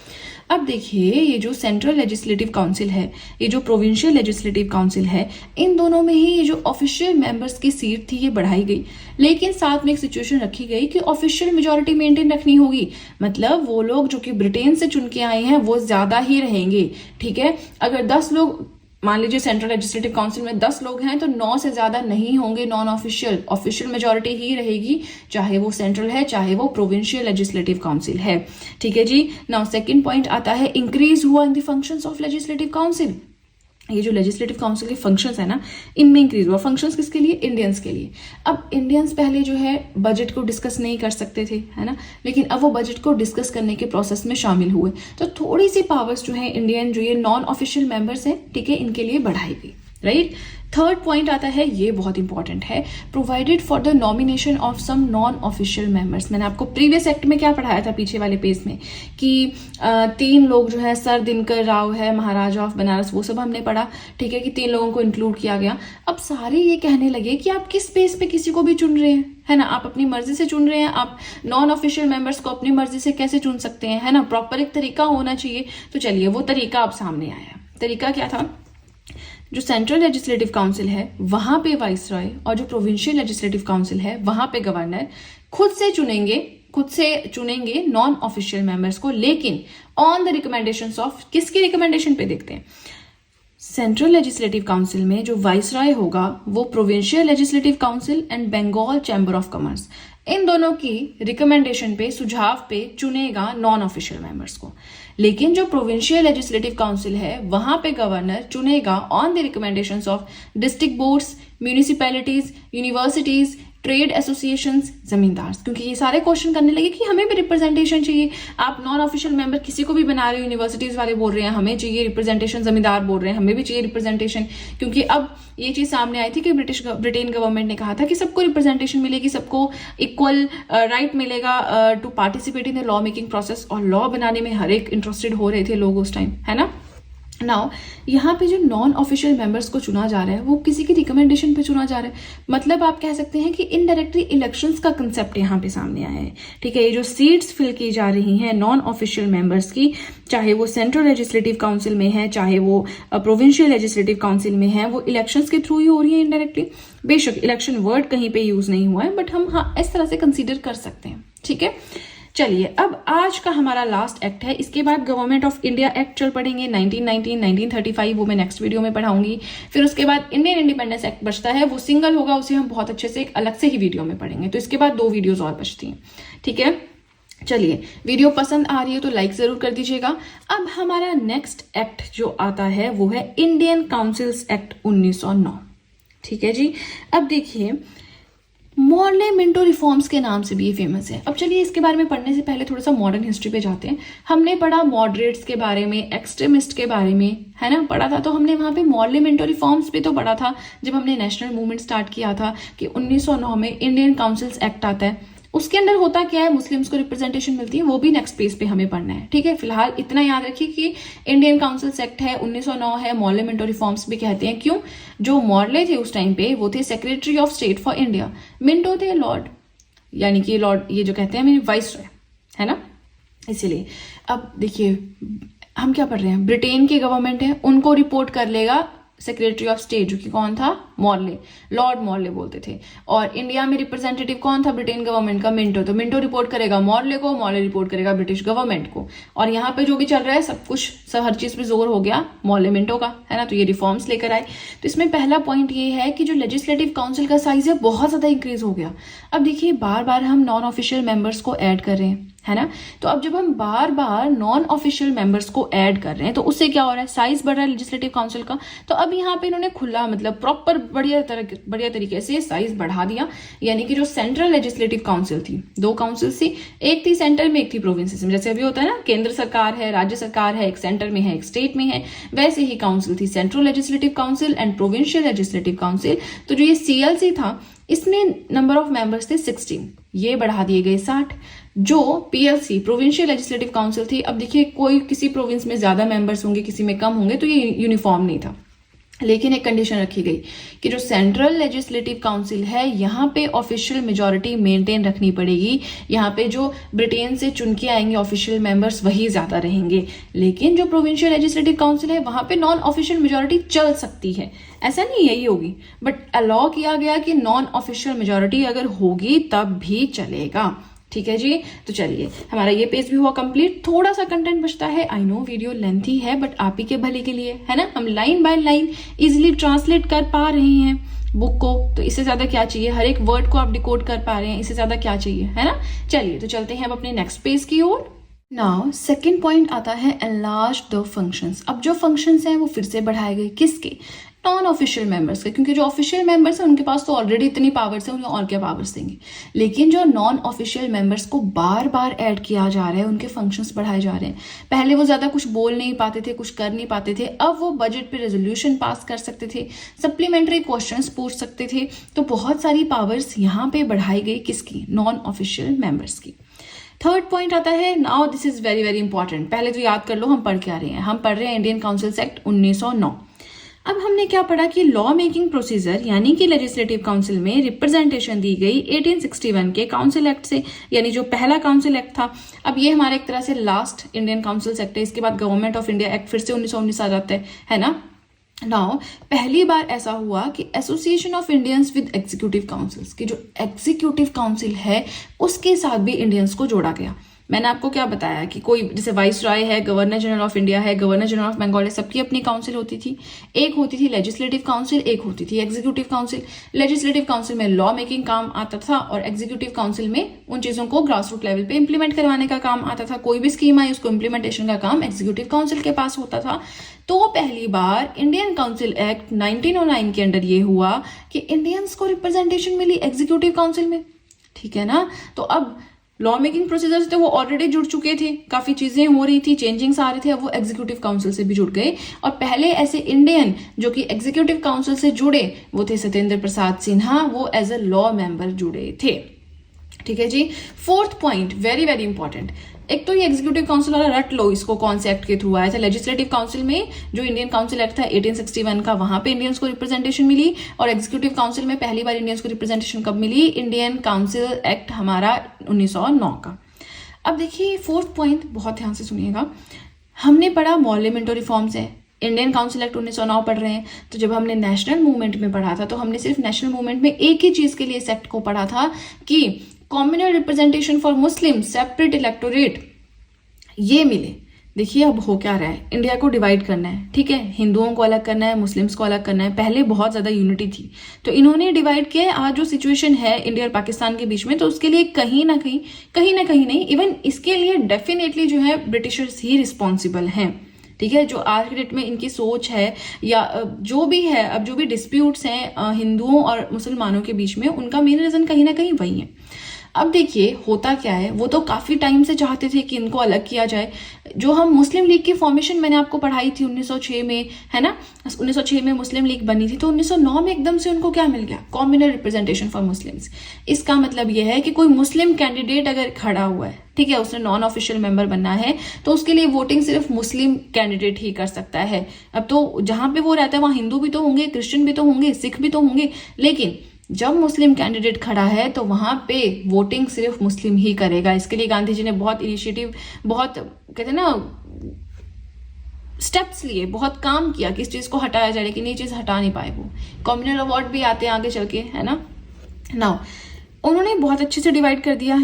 अब देखिए, ये जो सेंट्रल लेजिस्लेटिव काउंसिल है, ये जो प्रोविंशियल लेजिस्लेटिव काउंसिल है, इन दोनों में ही ये जो ऑफिशियल मेंबर्स की सीट थी ये बढ़ाई गई, लेकिन साथ में एक सिचुएशन रखी गई कि ऑफिशियल मेजोरिटी मेंटेन रखनी होगी। मतलब वो लोग जो कि ब्रिटेन से चुन के आए हैं वो ज्यादा ही रहेंगे, ठीक है। अगर 10 लोग, मान लीजिए सेंट्रल लेजिस्लेटिव काउंसिल में 10 लोग हैं तो 9 से ज्यादा नहीं होंगे नॉन ऑफिशियल, ऑफिशियल मेजोरिटी ही रहेगी, चाहे वो सेंट्रल है चाहे वो प्रोविंशियल लेजिस्लेटिव काउंसिल है, ठीक है जी। नाउ सेकंड पॉइंट आता है, इंक्रीज हुआ in the functions of legislative council. ये जो लेजिस्लेटिव काउंसिल के फंक्शंस है ना, इनमें इंक्रीज हुआ। फंक्शंस किसके लिए, इंडियंस के लिए। अब इंडियंस पहले जो है बजट को डिस्कस नहीं कर सकते थे, है ना, लेकिन अब वो बजट को डिस्कस करने के प्रोसेस में शामिल हुए, तो थोड़ी सी पावर्स जो है इंडियन, जो ये नॉन ऑफिशियल मेंबर्स हैं, ठीक है, इनके लिए बढ़ाई गई, राइट। थर्ड पॉइंट आता है, ये बहुत इंपॉर्टेंट है, provided for the nomination of some non official members. मैंने आपको प्रीवियस एक्ट में क्या पढ़ाया था पीछे वाले पेज में, कि 3 लोग जो है, सर दिनकर राव है, महाराजा ऑफ बनारस, वो सब हमने पढ़ा, ठीक है, कि 3 लोगों को इंक्लूड किया गया। अब सारे ये कहने लगे कि आप किस बेस पे किसी को भी चुन रहे हैं, है ना, आप अपनी मर्जी से चुन रहे हैं, आप नॉन ऑफिशियल मेंबर्स को अपनी मर्जी से कैसे चुन सकते हैं, है ना, प्रॉपर एक तरीका होना चाहिए। तो चलिए वो तरीका अब सामने आया। तरीका क्या था, जो सेंट्रल लेजिस्लेटिव काउंसिल है वहां पे वाइसरॉय, और जो प्रोविंशियल लेजिस्लेटिव काउंसिल है वहां पे गवर्नर खुद से चुनेंगे नॉन ऑफिशियल मेंबर्स को, लेकिन ऑन द रिकमेंडेशंस ऑफ, किसकी रिकमेंडेशन पे देखते हैं, सेंट्रल लेजिस्लेटिव काउंसिल में जो वाइसरॉय होगा वो provincial legislative council and Bengal chamber of commerce, इन दोनों की रिकमेंडेशन पे, सुझाव पे चुनेगा नॉन ऑफिशियल मेंबर्स को। लेकिन जो प्रोविंशियल लेजिस्लेटिव काउंसिल है वहां पे गवर्नर चुनेगा on the recommendations of district boards, municipalities, universities, trade associations, जमींदार, क्योंकि ये सारे क्वेश्चन करने लगे कि हमें भी रिप्रेजेंटेशन चाहिए। आप नॉन ऑफिशियल मेंबर किसी को भी बना रहे हो, यूनिवर्सिटीज वाले बोल रहे हैं हमें चाहिए रिप्रेजेंटेशन, जमींदार बोल रहे हैं हमें भी चाहिए रिप्रेजेंटेशन, क्योंकि अब ये चीज सामने आई थी कि ब्रिटेन गवर्नमेंट ने कहा था कि सबको रिप्रेजेंटेशन मिलेगी, सबको इक्वल राइट मिलेगा to participate in the law making process, और लॉ बनाने में हर एक इंटरेस्टेड हो रहे थे लोग उस टाइम, है ना। नाउ यहाँ पे जो नॉन ऑफिशियल मेंबर्स को चुना जा रहा है वो किसी की रिकमेंडेशन पे चुना जा रहा है, मतलब आप कह सकते हैं कि इनडायरेक्टली इलेक्शंस का कंसेप्ट यहाँ पे सामने आया है। ठीक है, ये जो सीट्स फिल की जा रही हैं नॉन ऑफिशियल मेंबर्स की, चाहे वो सेंट्रल लेजिस्लेटिव काउंसिल में है चाहे वो प्रोविंशियल लेजिस्लेटिव काउंसिल में है, वो इलेक्शंस के थ्रू ही हो रही है इनडायरेक्टली। बेशक इलेक्शन वर्ड कहीं पे यूज नहीं हुआ है, बट हम हाँ इस तरह से कंसिडर कर सकते हैं। ठीक है, चलिए अब आज का हमारा लास्ट एक्ट है, इसके बाद गवर्नमेंट ऑफ इंडिया एक्ट चल पड़ेंगे 1919, 1935, वो मैं नेक्स्ट वीडियो में पढ़ाऊंगी। फिर उसके बाद इंडियन इंडिपेंडेंस एक्ट बचता है, वो सिंगल होगा, उसे हम बहुत अच्छे से एक अलग से ही वीडियो में पढ़ेंगे। तो इसके बाद 2 वीडियोज और बचती हैं। ठीक है, चलिए वीडियो पसंद आ रही है तो लाइक जरूर कर दीजिएगा। अब हमारा नेक्स्ट एक्ट जो आता है वो है इंडियन काउंसिल्स एक्ट 1909। ठीक है जी, अब देखिए मॉर्ले मिंटो रिफॉर्म्स के नाम से भी ये फेमस है। अब चलिए इसके बारे में पढ़ने से पहले थोड़ा सा मॉडर्न हिस्ट्री पे जाते हैं। हमने पढ़ा मॉडरेट्स के बारे में, एक्सट्रीमिस्ट के बारे में, है ना, पढ़ा था। तो हमने वहां पे मॉर्ले मिंटो रिफॉर्म्स पे तो पढ़ा था जब हमने नेशनल मूवमेंट स्टार्ट किया था कि 1909 में इंडियन काउंसिल्स एक्ट आता है। उसके अंदर होता क्या है, मुस्लिम्स को रिप्रेजेंटेशन मिलती है, वो भी नेक्स्ट पेज पे हमें पढ़ना है। ठीक है, फिलहाल इतना याद रखिए कि इंडियन काउंसिल्स एक्ट है 1909 है, मॉर्ले मिंटो रिफॉर्म्स भी कहते हैं। क्यों? जो मॉर्ले थे उस टाइम पे वो थे secretary of state for India, Minto थे लॉर्ड, यानी कि लॉर्ड ये जो कहते हैं वाइस रॉय, है ना, इसीलिए। अब देखिए हम क्या पढ़ रहे हैं, ब्रिटेन की गवर्नमेंट है, उनको रिपोर्ट कर लेगा सेक्रेटरी ऑफ स्टेट, जो कि कौन था, मॉर्ले, लॉर्ड मॉर्ले बोलते थे। और इंडिया में रिप्रेजेंटेटिव कौन था ब्रिटेन गवर्नमेंट का, मिंटो। तो मिंटो रिपोर्ट करेगा मॉर्ले को, मॉर्ले रिपोर्ट करेगा ब्रिटिश गवर्नमेंट को। और यहाँ पे जो भी चल रहा है सब कुछ हर चीज पे जोर हो गया मॉर्ले मिंटो का, है ना। तो ये रिफॉर्म्स लेकर आए। तो इसमें पहला पॉइंट ये है कि जो लेजिस्लेटिव काउंसिल का साइज है बहुत ज्यादा इंक्रीज हो गया। अब देखिए बार बार हम नॉन ऑफिशियल मेंबर्स को ऐड कर रहे हैं, है ना। तो अब जब हम बार बार नॉन ऑफिशियल मेंबर्स को ऐड कर रहे हैं तो उससे क्या हो रहा है, साइज बढ़ रहा है लेजिस्लेटिव काउंसिल का। तो अब यहाँ पे इन्होंने खुला मतलब प्रॉपर बढ़िया तरीके से साइज बढ़ा दिया। यानी कि जो सेंट्रल लेजिस्लेटिव काउंसिल थी, 2 काउंसिल थी, एक थी सेंटर में, एक थी प्रोविंसेस में। जैसे अभी होता है ना, केंद्र सरकार है, राज्य सरकार है, एक सेंटर में है, एक स्टेट में है, वैसे ही काउंसिल थी central legislative council and provincial legislative council. तो जो ये CLC था इसमें नंबर ऑफ मेंबर्स थे 16, ये बढ़ा दिए गए 60। जो PLC प्रोविंशियल लेजिस्लेटिव काउंसिल थी, अब देखिए कोई किसी प्रोविंस में ज्यादा मेंबर्स होंगे, किसी में कम होंगे, तो ये यूनिफॉर्म नहीं था। लेकिन एक कंडीशन रखी गई कि जो सेंट्रल लेजिस्लेटिव काउंसिल है यहाँ पे ऑफिशियल मेजॉरिटी मेंटेन रखनी पड़ेगी। यहाँ पे जो ब्रिटेन से चुन के आएंगे ऑफिशियल मेंबर्स वही ज्यादा रहेंगे। लेकिन जो प्रोविंशियल लेजिस्लेटिव काउंसिल है वहां पे नॉन ऑफिशियल मेजॉरिटी चल सकती है, ऐसा नहीं यही होगी, बट अलाउ किया गया कि नॉन ऑफिशियल मेजॉरिटी अगर होगी तब भी चलेगा। ठीक है जी, तो चलिए हमारा ये पेज भी हुआ कंप्लीट। थोड़ा सा कंटेंट बचता है, आई नो वीडियो लेंथी है, बट आप ही के भले के लिए, है ना। हम line by line easily translate कर पा रहे हैं बुक को, तो इससे ज्यादा क्या चाहिए, हर एक वर्ड को आप डिकोड कर पा रहे हैं, इससे ज्यादा क्या चाहिए, है ना। चलिए तो चलते हैं अब अपने नेक्स्ट पेज की ओर। नाउ सेकेंड पॉइंट आता है एनलार्ज द फंक्शंस। अब जो फंक्शंस हैं वो फिर से बढ़ाए गए, किसके, नॉन ऑफिशियल मेंबर्स के, क्योंकि जो ऑफिशियल मेंबर्स हैं उनके पास तो ऑलरेडी इतनी पावर्स है, उन्हें और क्या पावर्स देंगे। लेकिन जो नॉन ऑफिशियल मेंबर्स को बार बार ऐड किया जा रहा है, उनके फंक्शंस बढ़ाए जा रहे हैं। पहले वो ज्यादा कुछ बोल नहीं पाते थे, कुछ कर नहीं पाते थे, अब वो बजट पे रेजोल्यूशन पास कर सकते थे, सप्लीमेंट्री क्वेश्चंस पूछ सकते थे। तो बहुत सारी पावर्स यहाँ पे बढ़ाई गई, किसकी, नॉन ऑफिशियल मेंबर्स की। थर्ड पॉइंट आता है, now this is very very important, पहले तो याद कर लो हम पढ़ के आ रहे हैं, हम पढ़ रहे हैं इंडियन काउंसिल्स एक्ट 1909। अब हमने क्या पढ़ा कि लॉ मेकिंग प्रोसीजर यानी कि लेजिस्लेटिव काउंसिल में रिप्रेजेंटेशन दी गई 1861 के काउंसिल एक्ट से, यानी जो पहला काउंसिल एक्ट था। अब ये हमारा एक तरह से लास्ट इंडियन काउंसिल एक्ट है, इसके बाद गवर्नमेंट ऑफ इंडिया एक्ट फिर से 1919 आ जाता है ना। नाउ पहली बार ऐसा हुआ कि association of Indians with executive councils की जो एग्जीक्यूटिव काउंसिल है उसके साथ भी इंडियंस को जोड़ा गया। मैंने आपको क्या बताया कि कोई जैसे वाइस रॉय है, गवर्नर जनरल ऑफ इंडिया है, गवर्नर जनरल ऑफ बंगाल है, सबकी अपनी काउंसिल होती थी। एक होती थी लेजिस्लेटिव काउंसिल, एक होती थी एग्जीक्यूटिव काउंसिल। लेजिस्लेटिव काउंसिल में लॉ मेकिंग काम आता था और एग्जीक्यूटिव काउंसिल में उन चीजों को ग्रास रूट लेवल पे इंप्लीमेंट करवाने का काम आता था। कोई भी स्कीम आई उसको इंप्लीमेंटेशन का काम एग्जीक्यूटिव काउंसिल के पास होता था। तो पहली बार इंडियन काउंसिल एक्ट 1909 के अंडर ये हुआ कि इंडियंस को रिप्रेजेंटेशन मिली एग्जीक्यूटिव काउंसिल में, ठीक है ना। तो अब लॉ मेकिंग प्रोसीजर्स थे वो ऑलरेडी जुड़ चुके थे, काफी चीजें हो रही थी, चेंजिंग्स आ रहे थे, अब वो एग्जीक्यूटिव काउंसिल से भी जुड़ गए। और पहले ऐसे इंडियन जो कि एग्जीक्यूटिव काउंसिल से जुड़े वो थे सत्येंद्र प्रसाद सिन्हा, वो एज अ लॉ मेंबर जुड़े थे। ठीक है जी। Fourth point very very important, एक तो ये एग्जीक्यूटिव काउंसिल वाला रट लो इसको, कौन से एक्ट के थ्रू आया था। लेजिस्लेटिव काउंसिल में जो इंडियन काउंसिल एक्ट था 1861 का, वहां पे इंडियंस को रिप्रेजेंटेशन मिली, और एग्जीक्यूटिव काउंसिल में पहली बार इंडियंस को रिप्रेजेंटेशन कब मिली, इंडियन काउंसिल एक्ट हमारा 1909 का। अब देखिए फोर्थ पॉइंट, बहुत ध्यान से सुनिएगा। हमने पढ़ा मॉर्लेमेंटो रिफॉर्म्स है, इंडियन काउंसिल एक्ट 1909 पढ़ रहे हैं, तो जब हमने नेशनल मूवमेंट में पढ़ा था तो हमने सिर्फ नेशनल मूवमेंट में एक ही चीज के लिए इस एक्ट को पढ़ा था कि communal representation for Muslim, separate electorate ये मिले। देखिए अब हो क्या रहा है, इंडिया को डिवाइड करना है, ठीक है, हिंदुओं को अलग करना है, मुस्लिम्स को अलग करना है। पहले बहुत ज्यादा यूनिटी थी, तो इन्होंने डिवाइड किया। आज जो सिचुएशन है इंडिया और पाकिस्तान के बीच में, तो उसके लिए कहीं ना कहीं नहीं, इवन इसके लिए डेफिनेटली जो है ब्रिटिशर्स ही रिस्पॉन्सिबल हैं, ठीक है। जो आज के डेट में इनकी सोच है या जो भी है, अब जो भी डिस्प्यूट्स हैं हिंदुओं और मुसलमानों के बीच में, उनका मेन रीजन कहीं ना कहीं वही है। अब देखिए होता क्या है, वो तो काफी टाइम से चाहते थे कि इनको अलग किया जाए। जो हम मुस्लिम लीग की फॉर्मेशन मैंने आपको पढ़ाई थी 1906 में, है ना, 1906 में मुस्लिम लीग बनी थी, तो 1909 में एकदम से उनको क्या मिल गया, कॉम्युनल रिप्रेजेंटेशन फॉर मुस्लिम्स। इसका मतलब यह है कि कोई मुस्लिम कैंडिडेट अगर खड़ा हुआ है, ठीक है, उसने नॉन ऑफिशियल मेंबर बनना है, तो उसके लिए वोटिंग सिर्फ मुस्लिम कैंडिडेट ही कर सकता है। अब तो जहां पे वो रहता है वहां हिंदू भी तो होंगे, क्रिश्चियन भी तो होंगे, सिख भी तो होंगे, लेकिन जब मुस्लिम कैंडिडेट खड़ा है तो वहां पे वोटिंग सिर्फ मुस्लिम ही करेगा। इसके लिए गांधी जी ने बहुत इनिशिएटिव, बहुत कहते हैं ना स्टेप्स लिए, बहुत काम किया कि इस चीज को हटाया जाए, लेकिन ये चीज हटा नहीं पाए वो। कम्युनल अवार्ड भी आते हैं आगे चल के, है ना। नाउ उन्होंने बहुत अच्छे से डिवाइड कर दिया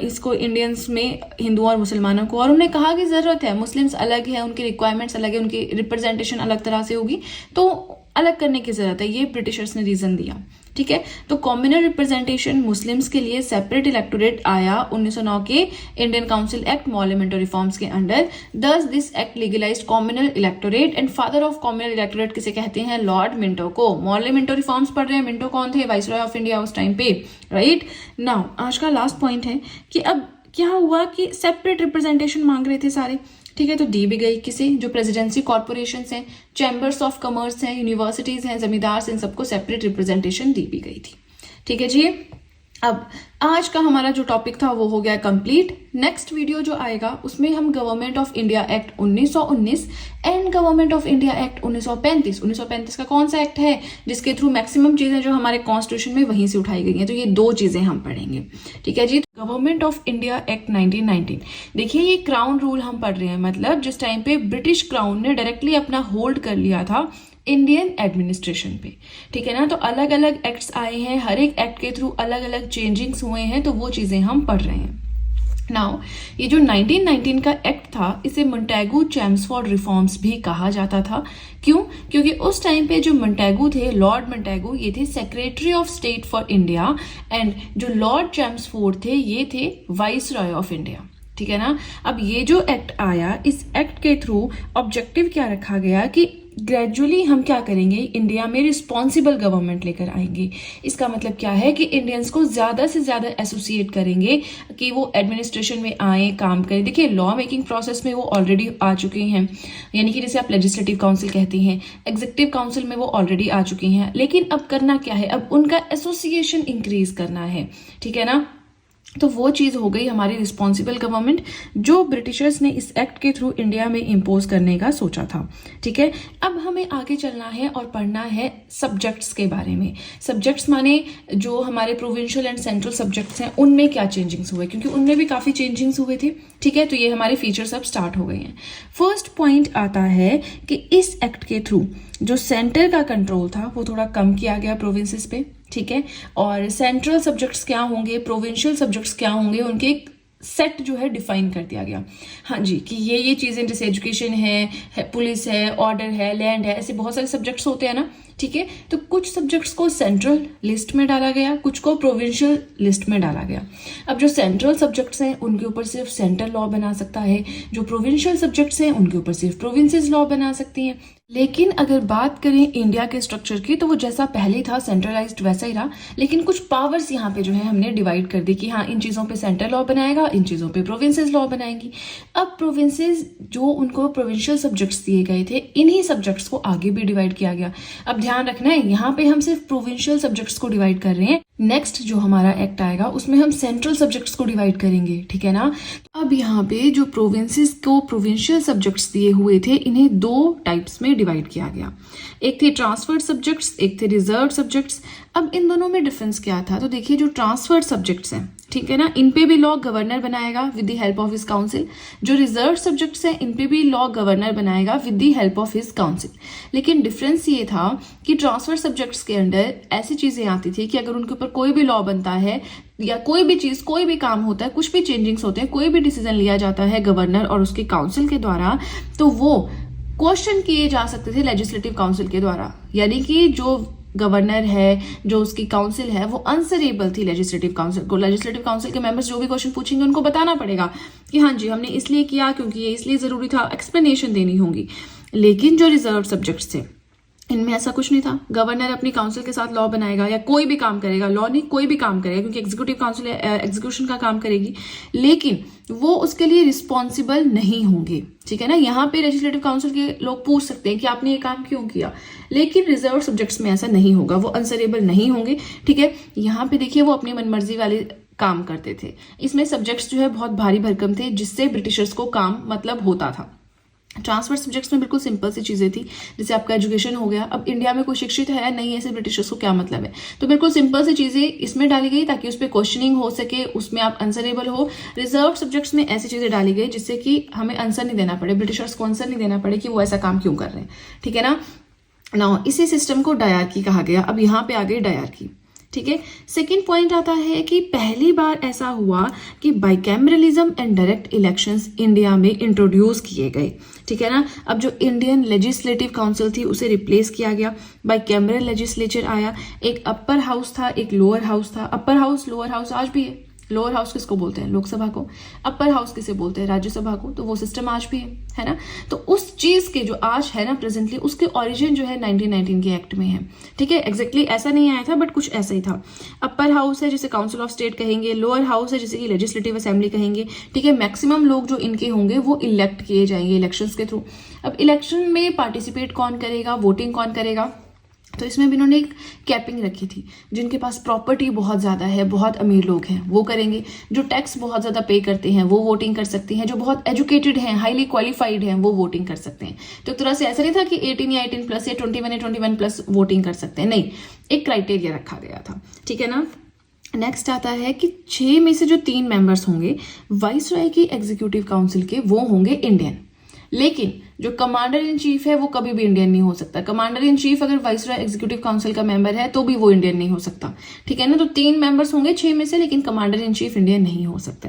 इसको इंडियंस में, हिंदुओं और मुसलमानों को, और उन्होंने कहा कि जरूरत है, मुस्लिम्स अलग है, उनकी रिक्वायरमेंट्स अलग है, उनकी रिप्रेजेंटेशन अलग तरह से होगी, तो अलग करने की जरूरत है। ये ब्रिटिशर्स ने रीजन दिया, ठीक है। तो कॉम्युनल रिप्रेजेंटेशन मुस्लिम्स के लिए सेपरेट इलेक्टोरेट आया 1909 के इंडियन काउंसिल एक्ट मॉर्लेमेंटो रिफॉर्म्स के अंडर। दस this act legalised communal electorate, and father of communal electorate किसे कहते हैं, लॉर्ड मिंटो को। मॉर्लेमेंटो रिफॉर्म्स पढ़ रहे हैं, मिंटो कौन थे, वाइसरॉय ऑफ इंडिया उस टाइम पे, राइट। नाउ आज का लास्ट पॉइंट है कि अब क्या हुआ कि सेपरेट रिप्रेजेंटेशन मांग रहे थे सारे, ठीक है, तो दी भी गई किसे, जो प्रेसिडेंसी कॉर्पोरेशंस हैं, चैम्बर्स ऑफ कॉमर्स हैं, यूनिवर्सिटीज हैं, जमींदार, इन सबको सेपरेट रिप्रेजेंटेशन दी भी गई थी, ठीक है जी। अब आज का हमारा जो टॉपिक था वो हो गया कंप्लीट। नेक्स्ट वीडियो जो आएगा उसमें हम government of India act 1919 and government of India act 1935, 1935 का कौन सा एक्ट है जिसके थ्रू मैक्सिमम चीजें जो हमारे कॉन्स्टिट्यूशन में वहीं से उठाई गई हैं, तो ये दो चीजें हम पढ़ेंगे, ठीक है जी। गवर्नमेंट ऑफ इंडिया एक्ट 1919, देखिए ये क्राउन रूल हम पढ़ रहे हैं, मतलब जिस टाइम पे ब्रिटिश क्राउन ने डायरेक्टली अपना होल्ड कर लिया था इंडियन एडमिनिस्ट्रेशन पे, ठीक है ना। तो अलग अलग एक्ट्स आए हैं, हर एक एक्ट के थ्रू अलग अलग चेंजिंग्स हुए हैं, तो वो चीजें हम पढ़ रहे हैं। नाउ ये जो 1919 का एक्ट था, इसे मोंटेगू चैम्सफोर्ड रिफॉर्म्स भी कहा जाता था। क्यों? क्योंकि उस टाइम पे जो मोंटेगू थे, लॉर्ड मोंटेगू, ये थे secretary of state for India, and जो लॉर्ड चैम्सफोर्ड थे ये थे वाइसरॉय ऑफ इंडिया, ठीक है ना। अब ये जो एक्ट आया, इस एक्ट के थ्रू ऑब्जेक्टिव क्या रखा गया कि ग्रेजुअली हम क्या करेंगे, इंडिया में रिस्पॉन्सिबल गवर्नमेंट लेकर आएंगे। इसका मतलब क्या है कि इंडियंस को ज्यादा से ज्यादा एसोसिएट करेंगे कि वो एडमिनिस्ट्रेशन में आए, काम करें। देखिए लॉ मेकिंग प्रोसेस में वो ऑलरेडी आ चुके हैं, यानी कि जैसे आप लेजिस्लेटिव काउंसिल कहते हैं, एग्जीक्यूटिव काउंसिल में वो ऑलरेडी आ चुके हैं, लेकिन अब करना क्या है, अब उनका एसोसिएशन इंक्रीज करना है, ठीक है ना। तो वो चीज हो गई हमारी रिस्पॉन्सिबल गवर्नमेंट, जो ब्रिटिशर्स ने इस एक्ट के थ्रू इंडिया में इम्पोज करने का सोचा था, ठीक है। अब हमें आगे चलना है और पढ़ना है सब्जेक्ट्स के बारे में। सब्जेक्ट्स माने जो हमारे प्रोविंशियल एंड सेंट्रल सब्जेक्ट्स हैं, उनमें क्या चेंजिंग्स हुए, क्योंकि उनमें भी काफी चेंजिंग्स हुए थे, ठीक है। तो ये हमारे फीचर्स अब स्टार्ट हो गए हैं। फर्स्ट पॉइंट आता है कि इस एक्ट के थ्रू जो सेंटर का कंट्रोल था वो थोड़ा कम किया गया प्रोविंसेस पे, ठीक है। और सेंट्रल सब्जेक्ट्स क्या होंगे, प्रोविंशियल सब्जेक्ट्स क्या होंगे, उनके एक सेट जो है डिफाइन कर दिया गया। हाँ जी, कि ये चीजें जैसे एजुकेशन है, पुलिस है, ऑर्डर है, लैंड है, ऐसे बहुत सारे सब्जेक्ट्स होते हैं ना, ठीक है। तो कुछ सब्जेक्ट्स को सेंट्रल लिस्ट में डाला गया, कुछ को प्रोविंशियल लिस्ट में डाला गया। अब जो सेंट्रल सब्जेक्ट्स हैं उनके ऊपर सिर्फ सेंट्रल लॉ बना सकता है, जो प्रोविंशियल सब्जेक्ट्स हैं उनके ऊपर सिर्फ प्रोविंसेस लॉ बना सकती हैं। लेकिन अगर बात करें इंडिया के स्ट्रक्चर की, तो वो जैसा पहले था सेंट्रलाइज्ड वैसा ही रहा, लेकिन कुछ पावर्स यहाँ पे जो है हमने डिवाइड कर दी कि हाँ इन चीजों पे सेंट्रल लॉ बनाएगा, इन चीजों पे प्रोविंसेस लॉ बनाएंगी। अब प्रोविंसेस जो उनको प्रोविंशियल सब्जेक्ट्स दिए गए थे, इन्हीं सब्जेक्ट्स को आगे भी डिवाइड किया गया। अब ध्यान रखना है, यहाँ पे हम सिर्फ प्रोविंशियल सब्जेक्ट्स को डिवाइड कर रहे हैं। नेक्स्ट जो हमारा एक्ट आएगा उसमें हम सेंट्रल सब्जेक्ट्स को डिवाइड करेंगे, ठीक है ना। अब यहाँ पे जो प्रोविंसेस को प्रोविंशियल सब्जेक्ट्स दिए हुए थे, इन्हें दो टाइप्स में डिवाइड किया गया। एक थे ट्रांसफर्ड सब्जेक्ट्स, एक थे रिजर्व सब्जेक्ट्स। अब इन दोनों में डिफरेंस क्या था, तो देखिए जो ट्रांसफर्ड सब्जेक्ट्स हैं, ठीक है ना, इन पे भी लॉ गवर्नर बनाएगा with the help of his council. जो रिजर्व सब्जेक्ट्स हैं इन पे भी लॉ गवर्नर बनाएगा with the help of his council. लेकिन डिफरेंस ये था कि ट्रांसफर सब्जेक्ट्स के अंडर ऐसी चीजें आती थी कि अगर उनके ऊपर कोई भी लॉ बनता है या कोई भी चीज, कोई भी काम होता है, कुछ भी चेंजिंग्स होते हैं, कोई भी डिसीजन लिया जाता है गवर्नर और उसके काउंसिल के द्वारा, तो वो क्वेश्चन किए जा सकते थे लेजिस्लेटिव काउंसिल के द्वारा। यानी कि जो गवर्नर है, जो उसकी काउंसिल है, वो आंसरेबल थी लेजिस्लेटिव काउंसिल को। लेजिस्लेटिव काउंसिल के मेंबर्स जो भी क्वेश्चन पूछेंगे उनको बताना पड़ेगा कि हाँ जी हमने इसलिए किया क्योंकि ये इसलिए जरूरी था, एक्सप्लेनेशन देनी होगी। लेकिन जो रिजर्व सब्जेक्ट्स थे इनमें ऐसा कुछ नहीं था। गवर्नर अपनी काउंसिल के साथ लॉ बनाएगा या कोई भी काम करेगा, लॉ नहीं कोई भी काम करेगा क्योंकि एग्जीक्यूटिव काउंसिल एग्जीक्यूशन का काम करेगी, लेकिन वो उसके लिए रिस्पॉन्सिबल नहीं होंगे, ठीक है ना। यहाँ पे लेजिस्लेटिव काउंसिल के लोग पूछ सकते हैं कि आपने ये काम क्यों किया, लेकिन रिजर्व सब्जेक्ट्स में ऐसा नहीं होगा, वो आंसरेबल नहीं होंगे, ठीक है। यहाँ पे देखिए वो अपनी मनमर्जी वाले काम करते थे। इसमें सब्जेक्ट्स जो है बहुत भारी भरकम थे, जिससे ब्रिटिशर्स को काम मतलब होता था। ट्रांसफर सब्जेक्ट्स में बिल्कुल सिंपल सी चीजें थी, जैसे आपका एजुकेशन हो गया। अब इंडिया में कोई शिक्षित है नहीं, ऐसे ब्रिटिशर्स को क्या मतलब है, तो बिल्कुल सिंपल सी चीजें इसमें डाली गई ताकि उस पर क्वेश्चनिंग हो सके, उसमें आप आंसरेबल हो। रिजर्व सब्जेक्ट्स में ऐसी चीजें डाली गई जिससे कि हमें आंसर नहीं देना पड़े, ब्रिटिशर्स को आंसर नहीं देना पड़े कि वो ऐसा काम क्यों कर रहे हैं, ठीक है ना। नाउ इसी सिस्टम को डायरकी कहा गया। अब यहाँ पे आ गई डायरकी, ठीक है। सेकेंड पॉइंट आता है कि पहली बार ऐसा हुआ कि bicameralism and direct elections India में इंट्रोड्यूस किए गए, ठीक है ना। अब जो इंडियन लेजिस्लेटिव काउंसिल थी उसे रिप्लेस किया गया, बाइकैमरल लेजिस्लेचर आया। एक अपर हाउस था, एक लोअर हाउस था। अपर हाउस लोअर हाउस आज भी है। लोअर हाउस किसको बोलते हैं, लोकसभा को। अपर हाउस किसे बोलते हैं, राज्यसभा को। तो वो सिस्टम आज भी है ना। तो उस चीज के जो आज है ना प्रेजेंटली, उसके ओरिजिन जो है 1919 के एक्ट में है, ठीक है। एग्जैक्टली ऐसा नहीं आया था बट कुछ ऐसा ही था। अपर हाउस है जिसे काउंसिल ऑफ स्टेट कहेंगे, लोअर हाउस है जिसे कि लेजिस्लेटिव असेंबली कहेंगे, ठीक है। मैक्सिमम लोग जो इनके होंगे वो इलेक्ट किए जाएंगे इलेक्शंस के थ्रू। अब इलेक्शन में पार्टिसिपेट कौन करेगा, वोटिंग कौन करेगा, तो इसमें भी इन्होंने एक कैपिंग रखी थी। जिनके पास प्रॉपर्टी बहुत ज़्यादा है, बहुत अमीर लोग हैं, वो करेंगे। जो टैक्स बहुत ज़्यादा पे करते हैं वो वोटिंग कर सकते हैं। जो बहुत एजुकेटेड हैं, हाईली क्वालिफाइड हैं, वो वोटिंग कर सकते हैं। तो एक तरह से ऐसा नहीं था कि 18 या 18 प्लस या 21 या 21 प्लस वोटिंग कर सकते हैं, नहीं, एक क्राइटेरिया रखा गया था, ठीक है ना। नेक्स्ट आता है कि 6 में से जो 3 मेंबर्स होंगे वाइसरॉय की एग्जीक्यूटिव काउंसिल के, वो होंगे इंडियन। लेकिन जो कमांडर इन चीफ है वो कभी भी इंडियन नहीं हो सकता। कमांडर इन चीफ अगर वाइसरॉय एग्जीक्यूटिव काउंसिल का मेंबर है तो भी वो इंडियन नहीं हो सकता, ठीक है ना। तो 3 मेंबर्स होंगे 6 में से, लेकिन कमांडर इन चीफ इंडियन नहीं हो सकते।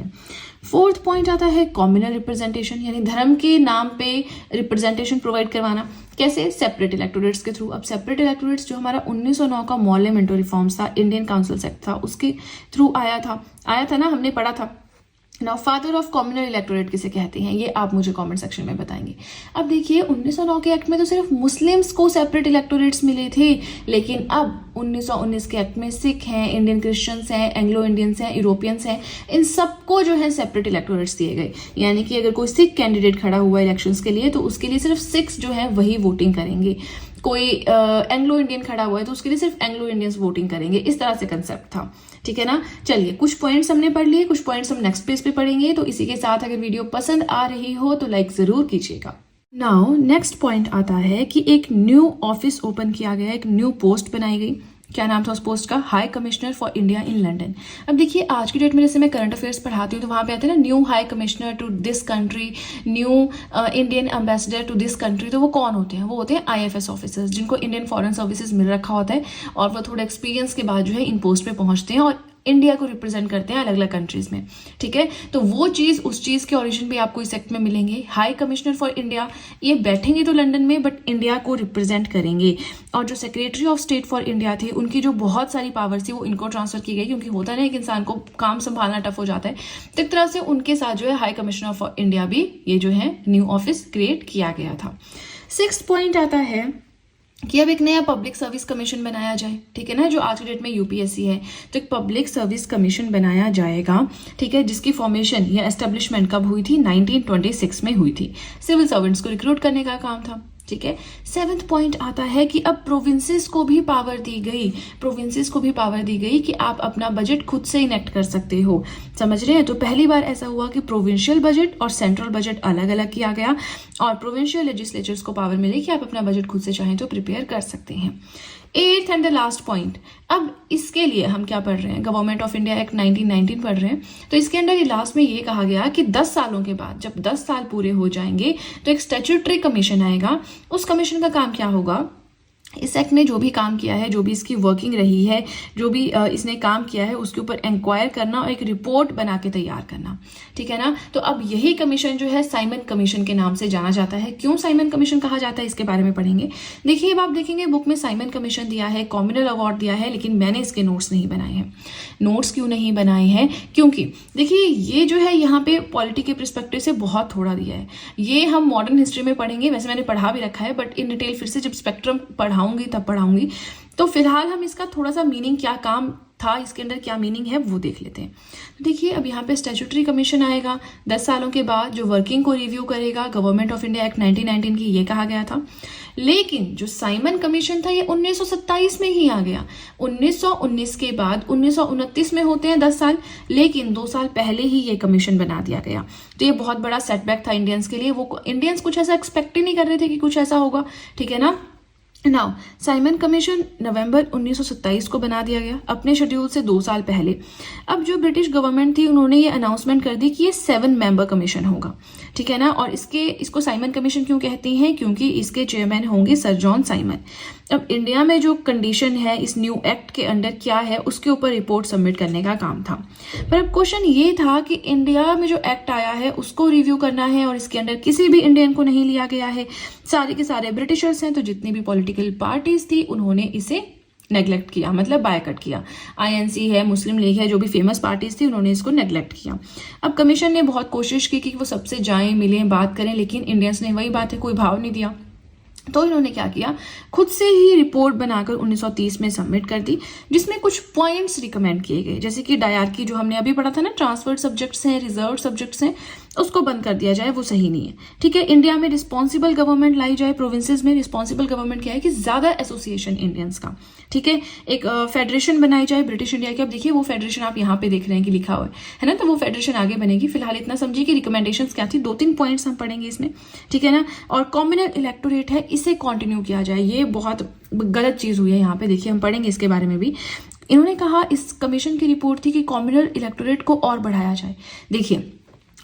फोर्थ पॉइंट आता है कॉम्युनल रिप्रेजेंटेशन, यानी धर्म के नाम पे रिप्रेजेंटेशन प्रोवाइड करवाना। कैसे, सेपरेट इलेक्टोरेट्स के थ्रू। अब सेपरेट इलेक्टोरेट्स जो हमारा 1909 का मॉर्ले मिंटो रिफॉर्म्स था, इंडियन काउंसिल एक्ट था, उसके थ्रू आया था ना, हमने पढ़ा था। Now father of communal electorate किसे कहते हैं, ये आप मुझे कमेंट सेक्शन में बताएंगे। अब देखिए 1909 के एक्ट में तो सिर्फ मुस्लिम्स को सेपरेट इलेक्टोरेट्स मिले थे, लेकिन अब 1919 के एक्ट में सिख हैं, इंडियन क्रिश्चियंस हैं, एंग्लो इंडियंस हैं, यूरोपियंस हैं, इन सबको जो है सेपरेट इलेक्टोरेट्स दिए गए। यानी कि अगर कोई सिख कैंडिडेट खड़ा हुआ इलेक्शंस के लिए तो उसके लिए सिर्फ सिख्स जो है वही वोटिंग करेंगे। कोई एंग्लो इंडियन खड़ा हुआ है तो उसके लिए सिर्फ एंग्लो इंडियंस वोटिंग करेंगे। इस तरह से कंसेप्ट था, ठीक है ना। चलिए कुछ पॉइंट्स हमने पढ़ लिए, कुछ पॉइंट्स हम नेक्स्ट पेज पे पढ़ेंगे। तो इसी के साथ अगर वीडियो पसंद आ रही हो तो लाइक जरूर कीजिएगा। नाउ नेक्स्ट पॉइंट आता है कि एक न्यू ऑफिस ओपन किया गया, एक न्यू पोस्ट बनाई गई। क्या नाम था उस पोस्ट का, high commissioner for India in London. अब देखिए आज की डेट में जैसे मैं करंट अफेयर्स पढ़ाती हूँ तो वहाँ पे आते हैं ना new high commissioner to this country, new Indian ambassador to this country. तो वो कौन होते हैं, वो होते हैं IFS ऑफिसर्स, जिनको इंडियन फॉरेन सर्विसेज मिल रखा होता है और वो थोड़ा एक्सपीरियंस के बाद जो है इन पोस्ट पे पहुंचते हैं और इंडिया को रिप्रेजेंट करते हैं अलग अलग कंट्रीज में, ठीक है। तो वो चीज, उस चीज के ओरिजिन भी आपको इस सेक्ट में मिलेंगे। हाई कमिश्नर फॉर इंडिया, ये बैठेंगे तो लंदन में बट इंडिया को रिप्रेजेंट करेंगे। और जो secretary of state for India थे, उनकी जो बहुत सारी पावर्स थी वो इनको ट्रांसफर की गई, क्योंकि होता नहीं कि इंसान को काम संभालना टफ हो जाता है। तो एक तरह से उनके साथ जो है हाई कमिश्नर फॉर इंडिया भी ये जो है न्यू ऑफिस क्रिएट किया गया था। 6th पॉइंट आता है कि अब एक नया पब्लिक सर्विस कमीशन बनाया जाए, ठीक है ना। जो आज की डेट में UPSC है, तो एक पब्लिक सर्विस कमीशन बनाया जाएगा, ठीक है, जिसकी फॉर्मेशन या एस्टेब्लिशमेंट कब हुई थी, 1926 में हुई थी। सिविल सर्वेंट्स को रिक्रूट करने का काम था, ठीक है। 7th पॉइंट आता है कि अब प्रोविंसेस को भी पावर दी गई, प्रोविंसेस को भी पावर दी गई कि आप अपना बजट खुद से इनेक्ट कर सकते हो। समझ रहे हैं? तो पहली बार ऐसा हुआ कि प्रोविंशियल बजट और सेंट्रल बजट अलग अलग किया गया और प्रोविंशियल लेजिस्लेचर्स को पावर मिली कि आप अपना बजट खुद से चाहें तो प्रिपेयर कर सकते हैं। 8th and the last point, अब इसके लिए हम क्या पढ़ रहे हैं? गवर्नमेंट ऑफ इंडिया एक्ट 1919 पढ़ रहे हैं। तो इसके अंदर ये लास्ट में ये कहा गया कि 10 सालों के बाद, जब 10 साल पूरे हो जाएंगे तो एक स्टैट्यूटरी कमीशन आएगा। उस कमीशन का काम क्या होगा? इस एक्ट ने जो भी काम किया है, जो भी इसकी वर्किंग रही है, जो भी इसने काम किया है, उसके ऊपर इंक्वायर करना और एक रिपोर्ट बना के तैयार करना, ठीक है ना। तो अब यही कमीशन जो है साइमन कमीशन के नाम से जाना जाता है। क्यों साइमन कमीशन कहा जाता है, इसके बारे में पढ़ेंगे। देखिए, अब आप देखेंगे बुक में साइमन कमीशन दिया है, कॉम्युनल अवार्ड दिया है, लेकिन मैंने इसके नोट्स नहीं बनाए हैं। नोट्स क्यों नहीं बनाए हैं? क्योंकि देखिए, ये जो है यहाँ पे पॉलिटी के परस्पेक्टिव से बहुत थोड़ा दिया है। ये हम मॉडर्न हिस्ट्री में पढ़ेंगे, वैसे मैंने पढ़ा भी रखा है, बट इन डिटेल फिर से जब स्पेक्ट्रम पढ़ाऊंगी तब पढ़ाऊंगी। तो फिलहाल हम इसका थोड़ा सा मीनिंग, क्या काम था इसके अंदर, क्या मीनिंग है, वो देख लेते हैं। तो देखिए, अब यहाँ पे स्टैट्यूटरी कमीशन आएगा 10 सालों के बाद, जो वर्किंग को रिव्यू करेगा। गवर्नमेंट ऑफ इंडिया एक्ट 1919 की ये कहा गया था। लेकिन जो साइमन कमीशन था ये 1927 में ही आ गया। 1919 के बाद 1929 में होते हैं 10 साल, लेकिन 2 साल पहले ही ये कमीशन बना दिया गया। तो ये बहुत बड़ा सेटबैक था इंडियंस के लिए। वो इंडियंस कुछ ऐसा एक्सपेक्ट ही नहीं कर रहे थे कि कुछ ऐसा होगा, ठीक है ना। नाउ साइमन कमीशन नवंबर 1927 को बना दिया गया, अपने शेड्यूल से 2 साल पहले। अब जो ब्रिटिश गवर्नमेंट थी, उन्होंने ये अनाउंसमेंट कर दी कि ये 7 मेंबर कमीशन होगा, ठीक है ना। और इसको साइमन कमीशन क्यों कहती हैं? क्योंकि इसके चेयरमैन होंगे सर जॉन साइमन। अब इंडिया में जो कंडीशन है इस न्यू एक्ट के अंडर क्या है, उसके ऊपर रिपोर्ट सबमिट करने का काम था। पर अब क्वेश्चन ये था कि इंडिया में जो एक्ट आया है उसको रिव्यू करना है और इसके अंदर किसी भी इंडियन को नहीं लिया गया है। सारे के सारे ब्रिटिशर्स हैं, तो जितनी भी पॉलिटिकल पार्टीज थी उन्होंने इसे नेग्लेक्ट किया, मतलब बायकट किया। आईएनसी है, मुस्लिम लीग है, जो भी फेमस पार्टीज थी, उन्होंने इसको नेग्लेक्ट किया। अब कमीशन ने बहुत कोशिश की कि वो सबसे जाएं, मिलें, बात करें, लेकिन इंडियंस ने वही बात है, कोई भाव नहीं दिया। तो इन्होंने क्या किया, खुद से ही रिपोर्ट बनाकर 1930 में सबमिट कर दी, जिसमें कुछ पॉइंट्स रिकमेंड किए गए, जैसे कि डायरकी जो हमने अभी पढ़ा था ना, ट्रांसफर्ड सब्जेक्ट्स हैं, रिजर्व सब्जेक्ट्स हैं, उसको बंद कर दिया जाए, वो सही नहीं है, ठीक है। इंडिया में रिस्पॉन्सिबल गवर्नमेंट लाई जाए। प्रोविंसेस में रिस्पॉन्सिबल गवर्नमेंट क्या है कि ज्यादा एसोसिएशन इंडियंस का, ठीक है। एक फेडरेशन बनाई जाए ब्रिटिश इंडिया की। अब देखिए, वो फेडरेशन आप यहाँ पे देख रहे हैं कि लिखा हुआ है ना, तो वो फेडरेशन आगे बनेगी। फिलहाल इतना समझिए कि रिकमेंडेशंस क्या थी, 2-3 पॉइंट्स हम पढ़ेंगे इसमें, ठीक है ना। और कॉम्युनल इलेक्टोरेट है, इसे कंटिन्यू किया जाए। ये बहुत गलत चीज हुई है यहाँ पे, देखिए हम पढ़ेंगे इसके बारे में भी। इन्होंने कहा, इस कमीशन की रिपोर्ट थी कि कॉम्युनल इलेक्टोरेट को और बढ़ाया जाए। देखिए,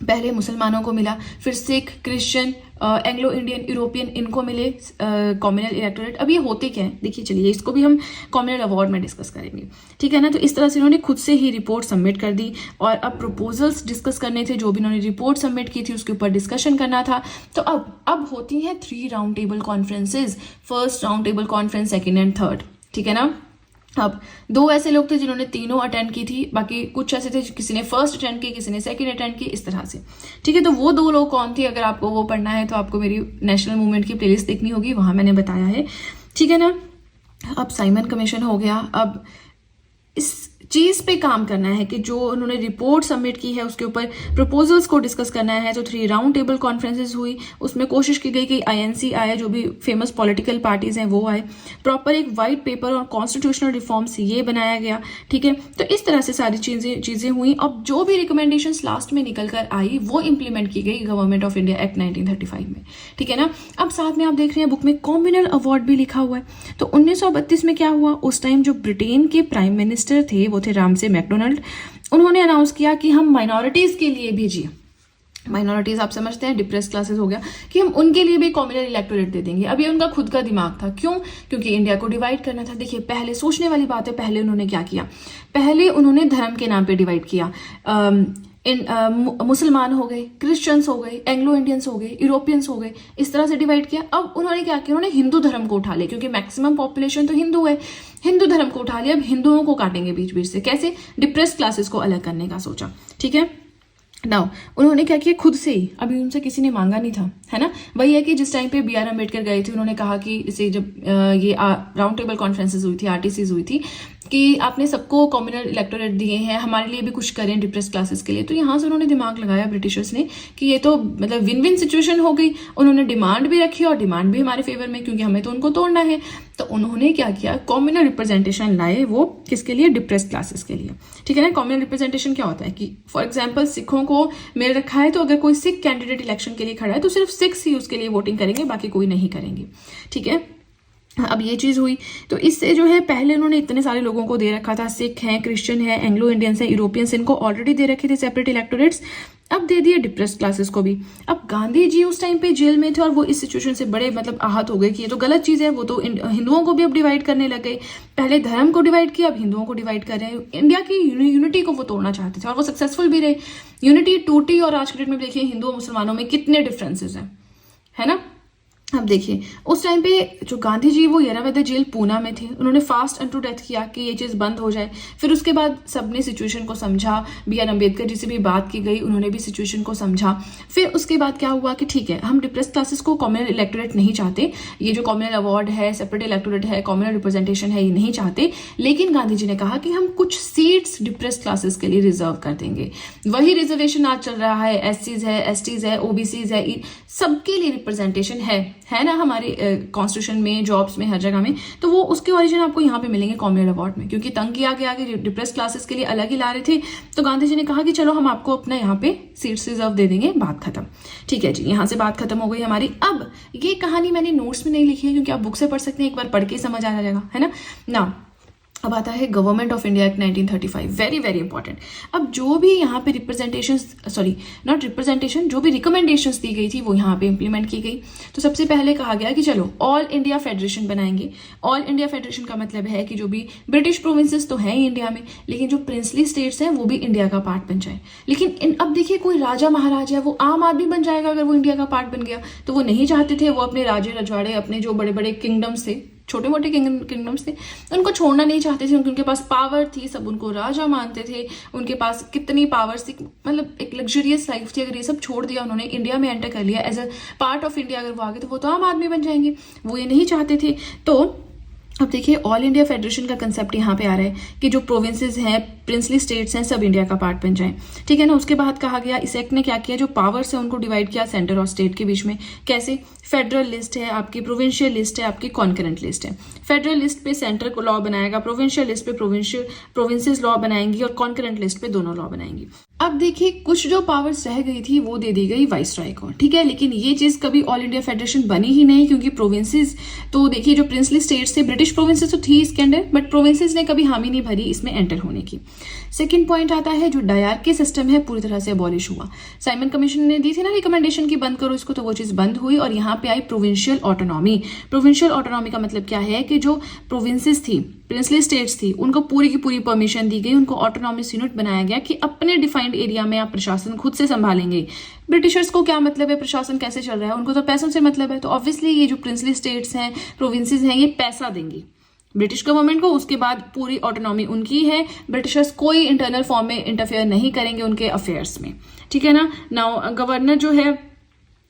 पहले मुसलमानों को मिला, फिर Sikh, Christian, Anglo Indian, European, इनको मिले कॉम्युनल इलेक्टोरेट। अब ये होते क्या है, देखिए चलिए, इसको भी हम कॉम्युनल अवार्ड में डिस्कस करेंगे, ठीक है ना। तो इस तरह से इन्होंने खुद से ही रिपोर्ट सबमिट कर दी और अब प्रपोजल्स डिस्कस करने थे, जो भी इन्होंने रिपोर्ट सबमिट की थी उसके ऊपर डिस्कशन करना था। तो अब होती हैं 3 round table conferences, first round table conference, second and third, ठीक है ना। अब 2 ऐसे लोग थे जिन्होंने तीनों अटेंड की थी, बाकी कुछ ऐसे थे किसी ने फर्स्ट अटेंड की, किसी ने सेकंड अटेंड की, इस तरह से, ठीक है। तो वो 2 लोग कौन थे, अगर आपको वो पढ़ना है तो आपको मेरी नेशनल मूवमेंट की प्लेलिस्ट देखनी होगी, वहां मैंने बताया है, ठीक है ना। अब साइमन कमीशन हो गया। अब इस चीज पे काम करना है कि जो उन्होंने रिपोर्ट सबमिट की है उसके ऊपर प्रपोजल्स को डिस्कस करना है। तो 3 राउंड टेबल कॉन्फ्रेंसेस हुई, उसमें कोशिश की गई कि आईएनसी आए, जो भी फेमस पॉलिटिकल पार्टीज हैं वो आए, प्रॉपर एक वाइट पेपर और कॉन्स्टिट्यूशनल रिफॉर्म्स ये बनाया गया, ठीक है। तो इस तरह से सारी चीजें हुई। अब जो भी रिकमेंडेशंस लास्ट में निकल कर आई वो इंप्लीमेंट की गई गवर्नमेंट ऑफ इंडिया एक्ट 1935 में, ठीक है ना। अब साथ में आप देख रहे हैं बुक में कॉम्युनल अवार्ड भी लिखा हुआ है। तो 1932 में क्या हुआ, उस टाइम जो ब्रिटेन के प्राइम मिनिस्टर थे वो थे रामसे मैकडोनल्ड। उन्होंने अनाउंस किया कि हम माइनॉरिटीज के लिए भेजिए, माइनॉरिटीज आप समझते हैं डिप्रेस क्लासेस हो गया, कि हम उनके लिए भी कॉम्युनल इलेक्टोरेट दे देंगे। अब ये उनका खुद का दिमाग था, क्यों? क्योंकि इंडिया को डिवाइड करना था। देखिए, पहले सोचने वाली बात है, पहले उन्होंने क्या किया, पहले उन्होंने धर्म के नाम पे डिवाइड किया। मुसलमान हो गए, क्रिश्चियंस हो गए, एंग्लो इंडियंस हो गए, यूरोपियंस हो गए, इस तरह से डिवाइड किया। अब उन्होंने क्या किया, उन्होंने हिंदू धर्म को उठा लिया, क्योंकि मैक्सिमम पॉपुलेशन तो हिंदू है, हिंदू धर्म को उठा लिया। अब हिंदुओं को काटेंगे बीच बीच से, कैसे? डिप्रेस क्लासेस को अलग करने का सोचा, ठीक है। नाउ उन्होंने क्या किया, खुद से ही, अभी उनसे किसी ने मांगा नहीं था, है ना। वही है कि जिस टाइम पे BR अम्बेडकर गए थे, उन्होंने कहा कि इसे जब ये राउंड टेबल कॉन्फ्रेंसेस हुई थी, RTCs हुई थी, कि आपने सबको कॉम्युनल इलेक्टोरेट दिए हैं, हमारे लिए भी कुछ करें डिप्रेस क्लासेस के लिए। तो यहाँ से उन्होंने दिमाग लगाया ब्रिटिशर्स ने कि ये तो मतलब विन विन सिचुएशन हो गई। उन्होंने डिमांड भी रखी और डिमांड भी हमारे फेवर में, क्योंकि हमें तो उनको तोड़ना है। तो उन्होंने क्या किया, कॉम्युनल रिप्रेजेंटेशन लाए, वो किसके लिए, डिप्रेस क्लासेस के लिए। ठीक है ना। कॉम्युनल रिप्रेजेंटेशन क्या होता है कि फॉर एग्जाम्पल सिखों को मिल रखा है, तो अगर कोई सिख कैंडिडेट इलेक्शन के लिए खड़ा है तो सिर्फ सिख्स ही उसके लिए वोटिंग करेंगे, बाकी कोई नहीं करेंगे। ठीक है। अब ये चीज हुई तो इससे जो है पहले उन्होंने इतने सारे लोगों को दे रखा था, सिख हैं, क्रिश्चियन है, एंग्लो इंडियंस है, यूरोपियंस, इनको ऑलरेडी दे रखे थे सेपरेट इलेक्टोरेट्स, अब दे दिए डिप्रेस्ड क्लासेस को भी। अब गांधी जी उस टाइम पे जेल में थे और वो इस सिचुएशन से बड़े मतलब आहत हो गए कि ये तो गलत चीज है। वो तो हिंदुओं को भी अब डिवाइड करने लग गए, पहले धर्म को डिवाइड किया, अब हिंदुओं को डिवाइड कर रहे हैं। इंडिया की यूनिटी को वो तोड़ना चाहते थे और वो सक्सेसफुल भी रहे। यूनिटी टूटी और आज के डेट में देखिए हिंदू और मुसलमानों में कितने डिफरेंसेस हैं, है ना। अब देखिए उस टाइम पे जो गांधी जी वो येरावदा जेल पूना में थे, उन्होंने फास्ट अनटू डेथ किया कि ये चीज़ बंद हो जाए। फिर उसके बाद सबने सिचुएशन को समझा, B.R. अम्बेडकर जी से भी बात की गई, उन्होंने भी सिचुएशन को समझा। फिर उसके बाद क्या हुआ कि ठीक है हम डिप्रेस क्लासेस को कॉम्युनल इलेक्टोरेट नहीं चाहते, ये जो कॉम्युनल अवार्ड है, सेपरेट इलेक्टोरेट है, कॉम्युनल रिप्रेजेंटेशन है, ये नहीं चाहते। लेकिन गांधी जी ने कहा कि हम कुछ सीट्स डिप्रेस क्लासेस के लिए रिजर्व कर देंगे। वही रिजर्वेशन आज चल रहा है, SCs है, STs है, OBCs है, सबके लिए रिप्रेजेंटेशन है ना हमारे कॉन्स्टिट्यूशन में, जॉब्स में, हर जगह में। तो वो उसके ओरिजिन आपको यहाँ पे मिलेंगे कॉम्युनल अवार्ड में, क्योंकि तंग किया गया कि डिप्रेस क्लासेस के लिए अलग ही ला रहे थे। तो गांधी जी ने कहा कि चलो हम आपको अपना यहाँ पे सीट्स रिजर्व दे देंगे, बात खत्म। ठीक है जी, यहाँ से बात खत्म हो गई हमारी। अब ये कहानी मैंने नोट्स में नहीं लिखी है, क्योंकि आप बुक से पढ़ सकते हैं, एक बार पढ़ के समझ आ जाएगा, है ना। अब आता है government of India act 1935, very very important. अब जो भी यहाँ पे जो भी रिकमेंडेशंस दी गई थी वो यहाँ पे इंप्लीमेंट की गई। तो सबसे पहले कहा गया कि चलो ऑल इंडिया फेडरेशन बनाएंगे। ऑल इंडिया फेडरेशन का मतलब है कि जो भी ब्रिटिश प्रोविंसेस तो हैं ही इंडिया में, लेकिन जो प्रिंसली स्टेट्स हैं वो भी इंडिया का पार्ट बन जाए। लेकिन अब देखिए कोई राजा महाराजा है, वो आम आदमी बन जाएगा अगर वो इंडिया का पार्ट बन गया। तो वो नहीं चाहते थे, वो अपने राजे रजवाड़े, अपने जो बड़े बड़े किंगडम्स थे, छोटे मोटे किंगडम्स थे, उनको छोड़ना नहीं चाहते थे, क्योंकि उनके पास पावर थी, सब उनको राजा मानते थे, उनके पास कितनी पावर्स थी, मतलब एक लग्जरियस लाइफ थी। अगर ये सब छोड़ दिया उन्होंने, इंडिया में एंटर कर लिया as a part of India, अगर वो आगे तो वो तो आम आदमी बन जाएंगे, वो ये नहीं चाहते थे। तो अब देखिए ऑल इंडिया फेडरेशन का कंसेप्ट यहाँ पे आ रहा है कि जो प्रोविंसेस हैं, प्रिंसली स्टेट्स हैं, सब इंडिया का पार्ट बन जाएं। ठीक है ना। उसके बाद कहा गया, इस एक्ट ने क्या किया, जो पावर्स है उनको डिवाइड किया सेंटर और स्टेट के बीच में। कैसे, फेडरल लिस्ट है आपकी, प्रोविंशियल लिस्ट है आपकी, कॉन्करेंट लिस्ट है। फेडरल लिस्ट पे सेंटर को लॉ बनाएगा, प्रोविंशियल लिस्ट पे प्रोविंसेस लॉ बनाएंगी, और कॉन्करेंट लिस्ट पे दोनों लॉ बनाएंगी। अब देखिए कुछ जो पावर्स रह गई थी वो दे दी गई वाइसरॉय को। ठीक है। लेकिन ये चीज कभी ऑल इंडिया फेडरेशन बनी ही नहीं, क्योंकि प्रोविंसेस तो देखिए जो प्रिंसली स्टेट्स थे, ब्रिटिश प्रोविंसेस तो थी इसके अंडर, बट प्रोविंसेस ने कभी हामी नहीं भरी इसमें एंटर होने की। सेकंड पॉइंट आता है जो डायरकी सिस्टम है पूरी तरह से अबॉलिश हुआ। साइमन कमीशन ने दी थी ना रिकमेंडेशन की बंद करो इसको, तो वो चीज बंद हुई और यहाँ पे आई प्रोविंशियल ऑटोनॉमी। प्रोविंशियल ऑटोनॉमी का मतलब क्या है कि जो प्रोविंसेस थी, प्रिंसली स्टेट्स थी, उनको पूरी की पूरी परमिशन दी गई, उनको ऑटोनॉमस यूनिट बनाया गया कि अपने डिफाइंड एरिया में आप प्रशासन खुद से संभालेंगे। ब्रिटिशर्स को क्या मतलब है प्रशासन कैसे चल रहा है, उनको तो पैसों से मतलब है। तो ऑब्वियसली ये जो प्रिंसली स्टेट्स हैं, प्रोविंसेस हैं, ये पैसा देंगी ब्रिटिश गवर्नमेंट को, उसके बाद पूरी ऑटोनॉमी उनकी है। ब्रिटिशर्स कोई इंटरनल फॉर्म में इंटरफेयर नहीं करेंगे उनके अफेयर्स में। ठीक है ना। नाउ गवर्नर जो है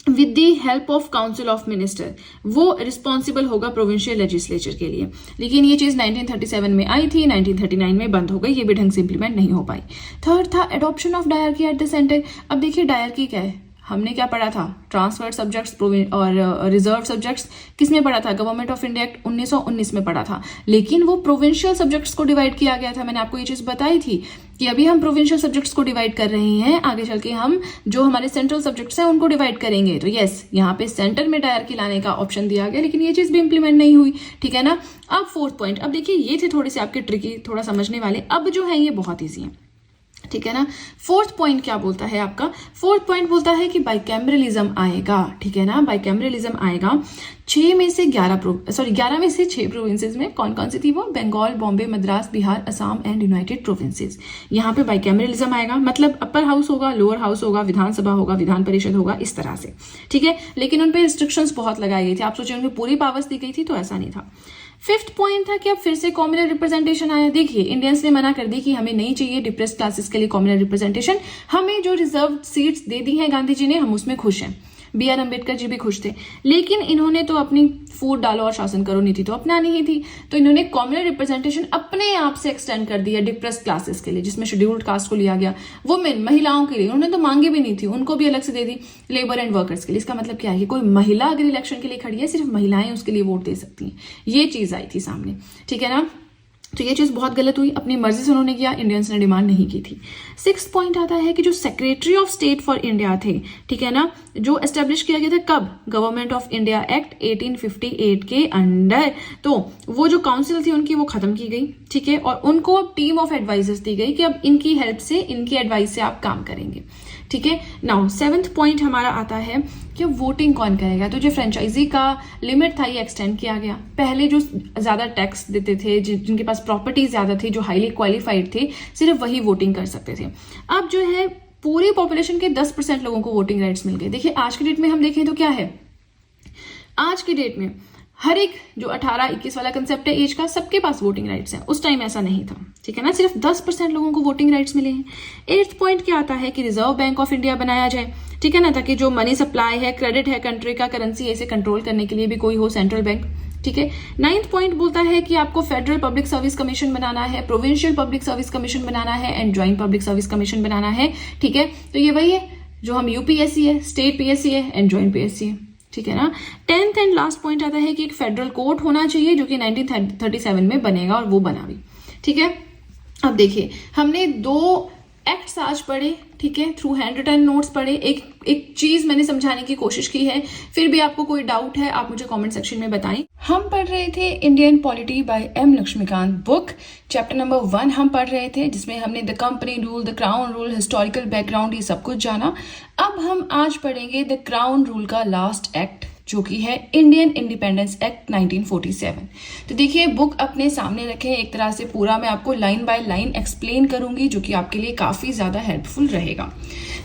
with the help of council of minister, वो रिस्पॉन्सिबल होगा प्रोविंशियल लेजिस्लेचर के लिए। लेकिन ये चीज 1937 में आई थी, 1939 में बंद हो गई, ये भी ढंग से इंप्लीमेंट नहीं हो पाई। थर्ड था adoption of dyarchy at the centre. अब देखिए डायरकी क्या है, हमने क्या पढ़ा था, ट्रांसफर सब्जेक्ट्स और रिजर्व सब्जेक्ट्स किसमें पढ़ा था, गवर्नमेंट ऑफ इंडिया एक्ट 1919 में पढ़ा था। लेकिन वो प्रोविंशियल सब्जेक्ट्स को डिवाइड किया गया था। मैंने आपको ये चीज बताई थी कि अभी हम प्रोविंशियल सब्जेक्ट्स को डिवाइड कर रहे हैं, आगे चल के हम जो हमारे सेंट्रल सब्जेक्ट्स हैं उनको डिवाइड करेंगे। तो यस, यहाँ पे सेंटर में डायरकी लाने का ऑप्शन दिया गया, लेकिन ये चीज भी इंप्लीमेंट नहीं हुई। ठीक है ना। अब फोर्थ पॉइंट, अब देखिए ये थे थोड़े से आपके ट्रिकी, थोड़ा समझने वाले। अब जो है ये बहुत ईजी है। ठीक है ना। फोर्थ पॉइंट क्या बोलता है आपका, फोर्थ पॉइंट बोलता है कि बाइकैमरलिज्म आएगा। ठीक है ना। बाइकैमरलिज्म आएगा। 11 में से 6 प्रोविंसेस में कौन कौन सी थी वो, Bengal, Bombay, Madras, Bihar, Assam and United Provinces. यहाँ पे बाइकैमरलिज्म आएगा, मतलब अपर हाउस होगा, लोअर हाउस होगा, विधानसभा होगा, विधान परिषद होगा, इस तरह से। ठीक है। लेकिन उन पे रिस्ट्रिक्शंस बहुत लगाई गई थी। आप सोचिए उनमें पूरी पावर्स दी गई थी, तो ऐसा नहीं था। फिफ्थ पॉइंट था कि अब फिर से कॉम्युनल रिप्रेजेंटेशन आया। देखिए इंडियंस ने मना कर दी कि हमें नहीं चाहिए डिप्रेस्ड क्लासेस के लिए कॉम्युनल रिप्रेजेंटेशन, हमें जो रिजर्व सीट्स दे दी हैं गांधी जी ने, हम उसमें खुश हैं। B.R. अम्बेडकर जी भी खुश थे। लेकिन इन्होंने तो अपनी फूट डालो और शासन करो नीति तो अपनानी ही थी। तो इन्होंने कॉम्युनल रिप्रेजेंटेशन अपने आप से एक्सटेंड कर दिया डिप्रेस्ड क्लासेस के लिए, जिसमें शेड्यूल्ड कास्ट को लिया गया, वुमेन महिलाओं के लिए उन्होंने तो मांगे भी नहीं थी, उनको भी अलग से दे दी, लेबर एंड वर्कर्स के लिए। इसका मतलब क्या है कि कोई महिला अगर इलेक्शन के लिए खड़ी है सिर्फ महिलाएं उसके लिए वोट दे सकती हैं, ये चीज आई थी सामने, ठीक है ना। तो ये चीज बहुत गलत हुई, अपनी मर्जी से उन्होंने किया, इंडियंस ने डिमांड नहीं की थी। 6th पॉइंट आता है कि जो secretary of state for India थे, ठीक है ना, जो एस्टेब्लिश किया गया था कब, गवर्नमेंट ऑफ इंडिया एक्ट 1858 के अंडर। तो वो जो काउंसिल थी उनकी वो खत्म की गई, ठीक है, और उनको टीम ऑफ एडवाइजर्स दी गई कि अब इनकी हेल्प से, इनकी एडवाइस से आप काम करेंगे, ठीक है। नाउ 7th पॉइंट हमारा आता है कि वोटिंग कौन करेगा। तो जो फ्रेंचाइजी का लिमिट था ये एक्सटेंड किया गया। पहले जो ज्यादा टैक्स देते थे, जिनके पास प्रॉपर्टी ज्यादा थी, जो हाईली क्वालिफाइड थे, सिर्फ वही वोटिंग कर सकते थे। अब जो है पूरी पॉपुलेशन के 10% लोगों को वोटिंग राइट्स मिल गए। देखिए आज की डेट में हम देखें तो क्या है, आज की डेट में हर एक जो 18-21 वाला कंसेप्ट है एज का, सबके पास वोटिंग राइट्स है। उस टाइम ऐसा नहीं था, ठीक है ना, सिर्फ 10% लोगों को वोटिंग राइट्स मिले हैं। 8th पॉइंट क्या आता है कि रिजर्व बैंक ऑफ इंडिया बनाया जाए, ठीक है ना, ताकि जो मनी सप्लाई है, क्रेडिट है कंट्री का, करेंसी ऐसे कंट्रोल करने के लिए भी कोई हो सेंट्रल बैंक, ठीक है। 9th पॉइंट बोलता है कि आपको फेडरल पब्लिक सर्विस कमीशन बनाना है, प्रोविंशियल पब्लिक सर्विस कमीशन बनाना है and joint public service commission बनाना है, ठीक है। तो ये वही है जो हम यूपीएससी है, स्टेट पीएससी है एंड ज्वाइंट पीएससी है, ठीक है ना। 10th एंड लास्ट पॉइंट आता है कि एक फेडरल कोर्ट होना चाहिए जो कि 1937 में बनेगा, और वो बना भी, ठीक है। अब देखिए हमने 2 एक्ट्स आज पढ़े, ठीक है, थ्रू हैंड रिटन नोट्स पढ़े। एक चीज मैंने समझाने की कोशिश की है, फिर भी आपको कोई डाउट है आप मुझे कमेंट सेक्शन में बताएं। हम पढ़ रहे थे Indian polity by M Laxmikanth book, chapter number 1 हम पढ़ रहे थे, जिसमें हमने the company rule, the crown rule, historical background, ये सब कुछ जाना। अब हम आज पढ़ेंगे द क्राउन रूल का लास्ट एक्ट, जो कि है इंडियन इंडिपेंडेंस एक्ट 1947। तो देखिए बुक अपने सामने रखें, एक तरह से पूरा मैं आपको लाइन बाय लाइन एक्सप्लेन करूंगी, जो कि आपके लिए काफी ज्यादा हेल्पफुल रहेगा।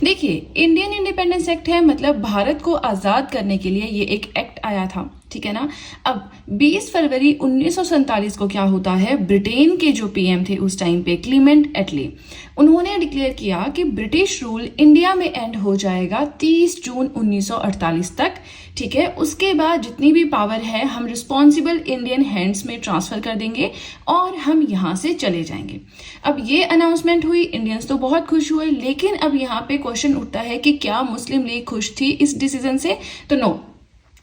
देखिए इंडियन इंडिपेंडेंस एक्ट है, मतलब भारत को आजाद करने के लिए ये एक एक्ट आया था, ठीक है ना। अब 20 फरवरी 1947 को क्या होता है, ब्रिटेन के जो पीएम थे उस टाइम पे, क्लीमेंट एटली, उन्होंने डिक्लेयर किया कि ब्रिटिश रूल इंडिया में एंड हो जाएगा 30 जून 1948 तक, ठीक है। उसके बाद जितनी भी पावर है हम रिस्पॉन्सिबल इंडियन हैंड्स में ट्रांसफर कर देंगे और हम यहां से चले जाएंगे। अब ये अनाउंसमेंट हुई, इंडियंस तो बहुत खुश हुए, लेकिन अब यहाँ पे क्वेश्चन उठता है कि क्या मुस्लिम लीग खुश थी इस डिसीजन से? तो नो,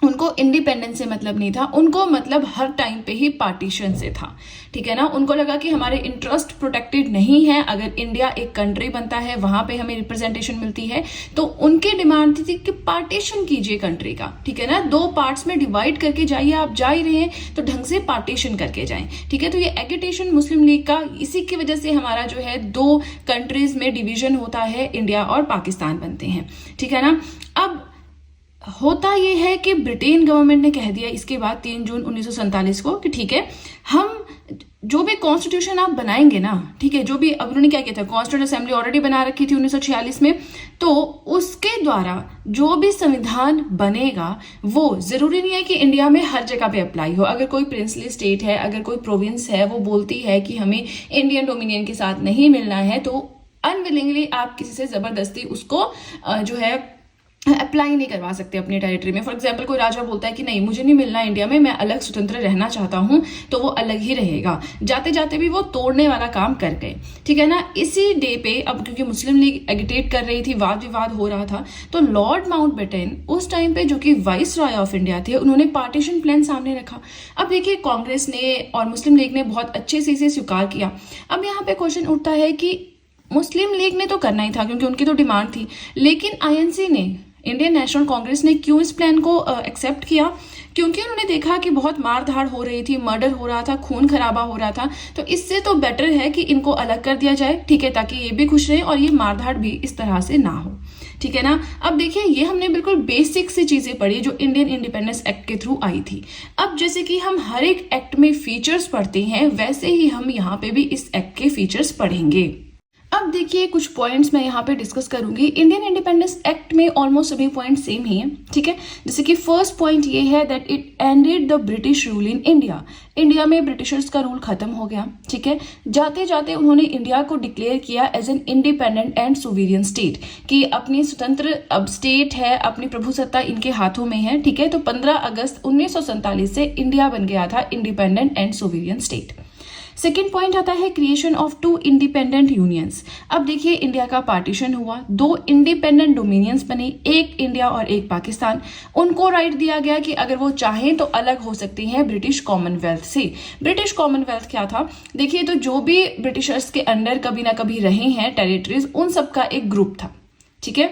उनको इंडिपेंडेंस से मतलब नहीं था, उनको मतलब हर टाइम पे ही पार्टीशन से था, ठीक है ना। उनको लगा कि हमारे इंटरेस्ट प्रोटेक्टेड नहीं है, अगर इंडिया एक कंट्री बनता है वहां पे हमें रिप्रेजेंटेशन मिलती है, तो उनकी डिमांड थी कि पार्टीशन कीजिए कंट्री का, ठीक है ना, 2 पार्ट्स में डिवाइड करके जाइए, आप जा ही रहे हैं तो ढंग से पार्टीशन करके जाएं, ठीक है। तो ये एगिटेशन मुस्लिम लीग का, इसी की वजह से हमारा जो है 2 कंट्रीज में डिवीजन होता है, इंडिया और पाकिस्तान बनते हैं, ठीक है ना। अब होता यह है कि ब्रिटेन गवर्नमेंट ने कह दिया इसके बाद 3 जून 1947 को कि ठीक है, हम जो भी कॉन्स्टिट्यूशन आप बनाएंगे ना, ठीक है, जो भी, अब उन्होंने क्या किया था, कॉन्स्टिट्यूंट असेंबली ऑलरेडी बना रखी थी 1946 में, तो उसके द्वारा जो भी संविधान बनेगा वो जरूरी नहीं है कि इंडिया में हर जगह पे अप्लाई हो। अगर कोई प्रिंसली स्टेट है, अगर कोई प्रोविंस है, वो बोलती है कि हमें इंडियन डोमिनियन के साथ नहीं मिलना है, तो अनविलिंगली आप किसी से जबरदस्ती उसको जो है अप्लाई नहीं करवा सकते अपनी टेरिटरी में। फॉर एग्जाम्पल कोई राजा बोलता है कि नहीं मुझे नहीं मिलना इंडिया में, मैं अलग स्वतंत्र रहना चाहता हूं, तो वो अलग ही रहेगा, जाते जाते भी वो तोड़ने वाला काम कर गए, ठीक है ना। इसी डे पे, अब क्योंकि मुस्लिम लीग एगिटेट कर रही थी, वाद विवाद हो रहा था, तो लॉर्ड माउंटबेटन उस टाइम पे, जो कि वाइस रॉय ऑफ इंडिया थे, उन्होंने पार्टीशन प्लान सामने रखा। अब देखिए कांग्रेस ने और मुस्लिम लीग ने बहुत अच्छे से इसे स्वीकार किया। अब यहाँ पे क्वेश्चन उठता है कि मुस्लिम लीग ने तो करना ही था क्योंकि उनकी तो डिमांड थी, लेकिन आईएनसी ने, इंडियन नेशनल कांग्रेस ने क्यों इस प्लान को एक्सेप्ट किया? क्योंकि उन्होंने देखा कि बहुत मारधाड़ हो रही थी, मर्डर हो रहा था, खून खराबा हो रहा था, तो इससे तो बेटर है कि इनको अलग कर दिया जाए, ठीक है, ताकि ये भी खुश रहे और ये मारधाड़ भी इस तरह से ना हो, ठीक है ना। अब देखिए ये हमने बिल्कुल बेसिक सी चीजें पढ़ी जो इंडियन इंडिपेंडेंस एक्ट के थ्रू आई थी। अब जैसे कि हम हर एक एक्ट में फीचर्स पढ़ते हैं, वैसे ही हम यहाँ पे भी इस एक्ट के फीचर्स पढ़ेंगे। अब देखिए कुछ पॉइंट्स मैं यहाँ पे डिस्कस करूंगी। इंडियन इंडिपेंडेंस एक्ट में ऑलमोस्ट सभी पॉइंट सेम ही हैं, ठीक है। जैसे कि फर्स्ट पॉइंट ये है that it ended the British rule in India. India में ब्रिटिशर्स का रूल खत्म हो गया, ठीक है। जाते जाते उन्होंने इंडिया को डिक्लेयर किया as an independent and sovereign state, कि अपनी स्वतंत्र अब स्टेट है, अपनी प्रभुसत्ता इनके हाथों में है, ठीक है। तो 15 अगस्त 1947 से इंडिया बन गया था independent and sovereign state. Second point आता है क्रिएशन ऑफ 2 इंडिपेंडेंट यूनियंस। अब देखिए इंडिया का पार्टीशन हुआ, 2 इंडिपेंडेंट डोमिनियंस बने, एक इंडिया और एक पाकिस्तान। उनको राइट दिया गया कि अगर वो चाहें तो अलग हो सकती हैं ब्रिटिश कॉमनवेल्थ से। ब्रिटिश कॉमनवेल्थ क्या था, देखिए तो जो भी ब्रिटिशर्स के अंडर कभी ना कभी रहे हैं टेरिटरीज, उन सबका एक ग्रुप था, ठीक है।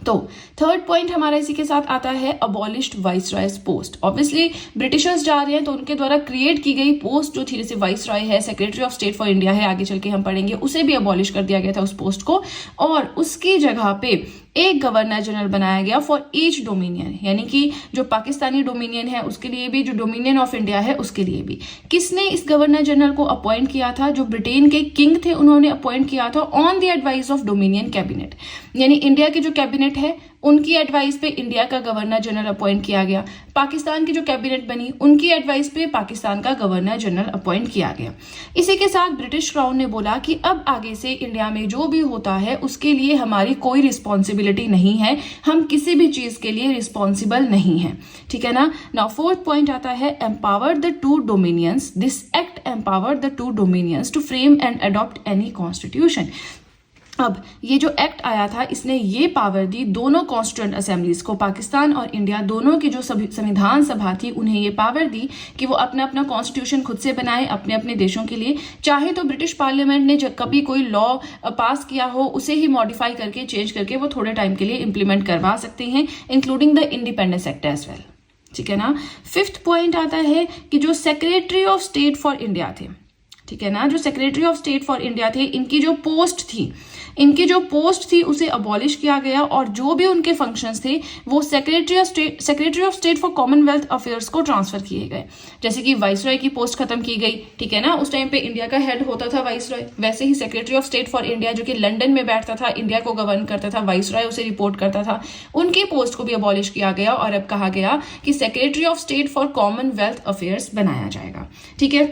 तो थर्ड पॉइंट हमारा इसी के साथ आता है abolished viceroys post. Obviously Britishers जा रहे हैं तो उनके द्वारा क्रिएट की गई पोस्ट जो थी, जैसे वाइसरॉय है, secretary of state for India है, आगे चल के हम पढ़ेंगे, उसे भी अबॉलिश कर दिया गया था उस पोस्ट को, और उसकी जगह पे एक गवर्नर जनरल बनाया गया फॉर ईच डोमिनियन, यानी कि जो पाकिस्तानी डोमिनियन है उसके लिए भी, जो डोमिनियन ऑफ इंडिया है उसके लिए भी। किसने इस गवर्नर जनरल को अपॉइंट किया था, जो ब्रिटेन के किंग थे उन्होंने अपॉइंट किया था on the advice of dominion cabinet, यानी इंडिया के जो कैबिनेट है उनकी एडवाइस पे इंडिया का गवर्नर जनरल अपॉइंट किया गया। पाकिस्तान की जो कैबिनेट बनी उनकी एडवाइस पे पाकिस्तान का गवर्नर जनरल अपॉइंट किया गया। इसी के साथ ब्रिटिश क्राउन ने बोला कि अब आगे से इंडिया में जो भी होता है उसके लिए हमारी कोई रिस्पॉन्सिबिलिटी नहीं है, हम किसी भी चीज के लिए रिस्पॉन्सिबल नहीं है, ठीक है ना। नाउ फोर्थ पॉइंट आता है empower the 2 dominions. This act empower the 2 dominions to frame and adopt any constitution. अब ये जो एक्ट आया था इसने ये पावर दी दोनों कॉन्स्टिट्यूएंट असेंबलीज को, पाकिस्तान और इंडिया दोनों की जो संविधान सभा थी उन्हें ये पावर दी कि वो अपना अपना कॉन्स्टिट्यूशन खुद से बनाए अपने अपने देशों के लिए। चाहे तो ब्रिटिश पार्लियामेंट ने जब कभी कोई लॉ पास किया हो उसे ही मॉडिफाई करके, चेंज करके वो थोड़े टाइम के लिए इंप्लीमेंट करवा सकते हैं, including the independence act as well, ठीक है ना। फिफ्थ पॉइंट आता है कि जो secretary of state for India थे, ठीक है ना, जो secretary of state for India थे, इनकी जो पोस्ट थी उसे अबॉलिश किया गया, और जो भी उनके फंक्शंस थे वो secretary of state for Commonwealth affairs को ट्रांसफर किए गए। जैसे कि वाइसरॉय की पोस्ट खत्म की गई, ठीक है ना, उस टाइम पे इंडिया का हेड होता था वाइसरॉय, वैसे ही secretary of state for India जो कि लंदन में बैठता था, इंडिया को गवर्न करता था, वाइसरॉय उसे रिपोर्ट करता था, उनकी पोस्ट को भी अबॉलिश किया गया और अब कहा गया कि secretary of state for Commonwealth affairs बनाया जाएगा, ठीक है।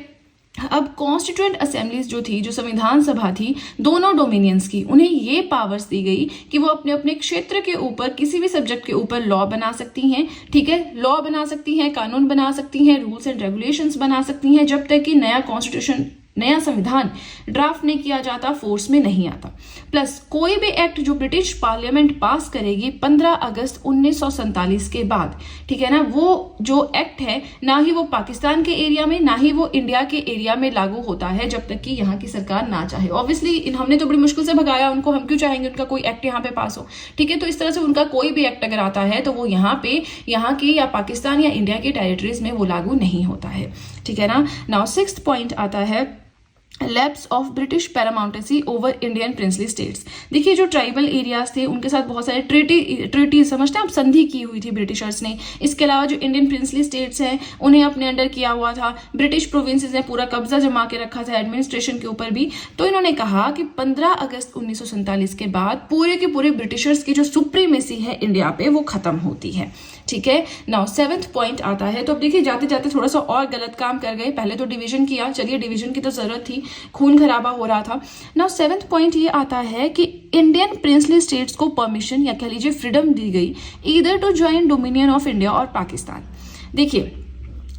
अब कॉन्स्टिट्यूएंट असेंबलीज जो थी, जो संविधान सभा थी दोनों डोमिनियंस की, उन्हें ये पावर्स दी गई कि वो अपने अपने क्षेत्र के ऊपर किसी भी सब्जेक्ट के ऊपर लॉ बना सकती हैं, ठीक है, लॉ बना सकती हैं, कानून बना सकती हैं, रूल्स एंड रेगुलेशंस बना सकती हैं, जब तक कि नया कॉन्स्टिट्यूशन, नया संविधान ड्राफ्ट नहीं किया जाता, फोर्स में नहीं आता। प्लस कोई भी एक्ट जो ब्रिटिश पार्लियामेंट पास करेगी 15 अगस्त 1947 के बाद, ठीक है ना, वो जो एक्ट है ना ही वो पाकिस्तान के एरिया में ना ही वो इंडिया के एरिया में लागू होता है जब तक कि यहाँ की सरकार ना चाहे। ऑब्वियसली हमने तो बड़ी मुश्किल से भगाया उनको, हम क्यों चाहेंगे उनका कोई एक्ट यहाँ पे पास हो, ठीक है। तो इस तरह से उनका कोई भी एक्ट अगर आता है तो वो यहाँ पे, यहाँ की या पाकिस्तान या इंडिया के टेरिटरीज में वो लागू नहीं होता है, ठीक है ना। नाउ सिक्स्थ पॉइंट आता है lapse of British paramountcy over Indian princely states. देखिए जो ट्राइबल एरियाज थे उनके साथ बहुत सारे ट्रीटी समझते हैं आप, संधि की हुई थी ब्रिटिशर्स ने। इसके अलावा जो इंडियन प्रिंसली स्टेट्स हैं उन्हें अपने अंडर किया हुआ था, ब्रिटिश प्रोविंसेस ने पूरा कब्जा जमा के रखा था एडमिनिस्ट्रेशन के ऊपर भी। तो इन्होंने कहा कि 15 अगस्त 1947 के बाद पूरे के पूरे ब्रिटिशर्स की जो सुप्रीमेसी है इंडिया पे वो खत्म होती है, ठीक है। नाउ सेवंथ पॉइंट आता है, तो अब देखिए जाते जाते थोड़ा सा और गलत काम कर गए, पहले तो डिवीजन किया, चलिए डिवीजन की तो जरूरत थी, खून खराबा हो रहा था। नाउ सेवंथ पॉइंट ये आता है कि इंडियन प्रिंसली स्टेट्स को परमिशन या कह लीजिए फ्रीडम दी गई either to join dominion of India और पाकिस्तान। देखिए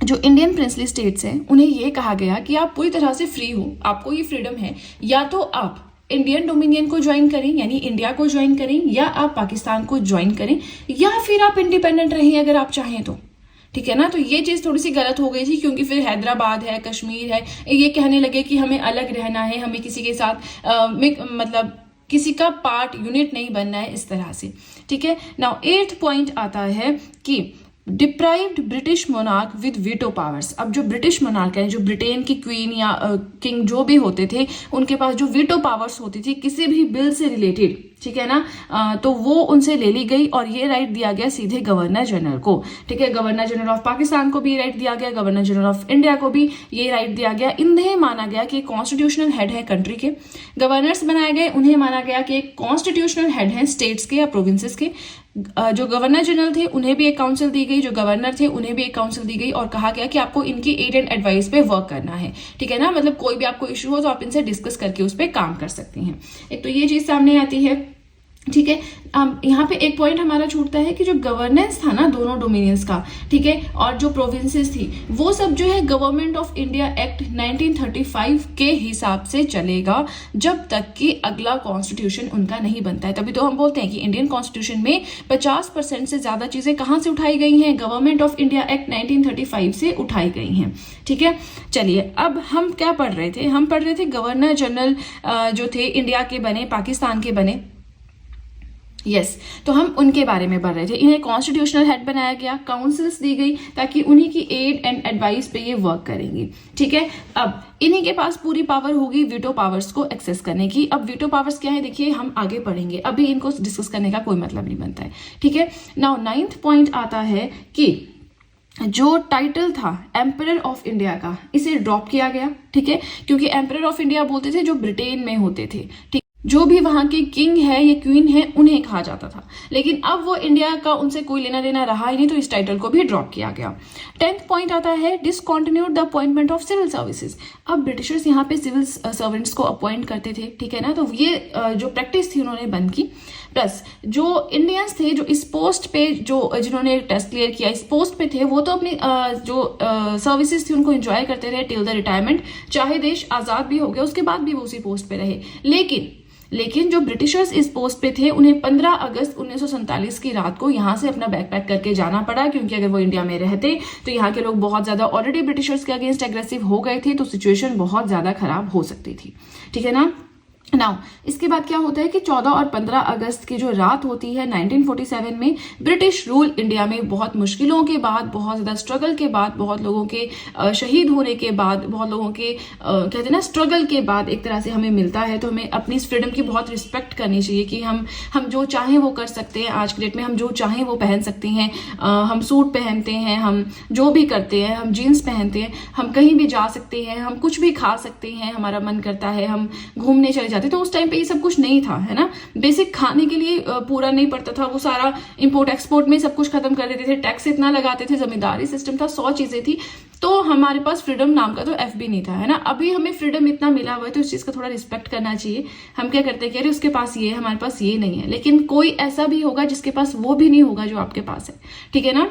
जो इंडियन प्रिंसली स्टेट्स हैं उन्हें यह कहा गया कि आप पूरी तरह से फ्री हो, आपको ये फ्रीडम है, या तो आप इंडियन डोमिनियन को ज्वाइन करें यानी इंडिया को ज्वाइन करें, या आप पाकिस्तान को ज्वाइन करें, या फिर आप इंडिपेंडेंट रहें अगर आप चाहें तो, ठीक है ना। तो ये चीज थोड़ी सी गलत हो गई थी क्योंकि फिर हैदराबाद है, कश्मीर है, ये कहने लगे कि हमें अलग रहना है, हमें किसी के साथ मतलब किसी का पार्ट यूनिट नहीं बनना है, इस तरह से, ठीक है। नाउ एट्थ पॉइंट आता है कि deprived British monarch with veto powers. अब जो ब्रिटिश मोनार्क है, जो ब्रिटेन की क्वीन या किंग जो भी होते थे, उनके पास जो वीटो पावर्स होती थी किसी भी बिल से रिलेटेड, ठीक है ना, तो वो उनसे ले ली गई और ये राइट दिया गया सीधे गवर्नर जनरल को। ठीक है, गवर्नर जनरल ऑफ पाकिस्तान को भी ये राइट दिया गया, गवर्नर जनरल ऑफ इंडिया को भी ये राइट दिया गया। इन्हें माना गया कि कॉन्स्टिट्यूशनल हेड है कंट्री के। गवर्नर्स बनाए गए, उन्हें माना गया कि कॉन्स्टिट्यूशनल हेड है स्टेट्स के या प्रोविंसेस के। जो गवर्नर जनरल थे उन्हें भी एक काउंसिल दी गई, जो गवर्नर थे उन्हें भी एक काउंसिल दी गई और कहा गया कि आपको इनकी एड एंड एडवाइस पे वर्क करना है। ठीक है ना, मतलब कोई भी आपको इश्यू हो तो आप इनसे डिस्कस करके उस पर काम कर सकती हैं। एक तो ये चीज सामने आती है। ठीक है, यहाँ पे एक पॉइंट हमारा छूटता है कि जो गवर्नेंस था ना दोनों डोमिनियंस का, ठीक है, और जो प्रोविंसेस थी वो सब जो है गवर्नमेंट ऑफ इंडिया एक्ट 1935 के हिसाब से चलेगा जब तक कि अगला कॉन्स्टिट्यूशन उनका नहीं बनता है। तभी तो हम बोलते हैं कि इंडियन कॉन्स्टिट्यूशन में 50% से ज्यादा चीजें कहां से उठाई गई हैं, गवर्नमेंट ऑफ इंडिया एक्ट 1935 से उठाई गई हैं। ठीक है, चलिए अब हम क्या पढ़ रहे थे, हम पढ़ रहे थे गवर्नर जनरल जो थे इंडिया के बने, पाकिस्तान के बने। यस, तो हम उनके बारे में पढ़ रहे थे। इन्हें कॉन्स्टिट्यूशनल हेड बनाया गया, काउंसिल्स दी गई ताकि उन्हीं की एड एंड एडवाइस पे ये वर्क करेंगी। ठीक है, अब इन्हीं के पास पूरी पावर होगी वीटो पावर्स को एक्सेस करने की। अब वीटो पावर्स क्या है देखिए, हम आगे पढ़ेंगे, अभी इनको डिस्कस करने का कोई मतलब नहीं बनता है। ठीक है, नाउ 9th पॉइंट आता है कि जो टाइटल था एम्परर ऑफ इंडिया का, इसे ड्रॉप किया गया। ठीक है, क्योंकि एम्परर ऑफ इंडिया बोलते थे जो ब्रिटेन में होते थे, ठीक, जो भी वहां के किंग है या क्वीन है उन्हें कहा जाता था। लेकिन अब वो इंडिया का उनसे कोई लेना देना रहा ही नहीं, तो इस टाइटल को भी ड्रॉप किया गया। 10th पॉइंट आता है discontinued the appointment of civil services. अब ब्रिटिशर्स यहाँ पे सिविल सर्वेंट्स को अपॉइंट करते थे, ठीक है ना, तो ये जो प्रैक्टिस थी उन्होंने बंद की। प्लस जो इंडियंस थे जो इस पोस्ट पे, जो जिन्होंने टेस्ट क्लियर किया इस पोस्ट पे थे, वो तो अपनी जो सर्विसेज थी उनको एंजॉय करते रहे टिल द रिटायरमेंट, चाहे देश आजाद भी हो गया उसके बाद भी वो उसी पोस्ट पे रहे। लेकिन जो ब्रिटिशर्स इस पोस्ट पे थे उन्हें 15 अगस्त 1947 की रात को यहां से अपना बैकपैक करके जाना पड़ा, क्योंकि अगर वो इंडिया में रहते तो यहाँ के लोग बहुत ज्यादा ऑलरेडी ब्रिटिशर्स के अगेंस्ट एग्रेसिव हो गए थे, तो सिचुएशन बहुत ज्यादा खराब हो सकती थी। ठीक है ना, नाउ इसके बाद क्या होता है कि 14 और 15 अगस्त की जो रात होती है 1947 में, ब्रिटिश रूल इंडिया में बहुत मुश्किलों के बाद, बहुत ज्यादा स्ट्रगल के बाद, बहुत लोगों के शहीद होने के बाद, बहुत लोगों के कहते हैं ना स्ट्रगल के बाद एक तरह से हमें मिलता है। तो हमें अपनी इस फ्रीडम की बहुत रिस्पेक्ट करनी चाहिए कि हम जो चाहें वो कर सकते हैं। आज के डेट में हम जो चाहें वो पहन सकते हैं, हम सूट पहनते हैं, हम जो भी करते हैं, हम जीन्स पहनते हैं, हम कहीं भी जा सकते हैं, हम कुछ भी खा सकते हैं, हमारा मन करता है हम घूमने चले जाते। तो उस टाइम पे ये सब कुछ नहीं था, है ना, बेसिक खाने के लिए पूरा नहीं पड़ता था, वो सारा इंपोर्ट एक्सपोर्ट में सब कुछ खत्म कर देते थे, टैक्स इतना लगाते थे, जमींदारी सिस्टम था, 100 चीजें थी, तो हमारे पास फ्रीडम नाम का तो एफ भी नहीं था, है ना। अभी हमें फ्रीडम इतना मिला हुआ है तो इस चीज का थोड़ा रिस्पेक्ट करना चाहिए। हम क्या करते हैं कि अरे उसके पास ये है, हमारे पास ये नहीं है, लेकिन कोई ऐसा भी होगा जिसके पास वो भी नहीं होगा जो आपके पास है। ठीक है ना,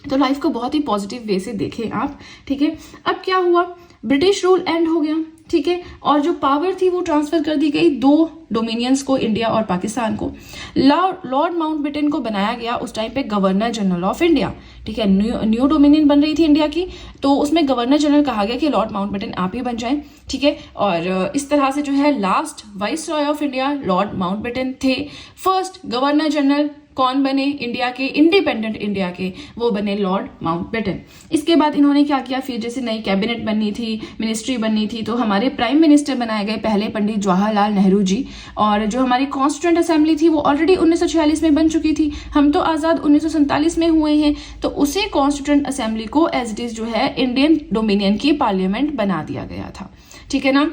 तो लाइफ को बहुत ही पॉजिटिव वे से देखें आप। ठीक है, अब क्या हुआ, ब्रिटिश रूल एंड हो गया, ठीक है, और जो पावर थी वो ट्रांसफर कर दी गई दो डोमिनियंस को, इंडिया और पाकिस्तान को। लॉर्ड माउंटबेटन को बनाया गया उस टाइम पे गवर्नर जनरल ऑफ इंडिया। ठीक है, न्यू डोमिनियन बन रही थी इंडिया की, तो उसमें गवर्नर जनरल कहा गया कि लॉर्ड माउंटबेटन आप ही बन जाएं। ठीक है, और इस तरह से जो है last vice Roy of India Lord Mountbatten थे। फर्स्ट गवर्नर जनरल कौन बने इंडिया के, इंडिपेंडेंट इंडिया के, वो बने लॉर्ड माउंटबेटन। इसके बाद इन्होंने क्या किया, फिर जैसे नई कैबिनेट बननी थी, मिनिस्ट्री बननी थी, तो हमारे प्राइम मिनिस्टर बनाए गए पहले पंडित जवाहरलाल नेहरू जी। और जो हमारी कॉन्स्टिट्यूएंट असेंबली थी वो ऑलरेडी 1946 में बन चुकी थी, हम तो आजाद 1947 में हुए हैं, तो उसे कॉन्स्टिट्यूएंट असेंबली को एज इट इज जो है इंडियन डोमिनियन की पार्लियामेंट बना दिया गया था। ठीक है ना,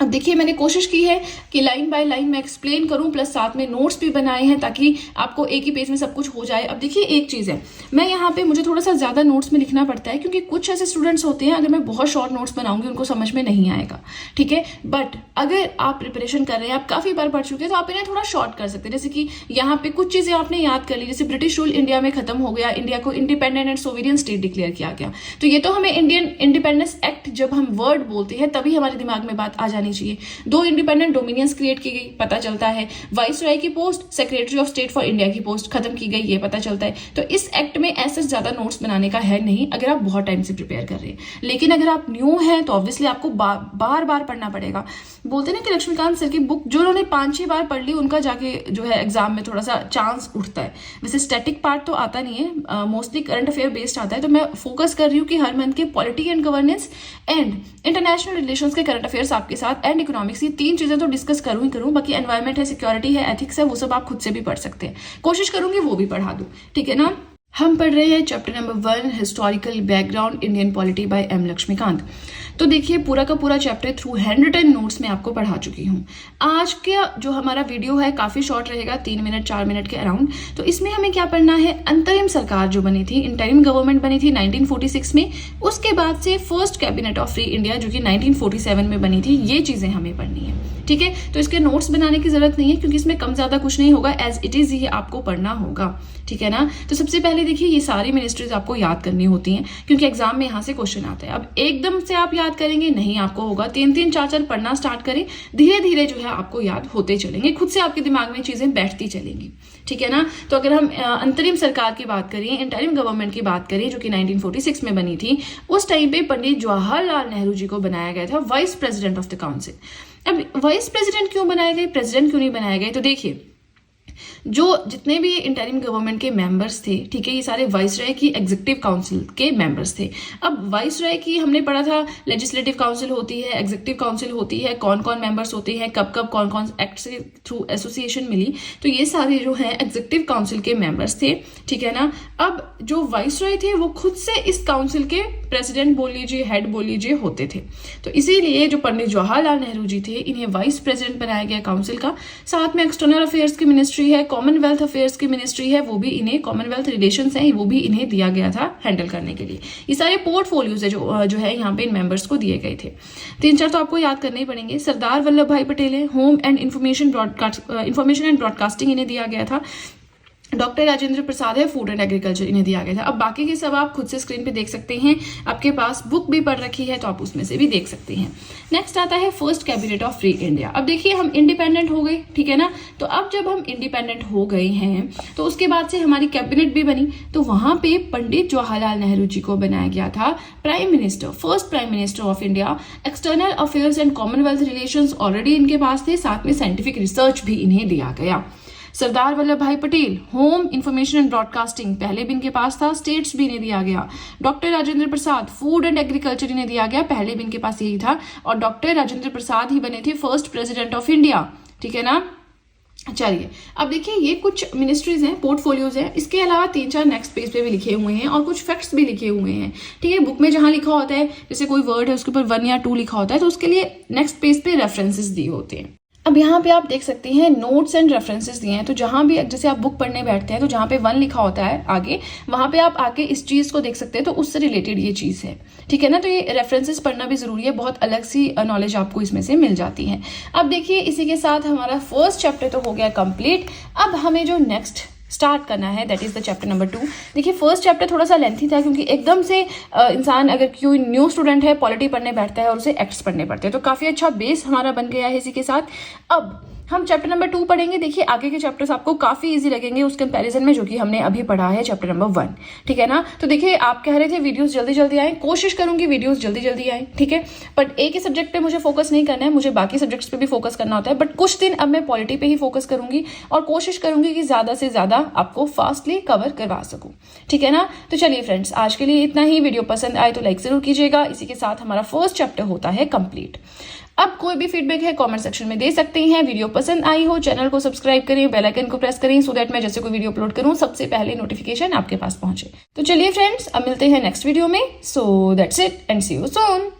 अब देखिए मैंने कोशिश की है कि लाइन बाय लाइन मैं एक्सप्लेन करूं, प्लस साथ में नोट्स भी बनाए हैं ताकि आपको एक ही पेज में सब कुछ हो जाए। अब देखिए एक चीज है, मैं यहाँ पे मुझे थोड़ा सा ज्यादा नोट्स में लिखना पड़ता है क्योंकि कुछ ऐसे स्टूडेंट्स होते हैं अगर मैं बहुत शॉर्ट नोट्स बनाऊंगी उनको समझ में नहीं आएगा। ठीक है, बट अगर आप प्रिपरेशन कर रहे हैं, आप काफी बार पढ़ चुके हैं, तो आप इन्हें थोड़ा शॉर्ट कर सकते हैं। जैसे कि यहाँ पे कुछ चीजें आपने याद कर ली, जैसे ब्रिटिश रूल इंडिया में खत्म हो गया, इंडिया को independent and sovereign state declare किया गया, तो ये तो हमें इंडियन इंडिपेंडेंस एक्ट जब हम वर्ड बोलते हैं तभी हमारे दिमाग में बात आ जानी नहीं चाहिए। 2 इंडिपेंडेंट डोमिनियंस क्रिएट की गई, पता चलता है। वाइसराय की post, secretary of state for India की पोस्ट खत्म की गई, ये पता चलता है। तो इस एक्ट में ऐसे ज्यादा नोट्स बनाने का है नहीं अगर आप बहुत टाइम से प्रिपेयर कर रहे हैं। लेकिन अगर आप न्यू हैं तो ऑब्वियसली आपको बार बार पढ़ना पड़ेगा। बोलते ना कि लक्ष्मीकांत सर की बुक जो उन्होंने 5-6 बार पढ़ ली उनका जाके जो है एग्जाम में थोड़ा सा चांस उठता है। वैसे स्टैटिक पार्ट तो आता नहीं है, मोस्टली करंट अफेयर बेस्ड आता है। तो मैं फोकस कर रही हूँ कि हर मंथ के polity and governance and international relations के करंट अफेयर्स आपके साथ एंड इकोनॉमिक्स, ये 3 चीजें तो डिस्कस करूँ ही करूँ। बाकी एनवायरमेंट है, सिक्योरिटी है, एथिक्स है, वो सब आप खुद से भी पढ़ सकते हैं। कोशिश करूंगी वो भी पढ़ा दूं, ठीक है ना। हम पढ़ रहे हैं chapter number 1 historical background Indian polity by M Laxmikanth. तो देखिए पूरा का पूरा chapter through handwritten notes में आपको पढ़ा चुकी हूँ। आज का जो हमारा वीडियो है काफी शॉर्ट रहेगा, 3 मिनट 4 मिनट के अराउंड। तो इसमें हमें क्या पढ़ना है, अंतरिम सरकार जो बनी थी, इंटरिम गवर्नमेंट बनी थी 1946 में, उसके बाद से first cabinet of free India जो कि 1947 में बनी थी, ये चीजें हमें पढ़नी है, ठीक है। तो इसके नोट्स बनाने की जरूरत नहीं है क्योंकि इसमें कम ज्यादा कुछ नहीं होगा, एज इट इज ही आपको पढ़ना होगा, ठीक है ना। तो सबसे पहले देखिए ये सारी मिनिस्ट्रीज आपको याद करनी होती हैं क्योंकि एग्जाम में यहाँ से क्वेश्चन आता है। अब एकदम से आप याद करेंगे नहीं, आपको होगा 3-3 4-4 पढ़ना स्टार्ट करें, धीरे धीरे जो है आपको याद होते चलेंगे, खुद से आपके दिमाग में चीजें बैठती चलेंगी, ठीक है ना। तो अगर हम अंतरिम सरकार की बात करें, इंटरिम गवर्नमेंट की बात करें जो कि 1946 में बनी थी, उस टाइम पे पंडित जवाहरलाल नेहरू जी को बनाया गया था vice president of the council. अब वाइस प्रेसिडेंट क्यों बनाए गए, प्रेसिडेंट क्यों नहीं बनाए गए, तो देखिए जो जितने भी इंटरिम गवर्नमेंट के मेंबर्स थे, ठीक है, ये सारे वाइसराय की एग्जीक्यूटिव काउंसिल के मेंबर्स थे। अब वाइसराय की हमने पढ़ा था लेजिस्लेटिव काउंसिल होती है, एग्जीक्यूटिव काउंसिल होती है, कौन कौन मेंबर्स होते हैं, कब कब कौन कौन एक्ट से थ्रू एसोसिएशन मिली, तो ये सारे जो है एग्जीक्यूटिव काउंसिल के मेंबर्स थे, ठीक है ना। अब जो वाइसराय थे वो खुद से इस काउंसिल के प्रेसिडेंट बोल लीजिए, हेड बोल लीजिए, होते थे। तो इसीलिए जो पंडित जवाहरलाल नेहरू जी थे इन्हें वाइस प्रेसिडेंट बनाया गया काउंसिल का। साथ में एक्सटर्नल अफेयर्स की मिनिस्ट्री है, कॉमनवेल्थ अफेयर्स की मिनिस्ट्री है, वो भी इन्हें, कॉमनवेल्थ रिलेशंस है, वो भी इन्हें दिया गया था हैंडल करने के लिए। ये सारे पोर्टफोलियोज है जो है यहाँ पे इन मेंबर्स को दिए गए थे। 3-4 तो आपको याद करने ही पड़ेंगे। सरदार वल्लभ भाई पटेल है, home and information and broadcasting इन्हें दिया गया था। डॉक्टर राजेंद्र प्रसाद है, फूड एंड एग्रीकल्चर इन्हें दिया गया था। अब बाकी के सब आप खुद से स्क्रीन पे देख सकते हैं, आपके पास बुक भी पढ़ रखी है तो आप उसमें से भी देख सकते हैं। नेक्स्ट आता है first cabinet of free India. अब देखिए हम इंडिपेंडेंट हो गए, ठीक है ना। तो अब जब हम इंडिपेंडेंट हो गए हैं तो उसके बाद से हमारी कैबिनेट भी बनी, तो वहां पे पंडित जवाहरलाल नेहरू जी को बनाया गया था prime minister, first prime minister of India. External affairs and Commonwealth relations already इनके पास थे, साथ में साइंटिफिक रिसर्च भी इन्हें दिया गया। सरदार वल्लभ भाई Patel, home information and broadcasting पहले भी इनके पास था, स्टेट्स भी इन्हें दिया गया। Doctor Rajendra Prasad, food and agriculture इन्हें दिया गया, पहले भी इनके पास यही था। और डॉक्टर राजेंद्र प्रसाद ही बने थे फर्स्ट प्रेसिडेंट ऑफ इंडिया, ठीक है ना। चलिए अब देखिए ये कुछ मिनिस्ट्रीज हैं, पोर्टफोलियोज हैं, इसके अलावा 3-4 नेक्स्ट पेज पे भी लिखे हुए हैं और कुछ फैक्ट्स भी लिखे हुए हैं, ठीक है। बुक में जहां लिखा होता है, जैसे कोई वर्ड है उसके ऊपर 1 या 2 लिखा होता है तो उसके लिए नेक्स्ट पेज पे रेफरेंसेस दिए होते हैं। अब यहाँ पे आप देख सकते हैं नोट्स एंड रेफरेंसेस दिए हैं। तो जहां भी जैसे आप बुक पढ़ने बैठते हैं तो जहां पे 1 लिखा होता है आगे, वहां पे आप आके इस चीज को देख सकते हैं, तो उससे रिलेटेड ये चीज है, ठीक है ना। तो ये रेफरेंसेस पढ़ना भी जरूरी है, बहुत अलग सी नॉलेज आपको इसमें से मिल जाती है। अब देखिए इसी के साथ हमारा फर्स्ट चैप्टर तो हो गया कंप्लीट। अब हमें जो नेक्स्ट स्टार्ट करना है that is the chapter number 2। देखिए फर्स्ट चैप्टर थोड़ा सा लेंथी था क्योंकि एकदम से इंसान अगर कोई न्यू स्टूडेंट है पॉलिटी पढ़ने बैठता है और उसे एक्ट्स पढ़ने पड़ते हैं, तो काफी अच्छा बेस हमारा बन गया है इसी के साथ। अब हम चैप्टर नंबर 2 पढ़ेंगे। देखिए आगे के चैप्टर्स आपको काफी इजी लगेंगे उस कंपैरिजन में जो कि हमने अभी पढ़ा है चैप्टर नंबर 1, ठीक है ना। तो देखिए आप कह रहे थे वीडियोस जल्दी जल्दी आए, कोशिश करूंगी वीडियोस जल्दी जल्दी आए, ठीक है। बट एक ही सब्जेक्ट पे मुझे फोकस नहीं करना है, मुझे बाकी सब्जेक्ट्स पे भी फोकस करना होता है। बट कुछ दिन अब मैं पॉलिटी पे ही फोकस करूंगी और कोशिश करूंगी कि ज्यादा से ज्यादा आपको फास्टली कवर करवा सकूं, ठीक है ना। तो चलिए फ्रेंड्स आज के लिए इतना ही। वीडियो पसंद आए तो लाइक जरूर कीजिएगा। इसी के साथ हमारा फर्स्ट चैप्टर होता है कंप्लीट। अब कोई भी फीडबैक है कमेंट सेक्शन में दे सकते हैं। वीडियो पसंद आई हो चैनल को सब्सक्राइब करें, बेल आइकन को प्रेस करें सो दैट मैं जैसे कोई वीडियो अपलोड करूं सबसे पहले नोटिफिकेशन आपके पास पहुंचे। तो चलिए फ्रेंड्स अब मिलते हैं नेक्स्ट वीडियो में। So that's it and see you soon.